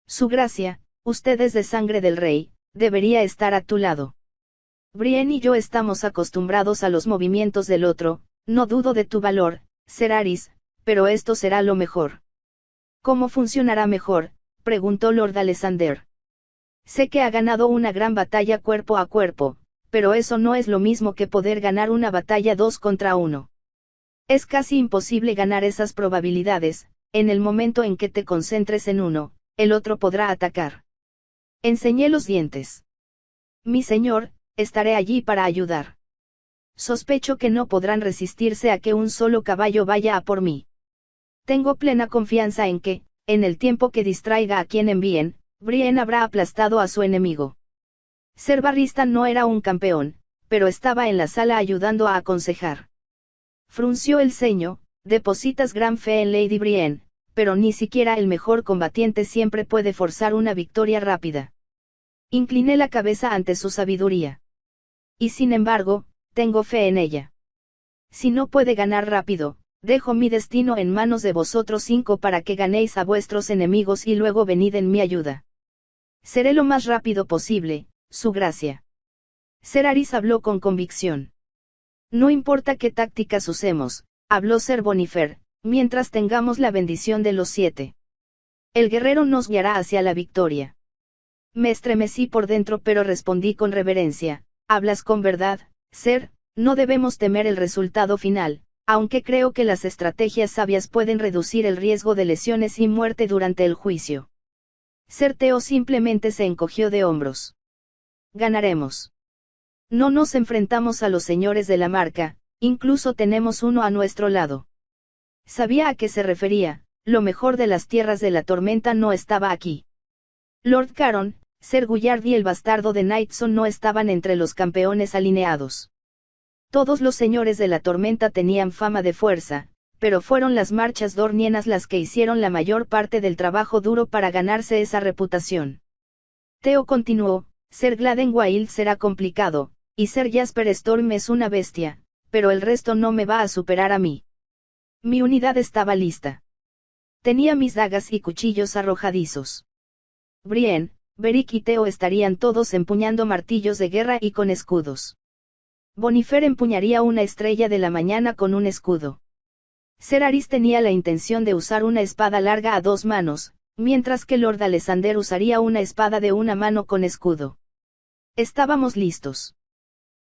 Su gracia, usted es de sangre del rey, debería estar a tu lado. Brienne y yo estamos acostumbrados a los movimientos del otro, no dudo de tu valor, Ser Aris, pero esto será lo mejor. ¿Cómo funcionará mejor?, preguntó Lord Alexander. Sé que ha ganado una gran batalla cuerpo a cuerpo, pero eso no es lo mismo que poder ganar una batalla 2 contra 1. Es casi imposible ganar esas probabilidades, en el momento en que te concentres en uno, el otro podrá atacar. Enseñé los dientes. Mi señor, estaré allí para ayudar. Sospecho que no podrán resistirse a que un solo caballo vaya a por mí. Tengo plena confianza en que, en el tiempo que distraiga a quien envíen, Brienne habrá aplastado a su enemigo. Ser Barristan no era un campeón, pero estaba en la sala ayudando a aconsejar. Frunció el ceño, depositas gran fe en Lady Brienne, pero ni siquiera el mejor combatiente siempre puede forzar una victoria rápida. Incliné la cabeza ante su sabiduría. Y sin embargo, tengo fe en ella. Si no puede ganar rápido, dejo mi destino en manos de vosotros 5 para que ganéis a vuestros enemigos y luego venid en mi ayuda. Seré lo más rápido posible, su gracia. Ser Aris habló con convicción. No importa qué tácticas usemos, habló Ser Bonifer, mientras tengamos la bendición de los 7. El guerrero nos guiará hacia la victoria. Me estremecí por dentro pero respondí con reverencia, hablas con verdad, Ser, no debemos temer el resultado final, aunque creo que las estrategias sabias pueden reducir el riesgo de lesiones y muerte durante el juicio. Ser Theo simplemente se encogió de hombros. Ganaremos. No nos enfrentamos a los señores de la marca, incluso tenemos uno a nuestro lado. Sabía a qué se refería, lo mejor de las tierras de la tormenta no estaba aquí. Lord Caron, Ser Gullard y el bastardo de Knightson no estaban entre los campeones alineados. Todos los señores de la tormenta tenían fama de fuerza, pero fueron las marchas dornienas las que hicieron la mayor parte del trabajo duro para ganarse esa reputación. Theo continuó, Ser Gladden-Wild será complicado, y Ser Jasper Storm es una bestia, pero el resto no me va a superar a mí. Mi unidad estaba lista. Tenía mis dagas y cuchillos arrojadizos. Brienne, Beric y Theo estarían todos empuñando martillos de guerra y con escudos. Bonifer empuñaría una estrella de la mañana con un escudo. Ser Aris tenía la intención de usar una espada larga a 2 manos, mientras que Lord Alessander usaría una espada de una mano con escudo. Estábamos listos.